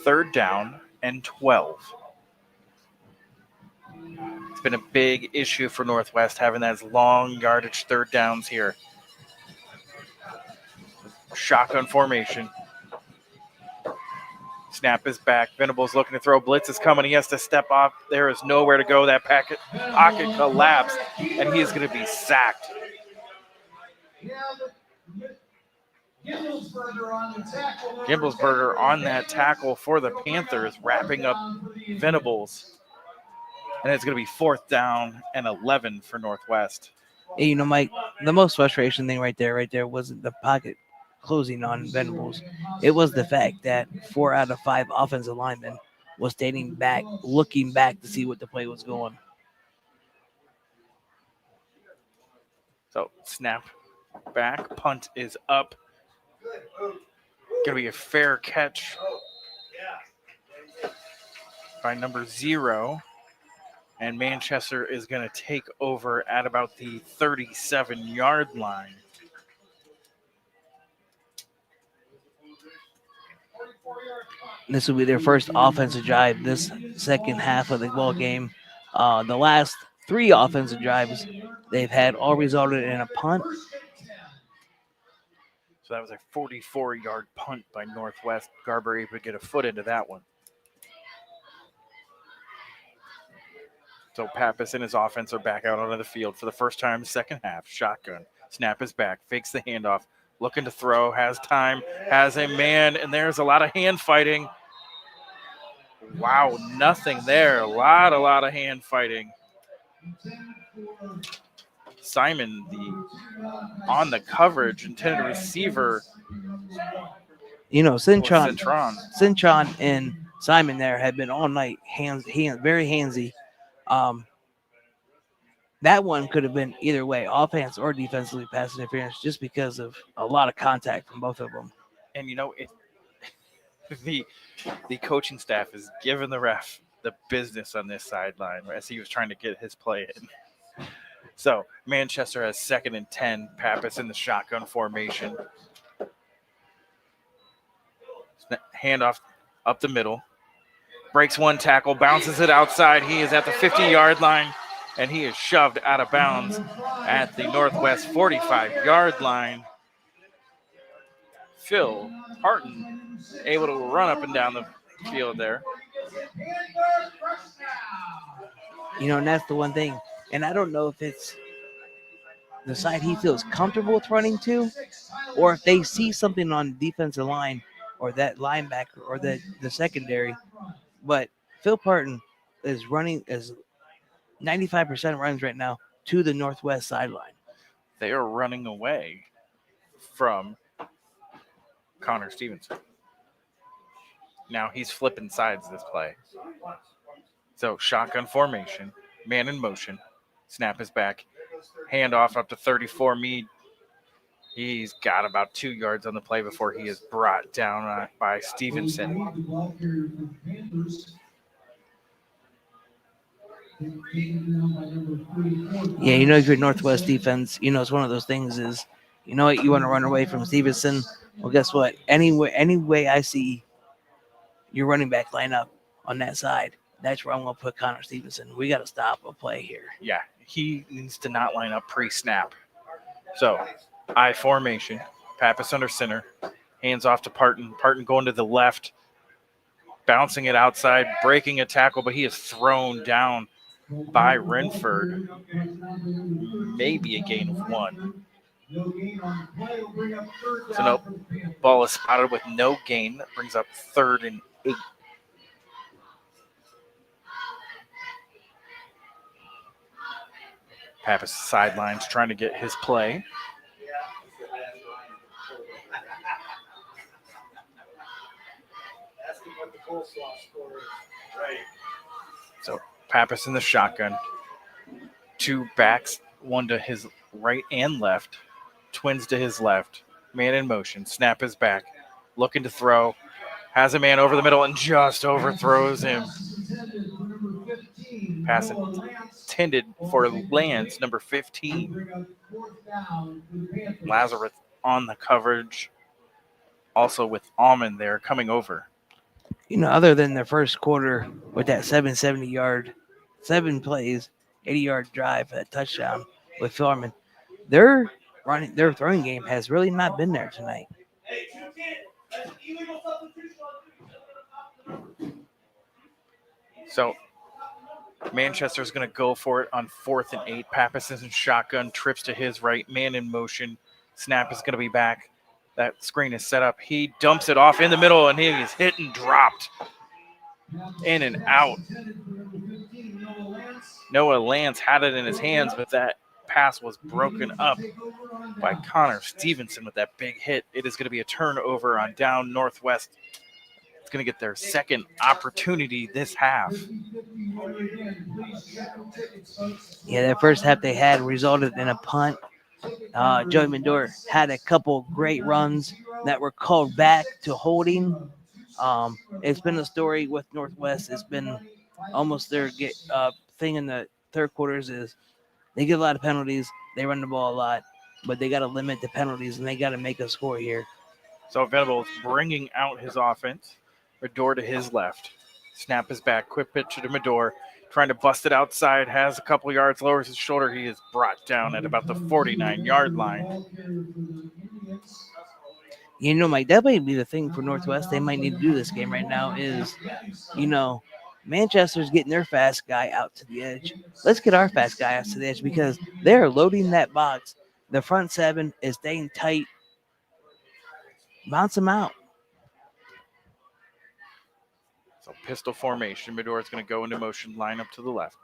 3rd down and 12. It's been a big issue for Northwest having those long yardage 3rd downs here. Shotgun formation. Snap is back. Venables looking to throw. Blitz is coming. He has to step off. There is nowhere to go. That pocket collapsed, and he is going to be sacked. Gimbelsberger on that tackle for the Panthers, wrapping up Venables. And it's going to be 4th down and 11 for Northwest. Hey, you know, Mike, the most frustration thing right there wasn't the pocket closing on Venables. It was the fact that 4 out of 5 offensive linemen was standing back, looking back to see what the play was going. So snap back, punt is up. Going to be a fair catch by number 0. And Manchester is going to take over at about the 37-yard line. This will be their first offensive drive this second half of the ball game. The last 3 offensive drives they've had all resulted in a punt. So that was a 44-yard punt by Northwest. Garber able to get a foot into that one. So Pappas and his offense are back out onto the field for the first time in the second half. Shotgun. Snap is back. Fakes the handoff. Looking to throw. Has time. Has a man. And there's a lot of hand fighting. Wow, nothing there. A lot of hand fighting. Simon, on the coverage, intended receiver. You know, Cintron and Simon there had been all night very handsy. That one could have been either way, offense or defensively pass interference, just because of a lot of contact from both of them. And you know, the coaching staff is giving the ref the business on this sideline as he was trying to get his play in. So Manchester has 2nd and 10. Pappas in the shotgun formation. Handoff up the middle. Breaks one tackle, bounces it outside. He is at the 50-yard line, and he is shoved out of bounds at the Northwest 45-yard line. Phil Parton able to run up and down the field there. You know, and that's the one thing. And I don't know if it's the side he feels comfortable with running to, or if they see something on the defensive line or that linebacker or the secondary. But Phil Parton is running as 95% runs right now to the Northwest sideline. They are running away from Connor Stevenson. Now he's flipping sides this play. So shotgun formation, man in motion. Snap is back. Handoff up to 34 Mead. He's got about 2 yards on the play before he is brought down by Stevenson. Yeah, you know, if you're Northwest defense, you know, it's one of those things is, you know what, you want to run away from Stevenson. Well, guess what? Any way I see your running back line up on that side, that's where I'm going to put Connor Stevenson. We got to stop a play here. Yeah, he needs to not line up pre-snap. So, I formation. Pappas under center. Hands off to Parton. Parton going to the left. bouncing it outside, breaking a tackle, but he is thrown down by Renford. Maybe a gain of 1. So nope, ball is spotted with no gain. That brings up 3rd and 8. Pappas sidelines trying to get his play. So Pappas in the shotgun. 2 backs, 1 to his right and left. Twins to his left. Man in motion. Snap is back. Looking to throw. Has a man over the middle and just overthrows him. Pass intended for Lance, number 15. Lazarus on the coverage. Also with Almond there coming over. Other than their first quarter with that 770-yard, 7 plays, 80-yard drive, a touchdown with Foreman, their throwing game has really not been there tonight. So Manchester's going to go for it on 4th and 8. Pappas is in shotgun, trips to his right, man in motion. Snap is going to be back. That screen is set up. He dumps it off in the middle, and he is hit and dropped. In and out. Noah Lance had it in his hands, but that pass was broken up by Connor Stevenson with that big hit. It is going to be a turnover on down Northwest. It's going to get their second opportunity this half. Yeah, that first half they had resulted in a punt. Joey Mandor had a couple great runs that were called back to holding. It's been a story with Northwest. It's been almost their thing in the third quarters is they get a lot of penalties. They run the ball a lot, but they got to limit the penalties, and they got to make a score here. So Venables bringing out his offense. Medor to his left. Snap is back. Quick pitch to Medor. Trying to bust it outside. Has a couple yards. Lowers his shoulder. He is brought down at about the 49-yard line. Mike, that might be the thing for Northwest. They might need to do this game right now is, Manchester's getting their fast guy out to the edge. Let's get our fast guy out to the edge because they're loading that box. The front 7 is staying tight. Bounce them out. So pistol formation. Medor is going to go into motion, line up to the left.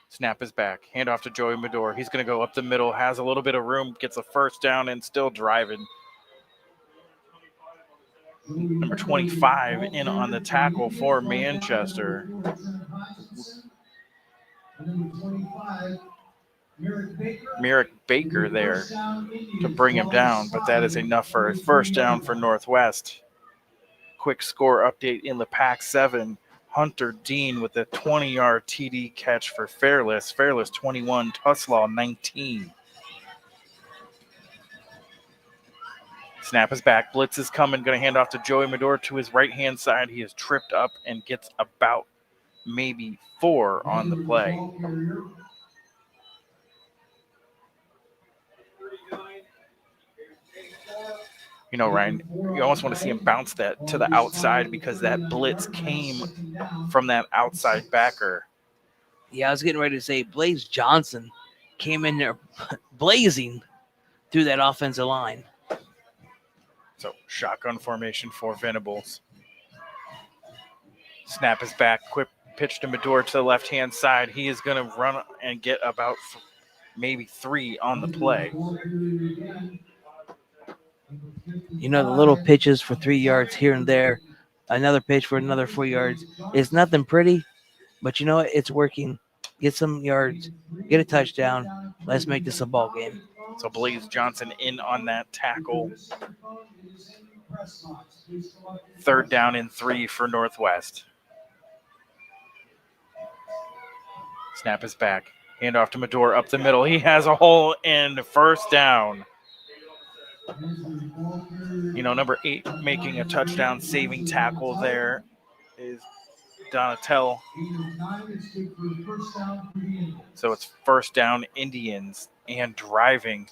Snap is back. Hand off to Joey Medor. He's going to go up the middle, has a little bit of room, gets a first down, and still driving. Number 25 in on the tackle for Manchester. Merrick Baker there to bring him down, but that is enough for a first down for Northwest. Quick score update in the Pac-7. Hunter Dean with a 20-yard TD catch for Fairless. Fairless 21, Tuslaw 19. Snap is back. Blitz is coming. Going to hand off to Joey Medor to his right-hand side. He is tripped up and gets about maybe 4 on the play. Ryan, you almost want to see him bounce that to the outside because that blitz came from that outside backer. Yeah, I was getting ready to say Blaze Johnson came in there blazing through that offensive line. So shotgun formation for Venables. Snap is back. Quick pitch to Medor to the left-hand side. He is going to run and get about maybe 3 on the play. The little pitches for 3 yards here and there. Another pitch for another 4 yards. It's nothing pretty, but you know what? It's working. Get some yards. Get a touchdown. Let's make this a ball game. So Blaze Johnson in on that tackle. 3rd down and 3 for Northwest. Snap is back. Hand off to Medor up the middle. He has a hole and first down. Number 8 making a touchdown saving tackle there is Donatel. So it's first down Indians and driving.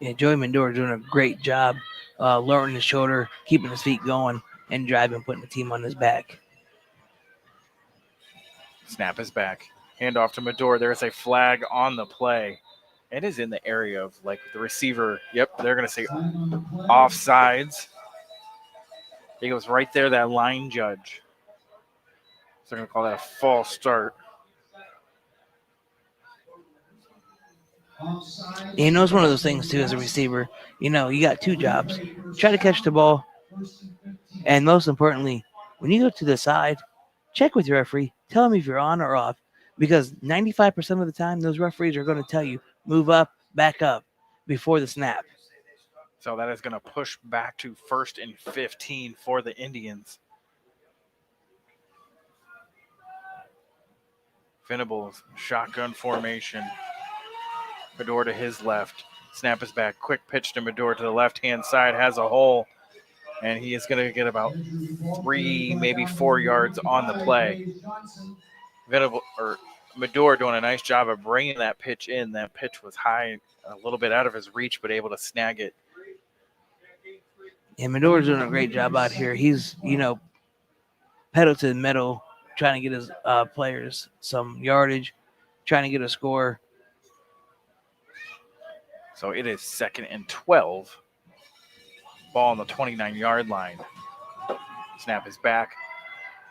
Yeah, Joey Mandor doing a great job lowering his shoulder, keeping his feet going, and driving, putting the team on his back. Snap is back. Hand off to Medor. There's a flag on the play. It is in the area of like the receiver. Yep, they're going to say offsides. He goes right there, that line judge. So they're going to call that a false start. You know, it's one of those things, too, as a receiver. You know, you got two jobs. Try to catch the ball. And most importantly, when you go to the side, check with your referee. Tell him if you're on or off. Because 95% of the time, those referees are going to tell you, move up, back up before the snap. So that is going to push back to 1st and 15 for the Indians. Venables, shotgun formation. Medor to his left. Snap is back. Quick pitch to Medor to the left-hand side. Has a hole. And he is going to get about 3, maybe 4 yards on the play. Medor doing a nice job of bringing that pitch in. That pitch was high, a little bit out of his reach, but able to snag it. And Medor's doing a great job out here. He's, pedal to the metal, trying to get his players some yardage, trying to get a score. So it is 2nd and 12. Ball on the 29-yard line. Snap is back.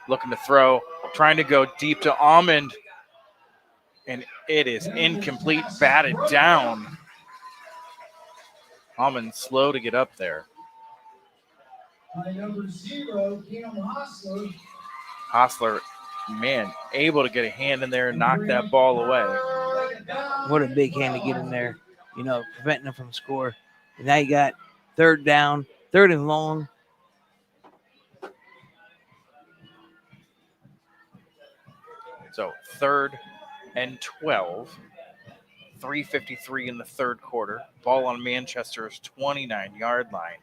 Looking to throw. Trying to go deep to Almond. And it is incomplete. Batted down. Almond slow to get up there. By number 0, Cam Hostler. Hostler, man, able to get a hand in there and knock that ball away. What a big hand to get in there, preventing them from score. And now you got 3rd down, 3rd and long. So 3rd and 12. 3:53 in the 3rd quarter. Ball on Manchester's 29-yard line.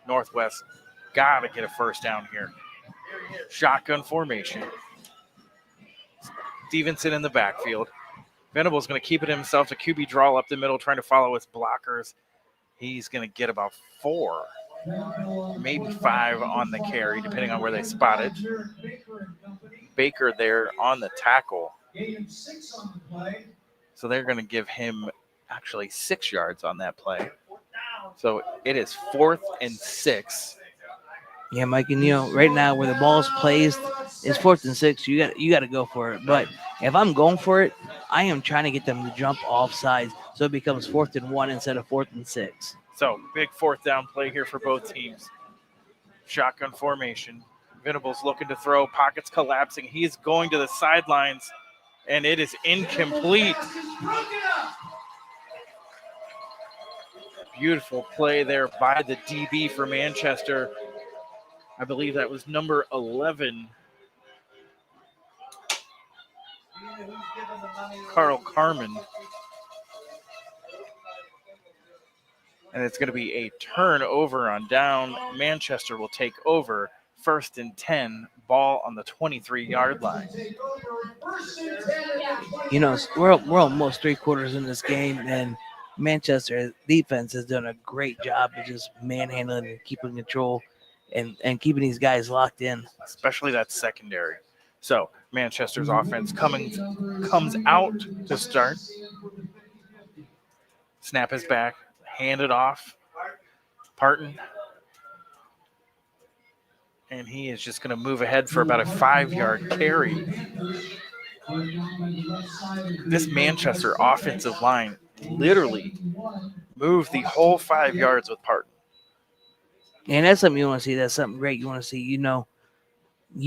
Northwest got to get a 1st down here. Shotgun formation. Stevenson in the backfield. Venables going to keep it himself to QB draw up the middle, trying to follow his blockers. He's going to get about 4, maybe 5 on the carry, depending on where they spot it. Baker there on the tackle. So they're going to give him actually 6 yards on that play. So it is 4th and 6. Yeah, Mike, and right now where the ball's placed is 4th and 6. You got to go for it. But if I'm going for it, I am trying to get them to jump off sides so it becomes 4th and 1 instead of 4th and 6. So big 4th down play here for both teams. Shotgun formation. Venables looking to throw. Pockets collapsing. He's going to the sidelines, and it is incomplete. Beautiful play there by the DB for Manchester. I believe that was number 11. Carl Carmen. And it's going to be a turnover on down. Manchester will take over. 1st and 10. Ball on the 23-yard line. We're almost 3 quarters in this game, and Manchester defense has done a great job of just manhandling and keeping control and keeping these guys locked in. Especially that secondary. So Manchester's offense comes out to start. Snap is back. Hand it off. Parton. And he is just going to move ahead for about a 5-yard carry. This Manchester offensive line literally moved the whole 5 yards with Parton. And that's something you want to see. That's something great you want to see. You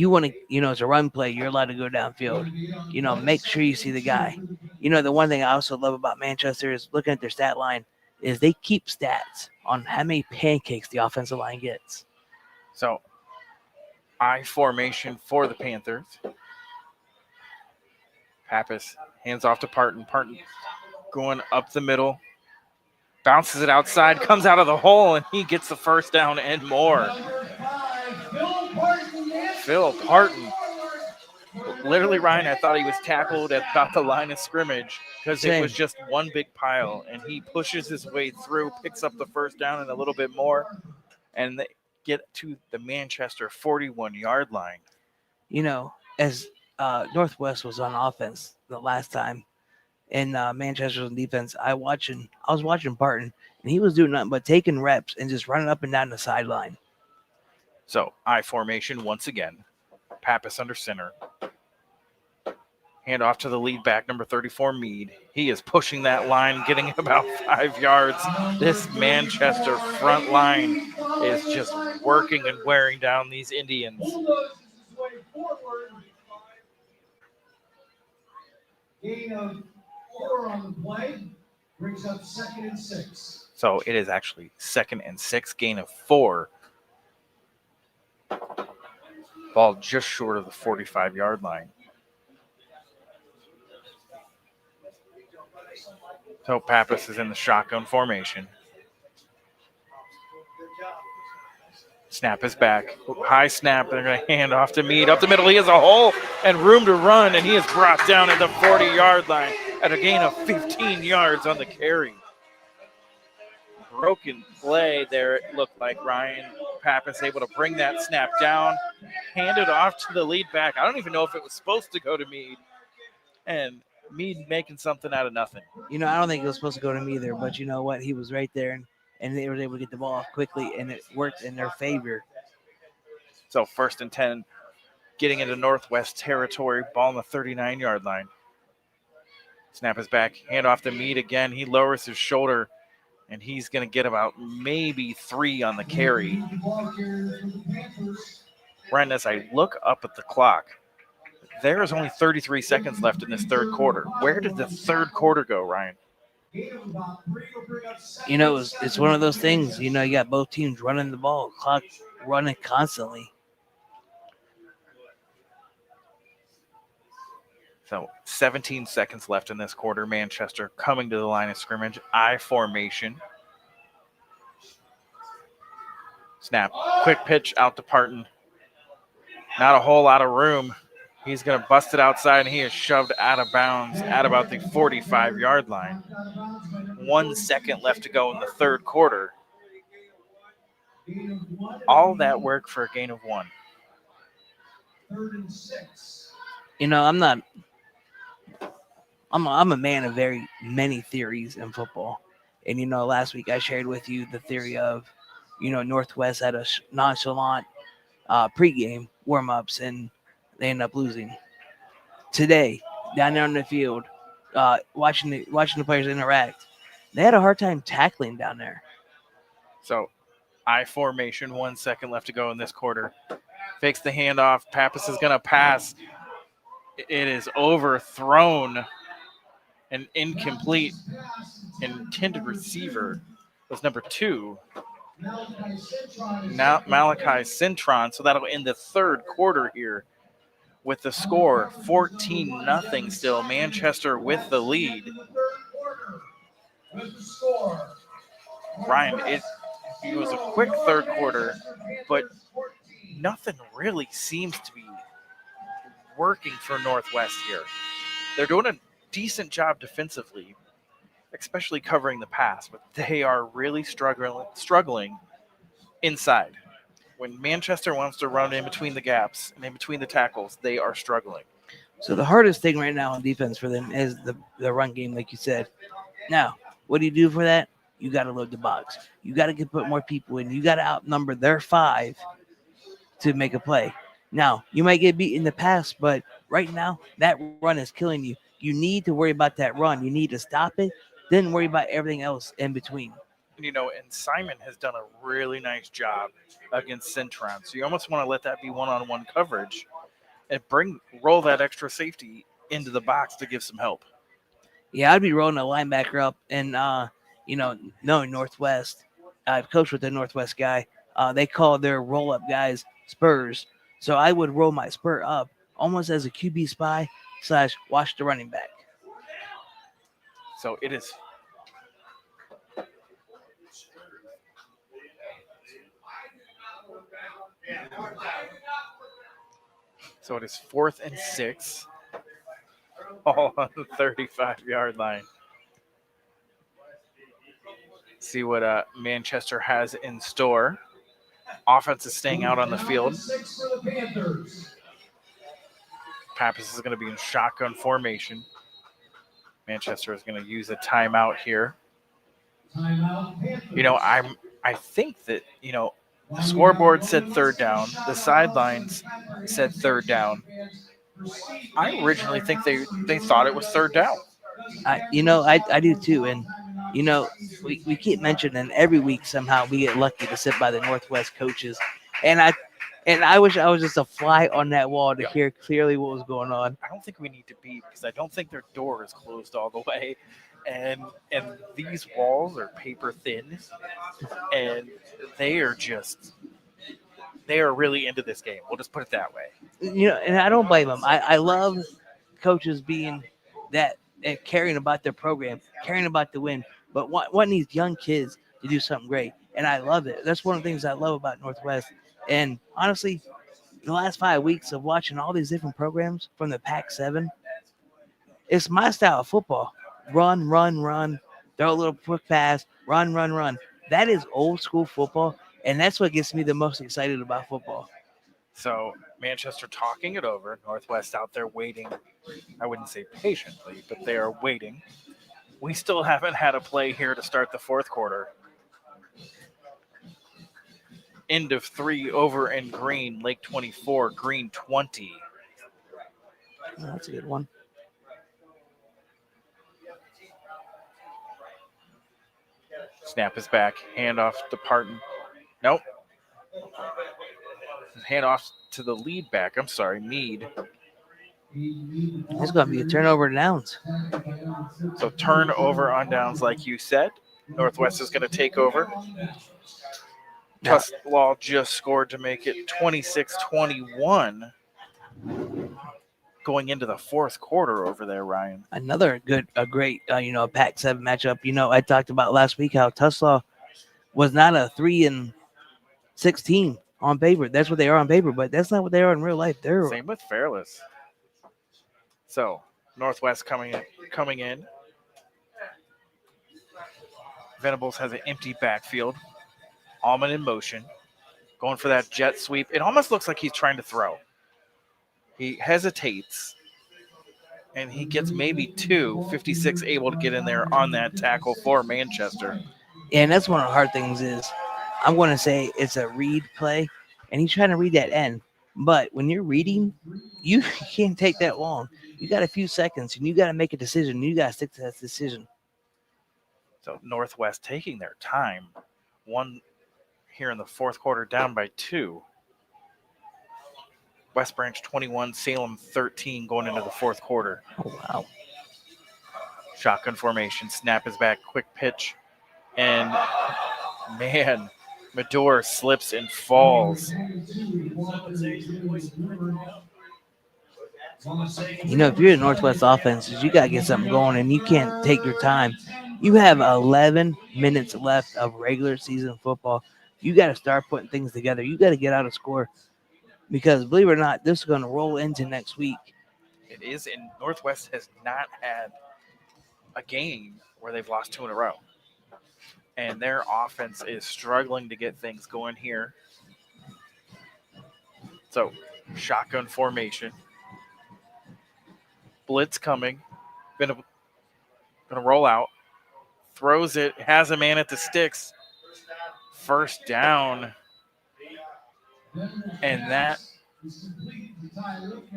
want to, it's a run play. You're allowed to go downfield. Make sure you see the guy. The one thing I also love about Manchester is looking at their stat line is they keep stats on how many pancakes the offensive line gets. So I formation for the Panthers. Pappas hands off to Parton. Parton going up the middle. Bounces it outside, comes out of the hole, and he gets the 1st down and more. Phil Parton. Literally, Ryan, I thought he was tackled at about the line of scrimmage because it was just one big pile, and he pushes his way through, picks up the 1st down and a little bit more. and they get to the Manchester 41-yard line. You know, as Northwest was on offense the last time, and Manchester was on defense, I was watching Barton, and he was doing nothing but taking reps and just running up and down the sideline. So I formation once again. Pappas under center. Hand off to the lead back, number 34, Mead. He is pushing that line, getting about 5 yards. This Manchester front line is just working and wearing down these Indians. Gain of 4 on the play brings up 2nd and 6. So it is actually 2nd and 6, gain of 4. Ball just short of the 45-yard line. So Pappas is in the shotgun formation. Snap is back. High snap. They're going to hand off to Mead. Up the middle, he has a hole and room to run, and he is brought down at the 40-yard line at a gain of 15 yards on the carry. Broken play there, it looked like. Ryan Pappas able to bring that snap down, hand it off to the lead back. I don't even know if it was supposed to go to Mead. And Mead making something out of nothing. You know, I don't think it was supposed to go to me either, but you know what? He was right there, and they were able to get the ball off quickly, and it worked in their favor. So 1st and 10, getting into Northwest territory, ball on the 39-yard line. Snap is back, hand off to Mead again. He lowers his shoulder, and he's going to get about maybe 3 on the carry. Ryan, as I look up at the clock, there is only 33 seconds left in this third quarter. Where did the third quarter go, Ryan? You know, it's one of those things. You know, you got both teams running the ball, clock running constantly. So 17 seconds left in this quarter. Manchester coming to the line of scrimmage. I formation. Snap. Quick pitch out to Parton. Not a whole lot of room. He's going to bust it outside, and he is shoved out of bounds at about the 45-yard line. 1 second left to go in the third quarter. All that work for a gain of 1. 3rd and 6. You know, I'm a man of very many theories in football. And, you know, last week I shared with you the theory of, you know, Northwest had a nonchalant pregame warm-ups, and they end up losing. Today, down there on the field, watching the players interact, they had a hard time tackling down there. So, I formation, 1 second left to go in this quarter. Fakes the handoff. Pappas is going to pass. It is overthrown and incomplete. Intended receiver was number 2. Now Malachi Cintron. So that'll end the third quarter here with the score 14-0 still. Manchester with the lead. Ryan, it was a quick third quarter, but nothing really seems to be working for Northwest here. They're doing a decent job defensively, especially covering the pass, but they are really struggling inside. When Manchester wants to run in between the gaps and in between the tackles, they are struggling. So the hardest thing right now on defense for them is the run game, like you said. Now, what do you do for that? You got to load the box. You got to put more people in. You got to outnumber their 5 to make a play. Now, you might get beat in the pass, but right now, that run is killing you. You need to worry about that run. You need to stop it, then worry about everything else in between. You know, and Simon has done a really nice job against Cintron. So you almost want to let that be one-on-one coverage and roll that extra safety into the box to give some help. Yeah, I'd be rolling a linebacker up, and you know, knowing Northwest, I've coached with the Northwest guy. They call their roll-up guys spurs. So I would roll my spur up almost as a QB spy / watch the running back. So it is. So it is 4th and 6. All on the 35-yard line. See what Manchester has in store. Offense is staying out on the field. 6 for the Panthers. Pappas is going to be in shotgun formation. Manchester is going to use a timeout here. Timeout, Panthers. You know, I think that, you know, the scoreboard said third down. The sidelines said third down. I originally think they thought it was third down. I do too. And, we keep mentioning every week somehow we get lucky to sit by the Northwest coaches. And I wish I was just a fly on that wall to hear clearly what was going on. I don't think we need to be, because I don't think their door is closed all the way. And these walls are paper thin. And they are really into this game. We'll just put it that way. And I don't blame them. I love coaches being that caring about their program, caring about the win, but wanting these young kids to do something great. And I love it. That's one of the things I love about Northwest. And honestly, the last 5 weeks of watching all these different programs from the Pac-7, it's my style of football. Run, run, run, throw a little quick pass, run, run, run. That is old school football, and that's what gets me the most excited about football. So Manchester talking it over, Northwest out there waiting. I wouldn't say patiently, but they are waiting. We still haven't had a play here to start the fourth quarter. End of 3 over in green, Lake 24, green 20. Oh, that's a good one. Snap is back. Handoff to Parton. Nope. Handoff to the lead back. I'm sorry, Mead. It's going to be a turnover downs. So turnover on downs, like you said. Northwest is going to take over. Tuslaw just scored to make it 26-21 going into the fourth quarter over there, Ryan. Another great Pac-7 matchup. I talked about last week how Tuslaw was not a 3-16 on paper. That's what they are on paper, but that's not what they are in real life. They're same with Fairless. So Northwest coming in. Venables has an empty backfield. Allman in motion, going for that jet sweep. It almost looks like he's trying to throw. He hesitates, and he gets maybe 2. 56 able to get in there on that tackle for Manchester. And that's one of the hard things is I'm going to say it's a read play, and he's trying to read that end. But when you're reading, you can't take that long. You got a few seconds, and you got to make a decision. You got to stick to that decision. So Northwest taking their time. One here in the fourth quarter, down by 2. West Branch 21, Salem 13 going into the fourth quarter. Oh, wow. Shotgun formation. Snap is back. Quick pitch. And, man, Medor slips and falls. If you're the Northwest offenses, you got to get something going, and you can't take your time. You have 11 minutes left of regular season football. You got to start putting things together. You got to get out a score because, believe it or not, this is going to roll into next week. It is, and Northwest has not had a game where they've lost 2 in a row. And their offense is struggling to get things going here. So, shotgun formation. Blitz coming. Gonna roll out. Throws it. Has a man at the sticks. First down. And that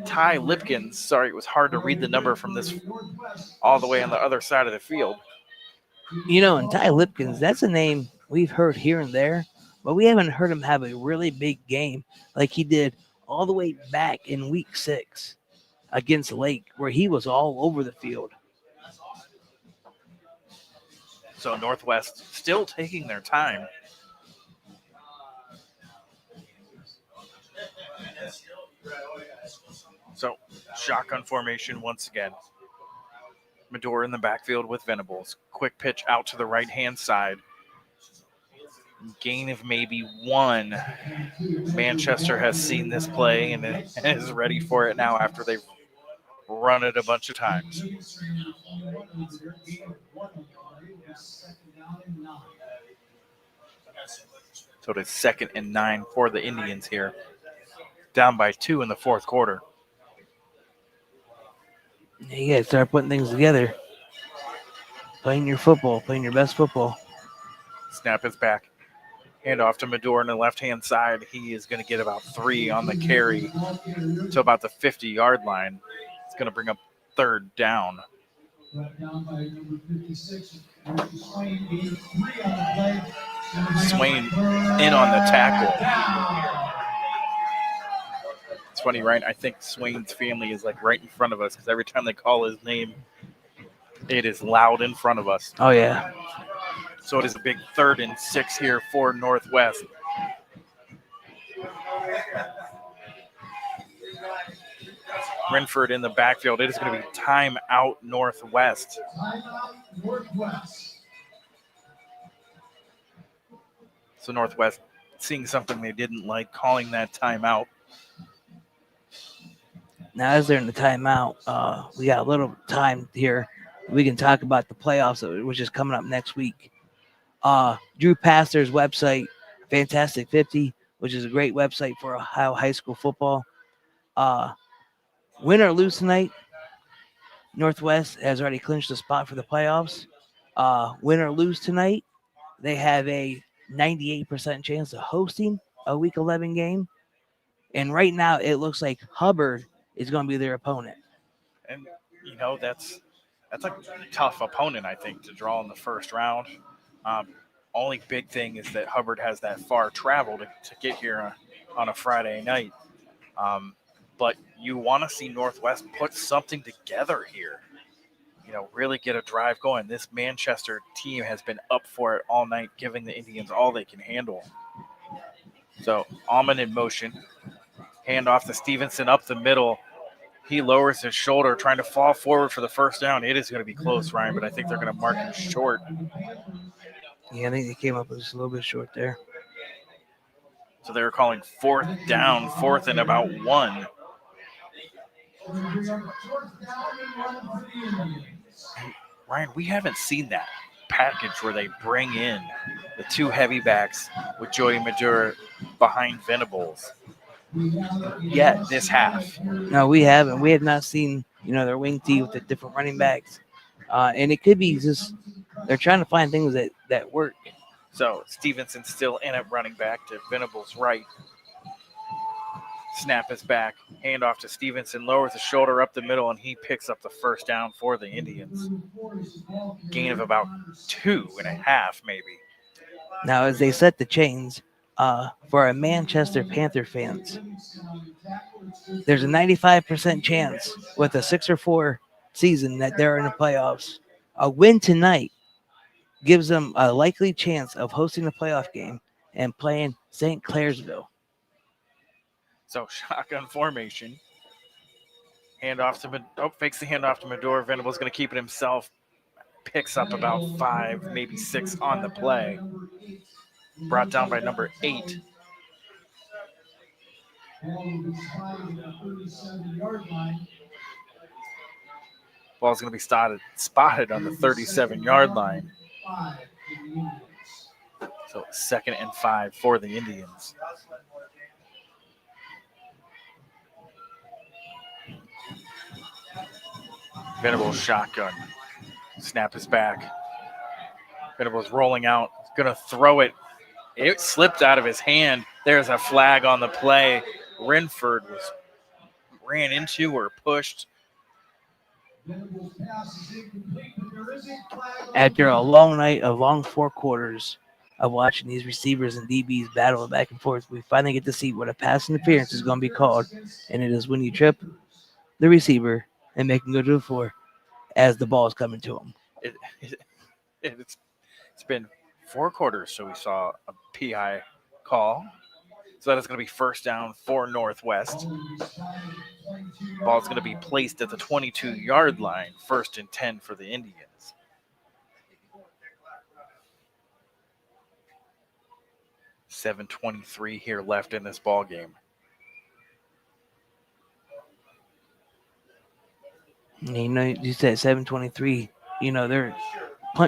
Ty Lipkins, sorry, it was hard to read the number from this all the way on the other side of the field. And Ty Lipkins, that's a name we've heard here and there, but we haven't heard him have a really big game like he did all the way back in week 6 against Lake, where he was all over the field. So Northwest still taking their time. So shotgun formation once again. Medor in the backfield with Venables. Quick pitch out to the right-hand side. Gain of maybe 1. Manchester has seen this play and is ready for it now after they've run it a bunch of times. So it is 2nd and 9 for the Indians here. Down by 2 in the fourth quarter. You got to start putting things together. Playing your football, playing your best football. Snap is back. Hand off to Medor on the left-hand side. He is going to get about 3 on the carry to about the 50-yard line. It's going to bring up 3rd down. Down by number 56. Swain gained 3 on the play. Swain in on the tackle. It's funny, right? I think Swain's family is like right in front of us because every time they call his name, it is loud in front of us. Oh, yeah. So it is a big 3rd and 6 here for Northwest. Renford in the backfield. It is going to be timeout Northwest. Timeout Northwest. So Northwest seeing something they didn't like, calling that timeout. Now, as they're in the timeout, we got a little time here. We can talk about the playoffs, which is coming up next week. Drew Pastor's website, Fantastic 50, which is a great website for Ohio high school football. Win or lose tonight, Northwest has already clinched a spot for the playoffs. Win or lose tonight, they have a 98% chance of hosting a Week 11 game. And right now, it looks like Hubbard is going to be their opponent. And, that's a tough opponent, I think, to draw in the first round. Only big thing is that Hubbard has that far travel to get here on a Friday night. But you want to see Northwest put something together here. Really get a drive going. This Manchester team has been up for it all night, giving the Indians all they can handle. So Almond in motion. Hand off to Stevenson up the middle. He lowers his shoulder, trying to fall forward for the first down. It is going to be close, Ryan, but I think they're going to mark him short. Yeah, I think they came up just a little bit short there. So they were calling 4th down, 4th and about 1. Ryan, we haven't seen that package where they bring in the 2 heavy backs with Joey Madura behind Venables yet this half. No, we haven't. We have not seen, their wing tee with the different running backs. And it could be just they're trying to find things that work. So Stevenson still in at running back to Venables' right. Snap is back. Hand off to Stevenson. Lowers the shoulder up the middle, and he picks up the first down for the Indians. Gain of about 2.5, maybe. Now, as they set the chains, for our Manchester Panther fans, there's a 95% chance with a 6-4 season that they're in the playoffs. A win tonight gives them a likely chance of hosting a playoff game and playing St. Clairsville. So shotgun formation. Fakes the handoff to Medor. Venable's going to keep it himself. Picks up about 5, maybe 6 on the play. Brought down by number 8. Ball's going to be spotted on the 37-yard line. So 2nd and 5 for the Indians. Venables shotgun. Snap is back. Venables rolling out. Going to throw it. It slipped out of his hand. There's a flag on the play. Renford ran into or pushed. After a long night, a long 4 quarters of watching these receivers and DBs battle back and forth, we finally get to see what a pass interference is going to be called. And it is when you trip the receiver and make him go to the floor as the ball is coming to him. It's been 4 quarters, so we saw a PI call. So that is going to be first down for Northwest. Ball's going to be placed at the 22-yard line, 1st and 10 for the Indians. $7:23 here left in this ball game. You said 7:23. They're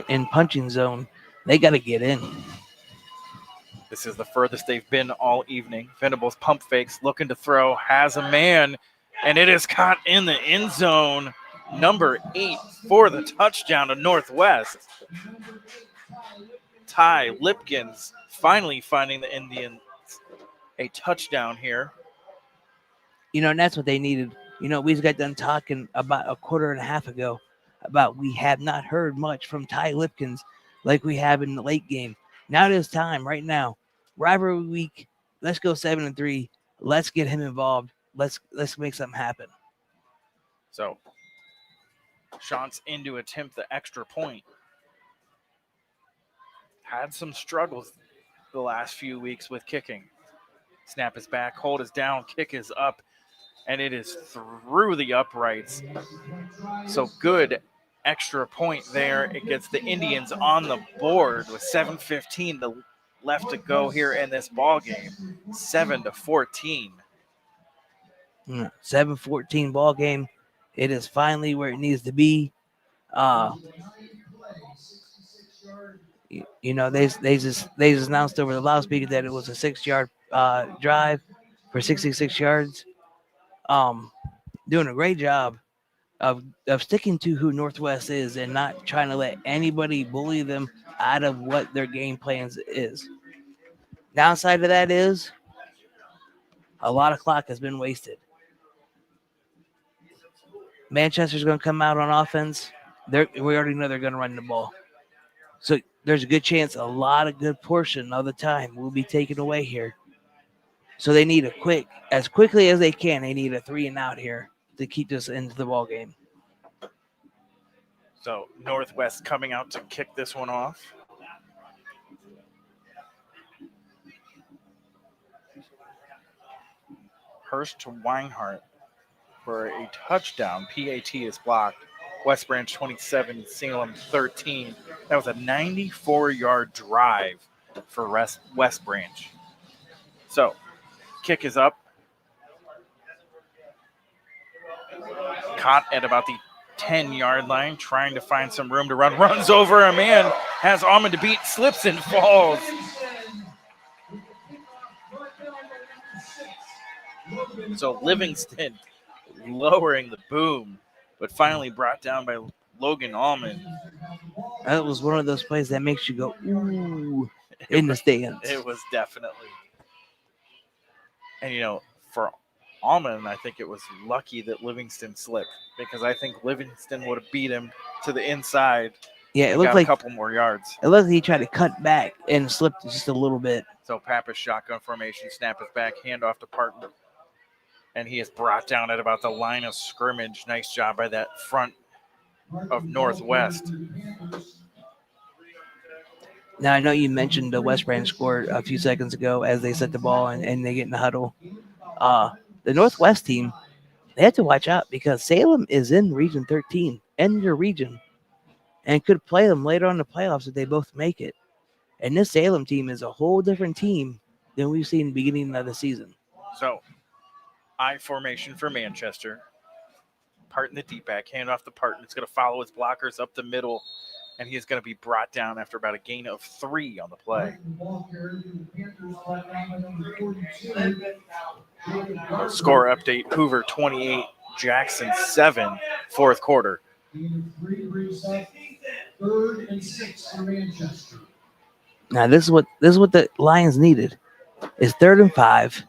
in punching zone. They got to get in. This is the furthest they've been all evening. Venables pump fakes, looking to throw, has a man, and it is caught in the end zone. Number 8 for the touchdown to Northwest. Ty Lipkins finally finding the Indians a touchdown here. And that's what they needed. We just got done talking about a quarter and a half ago about we have not heard much from Ty Lipkins like we have in the late game. Now it is time right now. Rivalry week. Let's go 7-3. Let's get him involved. Let's make something happen. So Shantz in to attempt the extra point. Had some struggles the last few weeks with kicking. Snap is back, hold is down, kick is up, and it is through the uprights. So good extra point there. It gets the Indians on the board with 7:15 left to go here in this ball game. 7-14. 7-14 ball game. It is finally where it needs to be. They just announced over the loudspeaker that it was a 6-yard drive for 66 yards. Doing a great job of sticking to who Northwest is and not trying to let anybody bully them out of what their game plans is. Downside of that is a lot of clock has been wasted. Manchester's going to come out on offense. We already know they're going to run the ball. So there's a good chance a lot of good portion of the time will be taken away here. So they need as quickly as they can, they need a 3-and-out here to keep this into the ball game. So Northwest coming out to kick this one off. Hurst to Weinhardt for a touchdown. PAT is blocked. West Branch 27, Salem 13. That was a 94-yard drive for West Branch. So, kick is up. Caught at about the 10-yard line, trying to find some room to run. Runs over a man, has Almond to beat, slips and falls. So Livingston lowering the boom, but finally brought down by Logan Almond. That was one of those plays that makes you go, ooh, in the stands. It was definitely. And, for Almond, I think it was lucky that Livingston slipped, because I think Livingston would have beat him to the inside. Yeah, it looked like a couple more yards. It looked like he tried to cut back and slipped just a little bit. So Pappas shotgun formation, snap is back, handoff to Parton. And he is brought down at about the line of scrimmage. Nice job by that front of Northwest. Now, I know you mentioned the West Branch scored a few seconds ago as they set the ball and they get in the huddle. The Northwest team, they have to watch out because Salem is in Region 13, in your region, and could play them later on in the playoffs if they both make it. And this Salem team is a whole different team than we've seen beginning of the season. So, I formation for Manchester. Parton the deep back, hand off to Parton. It's going to follow his blockers up the middle, and he is going to be brought down after about a gain of 3 on the play. Score update, Hoover 28, Jackson 7, fourth quarter. 3rd and 6 for Manchester. Now this is what the Lions needed. It's 3rd and 5.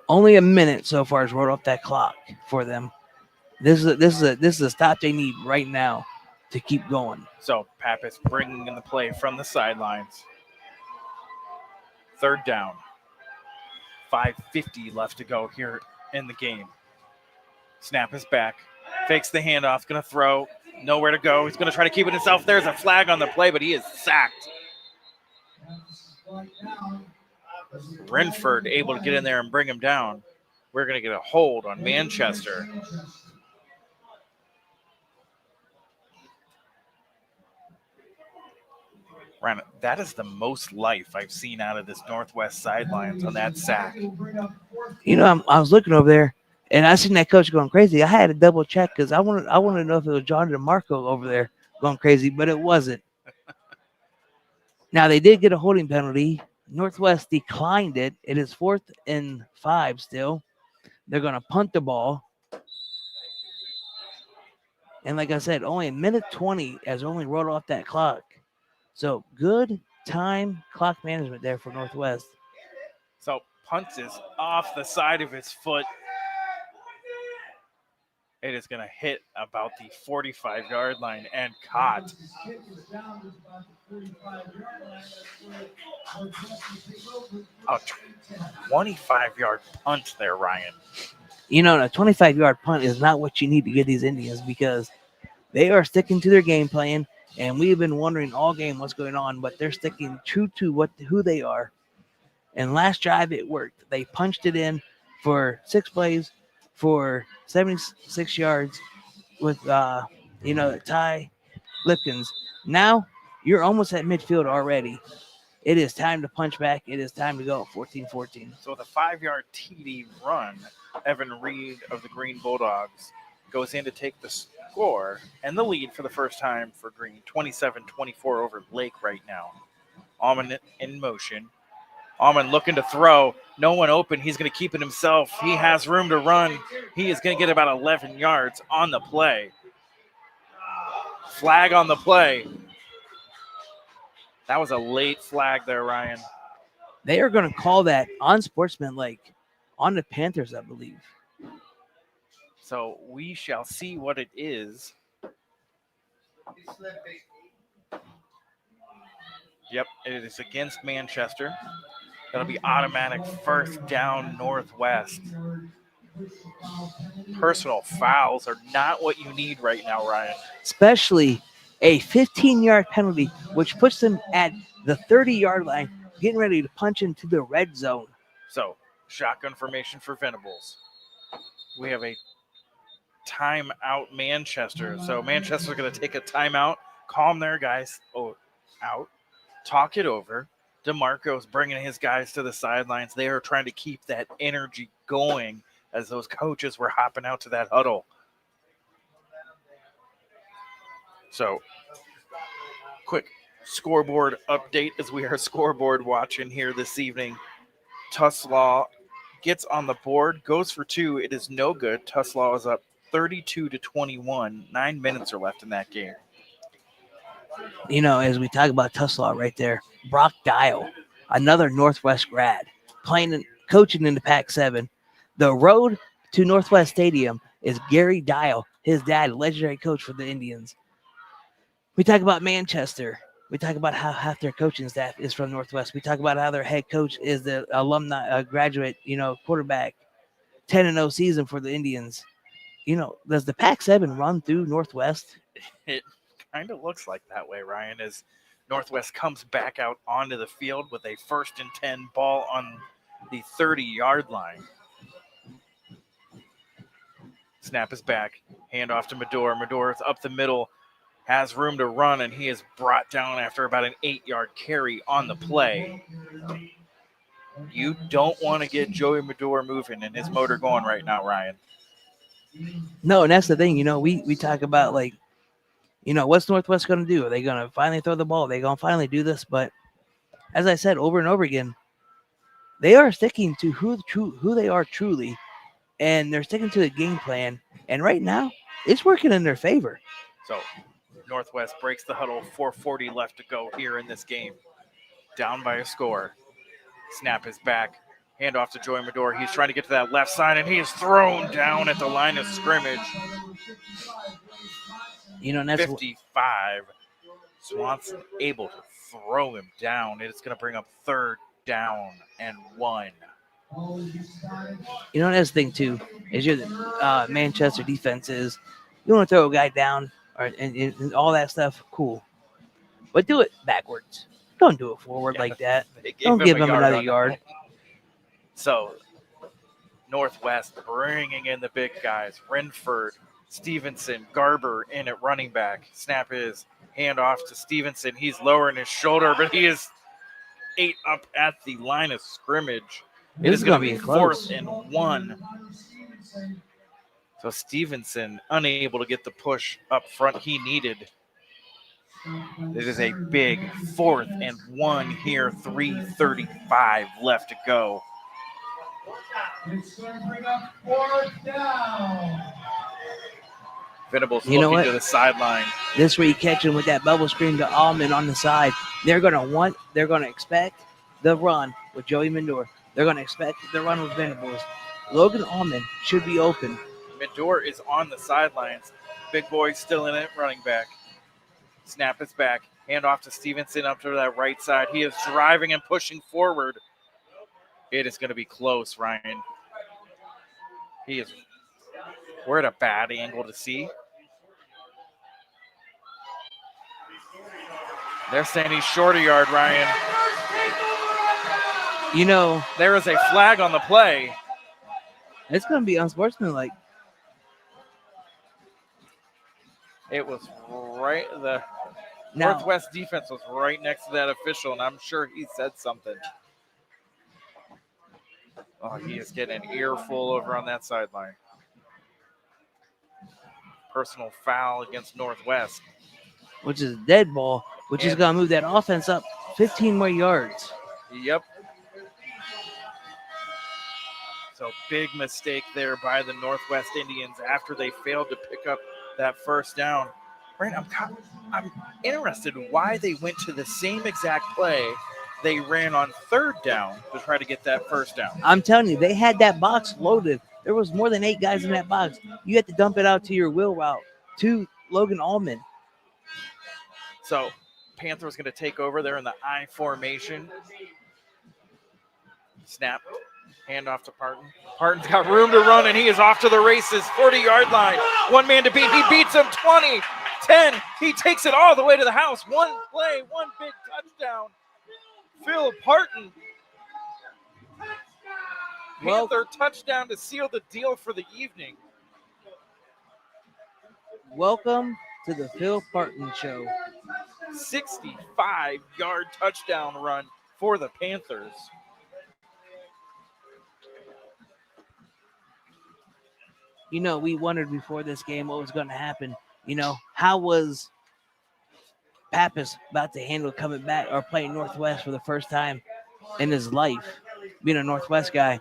Only a minute so far has rolled off that clock for them. This is a stop they need right now to keep going. So Pappas bringing in the play from the sidelines. 3rd down. 5:50 left to go here in the game. Snap is back. Fakes the handoff. Going to throw. Nowhere to go. He's going to try to keep it himself. There's a flag on the play, but he is sacked. Renford able to get in there and bring him down. We're going to get a hold on Manchester. Ryan, that is the most life I've seen out of this Northwest sidelines on that sack. I was looking over there, and I seen that coach going crazy. I had to double check because I wanted to know if it was John DeMarco over there going crazy, but it wasn't. Now they did get a holding penalty. Northwest declined it. It is 4th and 5 still. They're going to punt the ball. And like I said, only a minute 20 has only rolled off that clock. So good time clock management there for Northwest. So punt is off the side of his foot. It is going to hit about the 45-yard line and caught. A 25-yard punt there, Ryan. You know, a 25-yard punt is not what you need to get these Indians because they are sticking to their game plan, and we've been wondering all game what's going on, but they're sticking true to who they are. And last drive, it worked. They punched it in for 6 plays for 76 yards with, Ty Lipkins. Now you're almost at midfield already. It is time to punch back. It is time to go 14-14. So with a 5-yard TD run, Evan Reed of the Green Bulldogs goes in to take the score and the lead for the first time for Green. 27-24 over Lake right now. Almond in motion. Almond looking to throw. No one open. He's going to keep it himself. He has room to run. He is going to get about 11 yards on the play. Flag on the play. That was a late flag there, Ryan. They are going to call that unsportsmanlike on the Panthers, I believe. So we shall see what it is. Yep, it is against Manchester. That'll be automatic first down Northwest. Personal fouls are not what you need right now, Ryan. Especially a 15-yard penalty, which puts them at the 30-yard line, getting ready to punch into the red zone. So, shotgun formation for Venables. We have a timeout Manchester. So, Manchester's going to take a timeout. Calm their guys out. Talk it over. DeMarco's bringing his guys to the sidelines. They are trying to keep that energy going as those coaches were hopping out to that huddle. So, quick scoreboard update as we are scoreboard watching here this evening. Tuslaw gets on the board, goes for 2. It is no good. Tuslaw is up 32-21. 9 minutes are left in that game. You know, as we talk about Tuslaw right there, Brock Dial, another Northwest grad, coaching in the Pac-7. The road to Northwest Stadium is Gary Dial, his dad, legendary coach for the Indians. We talk about Manchester. We talk about how half their coaching staff is from Northwest. We talk about how their head coach is the alumni, graduate, quarterback, 10-0 season for the Indians. Does the Pac-7 run through Northwest? It kind of looks like that way, Ryan, as Northwest comes back out onto the field with a 1st and 10 ball on the 30-yard line. Snap is back. Hand off to Medor. Medor is up the middle, has room to run, and he is brought down after about an 8-yard carry on the play. You don't want to get Joey Medor moving and his motor going right now, Ryan. No, and that's the thing. We talk about, what's Northwest going to do? Are they going to finally throw the ball? Are they going to finally do this? But as I said over and over again, they are sticking to who they are truly, and they're sticking to the game plan. And right now, it's working in their favor. So Northwest breaks the huddle. 4:40 left to go here in this game. Down by a score. Snap is back. Hand off to Joey Medor. He's trying to get to that left side, and he is thrown down at the line of scrimmage. And that's 55. Swanson able to throw him down. It's going to bring up 3rd down and 1. That's the thing, too, is you're the Manchester defense is you want to throw a guy down and all that stuff, cool. But do it backwards. Don't do it forward like that. Don't give him another yard. So, Northwest bringing in the big guys. Renford, Stevenson, Garber in at running back. Snap is hand off to Stevenson. He's lowering his shoulder, but he is 8 up at the line of scrimmage. It is going to be 4th and 1. So Stevenson unable to get the push up front he needed. This is a big 4th and 1 here, 3:35 left to go. It's going to bring up 4th down. Venables You know looking what? to the sideline. This where you catch him with that bubble screen to Allman on the side. They're going to expect the run with Joey Mindor. They're going to expect the run with Venables. Logan Allman should be open. Mindor is on the sidelines. Big boy still in it, running back. Snap is back. Hand off to Stevenson up to that right side. He is driving and pushing forward. It is going to be close, Ryan. We're at a bad angle to see. They're saying he's short a yard, Ryan. You know, there is a flag on the play. It's going to be unsportsmanlike. It was right, the Now- Northwest defense was right next to that official, and I'm sure he said something. Oh, he is getting an earful over on that sideline. Personal foul against Northwest. Which is a dead ball, which is And- going to move that offense up 15 more yards. Yep. So big mistake there by the Northwest Indians after they failed to pick up that first down. Right, I'm interested why they went to the same exact play they ran on 3rd down to try to get that first down. I'm telling you, they had that box loaded. There was more than 8 guys in that box. You had to dump it out to your wheel route to Logan Allman. So Panthers going to take over. They're in the I formation. Snap. Hand off to Parton. Parton's got room to run, and he is off to the races. 40-yard line. One man to beat. He beats him 20, 10. He takes it all the way to the house. One play, one big touchdown. Phil Parton. Panther touchdown to seal the deal for the evening. Welcome to the Phil Parton Show. 65-yard touchdown run for the Panthers. You know, we wondered before this game what was going to happen. You know, how was Pappas about to handle coming back or playing Northwest for the first time in his life, being a Northwest guy?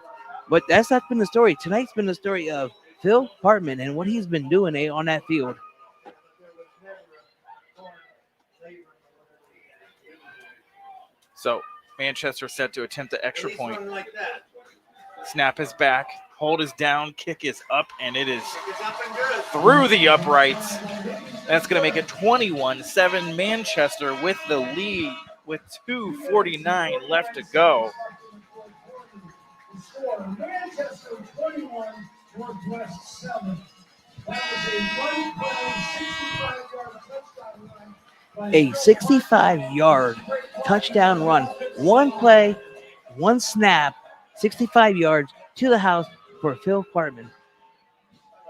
But that's not been the story. Tonight's been the story of Phil Hartman and what he's been doing on that field. So Manchester set to attempt the extra point. Snap is back. Hold is down. Kick is up, and it is through the uprights. That's going to make it 21-7. Manchester with the lead with 2:49 left to go. Manchester 21, Northwest 7. That was a 65-yard touchdown run. One play, one snap, 65 yards to the house for Phil Hartman.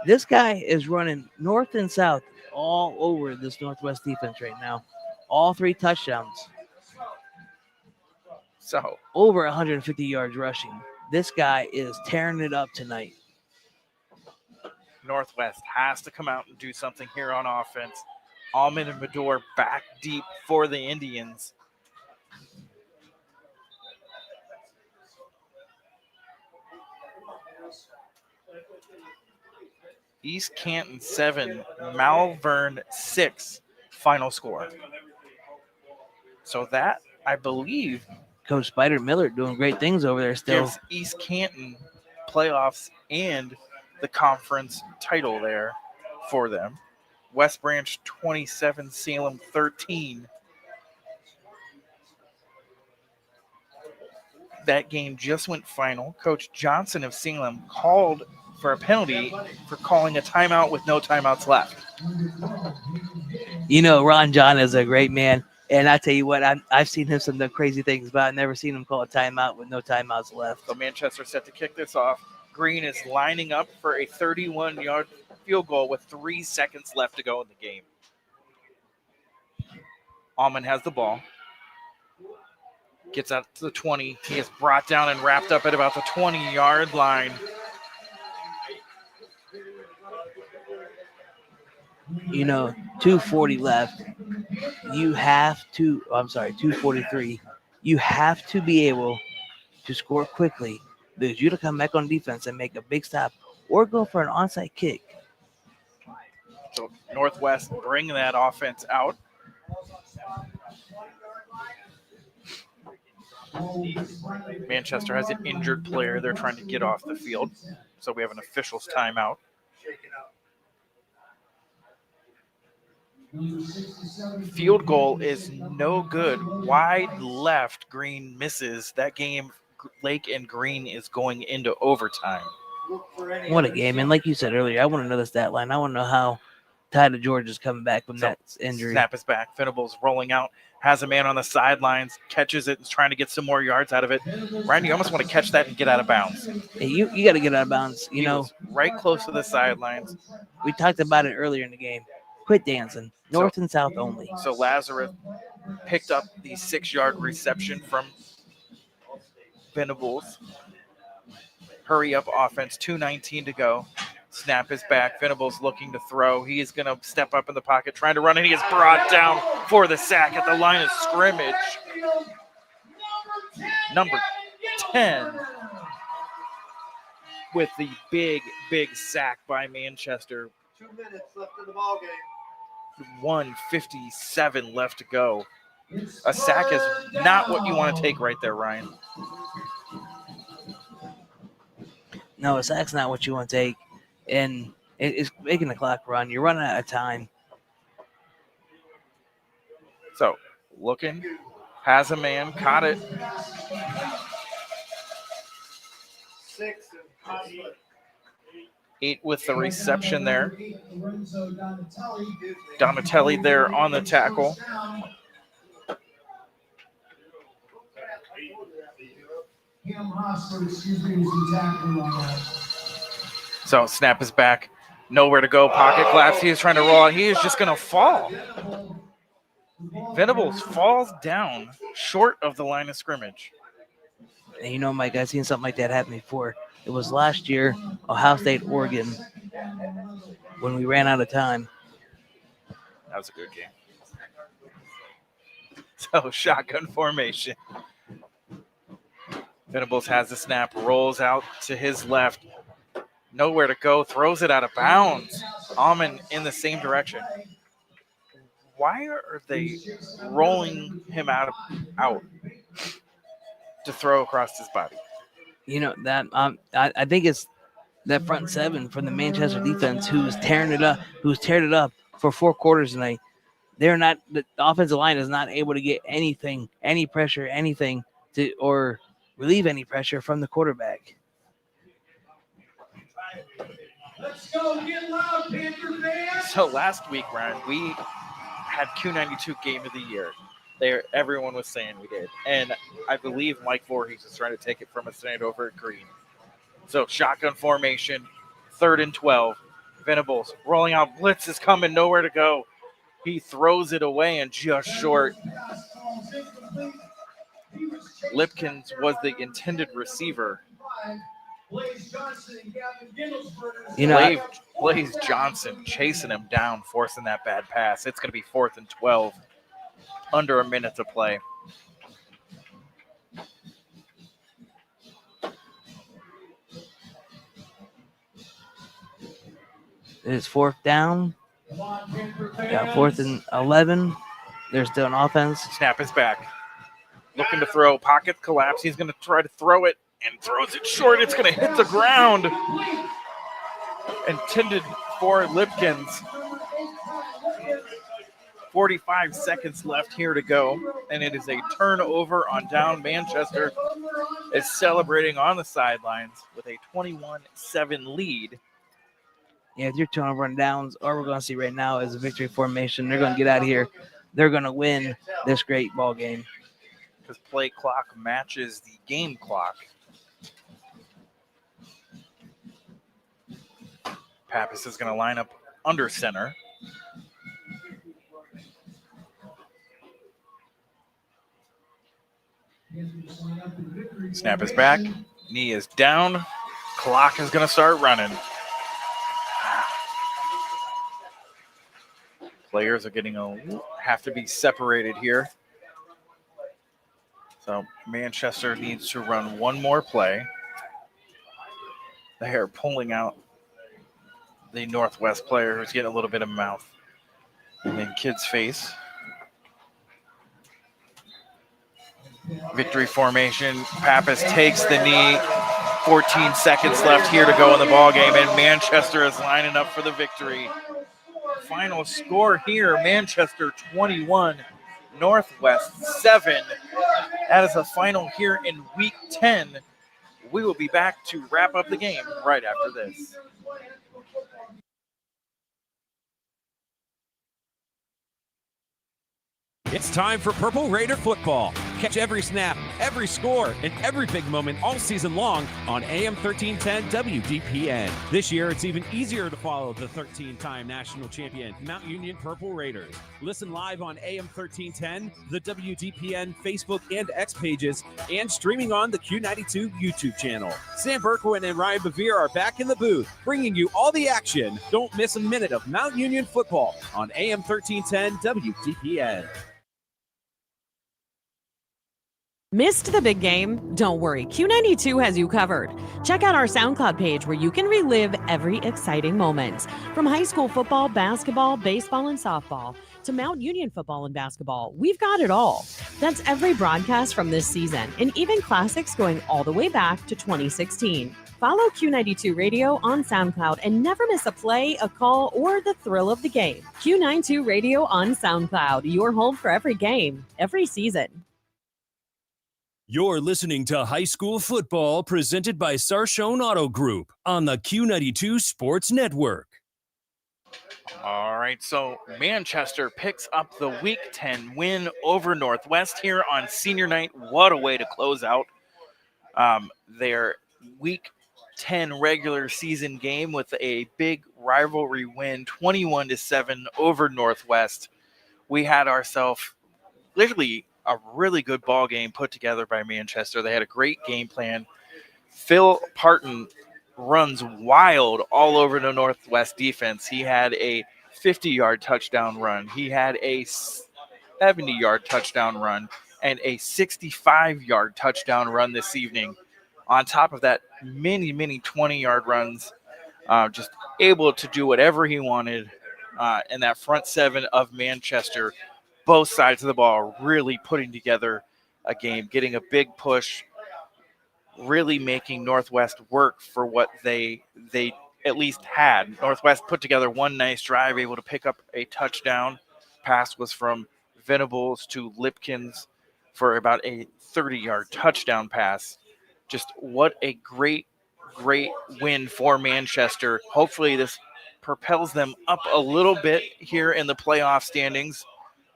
This guy is running north and south all over this Northwest defense right now. All 3 touchdowns. So over 150 yards rushing. This guy is tearing it up tonight. Northwest has to come out and do something here on offense. Allman and Medor back deep for the Indians. East Canton 7, Malvern 6, final score. So that, I believe, Coach Spider Miller doing great things over there still. gives East Canton playoffs and the conference title there for them. West Branch 27, Salem 13. That game just went final. Coach Johnson of Salem called for a penalty for calling a timeout with no timeouts left. You know, Ron John is a great man. And I tell you what, I've seen him some crazy things, but I've never seen him call a timeout with no timeouts left. So Manchester set to kick this off. Green is lining up for a 31-yard field goal with 3 seconds left to go in the game. Allman has the ball. Gets out to the 20. He is brought down and wrapped up at about the 20-yard line. You know, 2:40 left. you have to. I'm sorry, 2:43. You have to be able to score quickly because you to come back on defense and make a big stop or go for an onside kick. So Northwest bring that offense out. Manchester has an injured player they're trying to get off the field. So we have an official's timeout. Field goal is no good. Wide left. Green misses. That game, Lake and Green, is going into overtime. What a game. And like you said earlier, I want to know the stat line. I want to know how Tyler George is coming back from that injury. Snap is back. Venables rolling out. Has a man on the sidelines. Catches it and is trying to get some more yards out of it. Ryan, you almost want to catch that and get out of bounds. Hey, you got to get out of bounds. You know, right close to the sidelines. We talked about it earlier in the game. Quit dancing. North and south only. So Lazarus picked up the 6-yard reception from Venables. Hurry up offense, 2:19 to go. Snap is back. Venables looking to throw. He is going to step up in the pocket, trying to run, and he is brought down for the sack at the line of scrimmage. Number 10 with the big sack by Manchester. 2 minutes left in the ball game. 1:57 left to go. A sack is not what you want to take right there, Ryan. No, a sack's not what you want to take. And it's making the clock run. You're running out of time. So, looking, has a man, caught it. 6 and 8 with the reception there. Donatelli there on the tackle. So snap is back. Nowhere to go. Pocket collapse. He is trying to roll out. He is just going to fall. Venables falls down short of the line of scrimmage. And you know, Mike, I've seen something like that happen before. It was last year, Ohio State, Oregon, when we ran out of time. That was a good game. So shotgun formation. Venables has the snap, rolls out to his left. Nowhere to go, throws it out of bounds. Almond in the same direction. Why are they rolling him out to throw across his body? You know, that I think it's that front seven from the Manchester defense who's tearing it up for 4 quarters tonight. The offensive line is not able to get anything, any pressure, anything or relieve any pressure from the quarterback. Let's go, get loud, Panther fans. So last week, Ryan, we had Q92 Game of the Year. Everyone was saying we did. And I believe Mike Voorhees is trying to take it from us tonight over at Green. So shotgun formation, 3rd and 12. Venables rolling out. Blitz is coming, nowhere to go. He throws it away and just short. Lipkins was the intended receiver. You know, Blaze Johnson chasing him down, forcing that bad pass. It's going to be 4th and 12. Under a minute to play. It is 4th down. Yeah, 4th and 11. There's still an offense. Snap is back. Looking to throw. Pocket collapse. He's going to try to throw it and throws it short. It's going to hit the ground. Intended for Lipkins. 45 seconds left here to go, and it is a turnover on down. Manchester is celebrating on the sidelines with a 21-7 lead. Yeah, if you're turnover and downs, all we're going to see right now is a victory formation. They're going to get out of here. They're going to win this great ball game. Because play clock matches the game clock. Pappas is going to line up under center. Snap is back. Knee is down. Clock is going to start running. Players are getting a have to be separated here. So Manchester needs to run one more play. They are pulling out the Northwest player who's getting a little bit of mouth in kid's face. Victory formation. Pappas takes the knee. 14 seconds left here to go in the ball game, and Manchester is lining up for the victory. Final score here, Manchester 21, Northwest 7. That is the final here in week 10. We will be back to wrap up the game right after this. It's time for Purple Raider football. Catch every snap, every score, and every big moment all season long on AM 1310 WDPN. This year, it's even easier to follow the 13-time national champion Mount Union Purple Raiders. Listen live on AM 1310, the WDPN Facebook and X pages, and streaming on the Q92 YouTube channel. Sam Berkwin and Ryan Bevere are back in the booth, bringing you all the action. Don't miss a minute of Mount Union football on AM 1310 WDPN. Missed the big game? Don't worry, Q92 has you covered. Check out our SoundCloud page where you can relive every exciting moment. From high school football, basketball, baseball, and softball to Mount Union football and basketball, we've got it all. That's every broadcast from this season, and even classics going all the way back to 2016. Follow Q92 Radio on SoundCloud and never miss a play, a call, or the thrill of the game. Q92 Radio on SoundCloud, your home for every game, every season. You're listening to High School Football presented by Sarshone Auto Group on the Q92 Sports Network. All right, so Manchester picks up the Week 10 win over Northwest here on senior night. What a way to close out their Week 10 regular season game with a big rivalry win, 21-7 over Northwest. We had ourselves literally a really good ball game put together by Manchester. They had a great game plan. Phil Parton runs wild all over the Northwest defense. He had a 50-yard touchdown run. He had a 70-yard touchdown run and a 65-yard touchdown run this evening. On top of that, many 20-yard runs, just able to do whatever he wanted. And that front seven of Manchester, both sides of the ball really putting together a game, getting a big push, really making Northwest work for what they at least had. Northwest put together one nice drive, able to pick up a touchdown. Pass was from Venables to Lipkins for about a 30-yard touchdown pass. Just what a great win for Manchester. Hopefully this propels them up a little bit here in the playoff standings.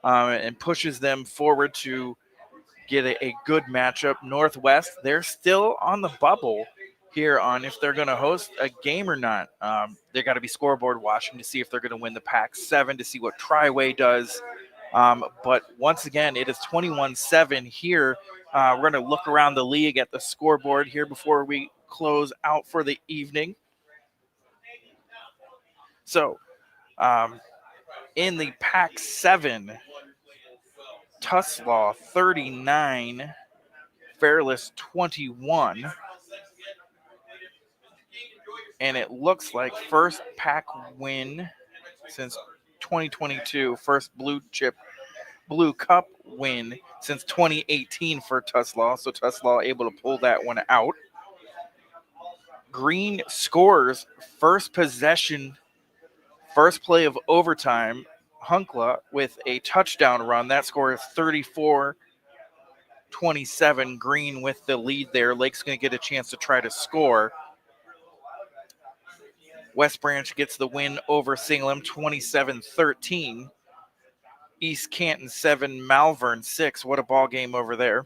And pushes them forward to get a good matchup. Northwest, they're still on the bubble here on if they're going to host a game or not. They got to be scoreboard watching to see if they're going to win the Pac-7, to see what Triway does. But once again, it is 21-7 here. We're going to look around the league at the scoreboard here before we close out for the evening. So, in the Pac-7, Tuslaw 39, Fairless 21. And it looks like first Pac win since 2022, first Blue Cup win since 2018 for Tuslaw. So Tuslaw able to pull that one out. Green scores first possession, first play of overtime. Hunkla with a touchdown run. That score is 34-27. Green with the lead there. Lake's going to get a chance to try to score. West Branch gets the win over Salem, 27-13. East Canton 7, Malvern 6. What a ball game over there.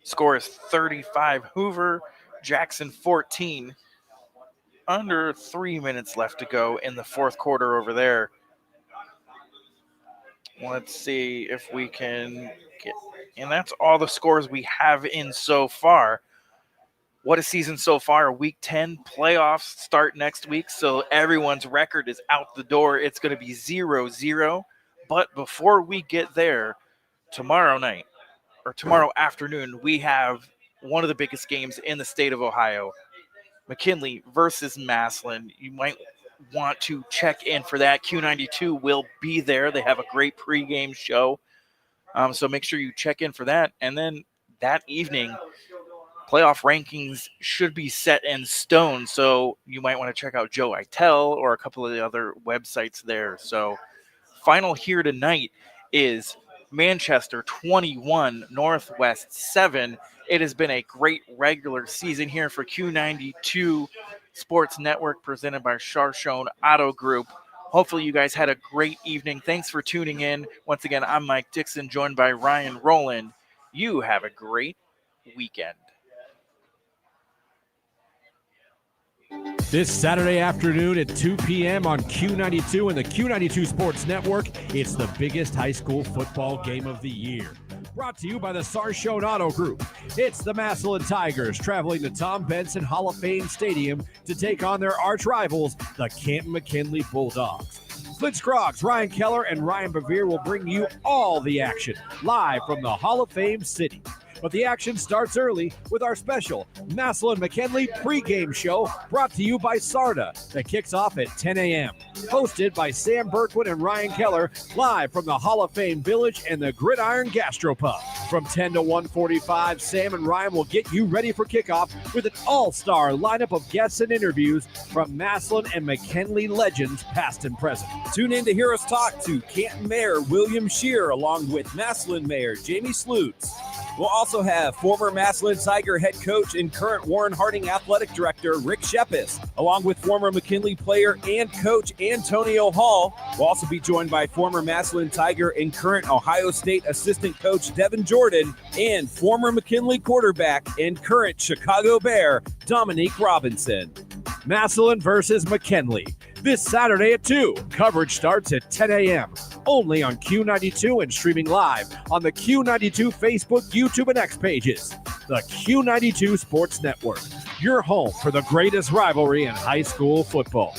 Score is 35. Hoover, Jackson 14. Under 3 minutes left to go in the fourth quarter over there. Let's see if we can get, and that's all the scores we have in so far. What a season so far. Week 10 playoffs start next week, so everyone's record is out the door. It's going to be 0-0. But before we get there, tomorrow night or tomorrow afternoon, we have one of the biggest games in the state of Ohio, McKinley versus Massillon. You might want to check in for that. Q92 will be there. They have a great pregame show. So make sure you check in for that. And then that evening, playoff rankings should be set in stone. So you might want to check out Joe Itel or a couple of the other websites there. So final here tonight is Manchester 21, Northwest 7. It has been a great regular season here for Q92 Sports Network presented by Charshone Auto Group. Hopefully you guys had a great evening. Thanks for tuning in. Once again, I'm Mike Dixon, joined by Ryan Rowland. You have a great weekend. This Saturday afternoon at 2 p.m. on Q92 and the Q92 Sports Network, it's the biggest high school football game of the year. Brought to you by the Sarshone Auto Group. It's the Massillon Tigers traveling to Tom Benson Hall of Fame Stadium to take on their arch rivals, the Canton McKinley Bulldogs. Clint Scroggs, Ryan Keller, and Ryan Bevere will bring you all the action live from the Hall of Fame City. But the action starts early with our special Massillon McKinley pregame show brought to you by SARTA that kicks off at 10 a.m. Hosted by Sam Berkwood and Ryan Keller, live from the Hall of Fame Village and the Gridiron Gastropub. From 10 to 1:45, Sam and Ryan will get you ready for kickoff with an all-star lineup of guests and interviews from Massillon and McKinley legends past and present. Tune in to hear us talk to Canton Mayor William Shear along with Massillon Mayor Jamie Slutz. We'll also have former Massillon Tiger head coach and current Warren Harding athletic director Rick Shepis, along with former McKinley player and coach Antonio Hall. We'll also be joined by former Massillon Tiger and current Ohio State assistant coach Devin Jordan and former McKinley quarterback and current Chicago Bear Dominique Robinson. Massillon versus McKinley. This Saturday at 2. Coverage starts at 10 a.m. Only on Q92 and streaming live on the Q92 Facebook, YouTube, and X pages. The Q92 Sports Network, your home for the greatest rivalry in high school football.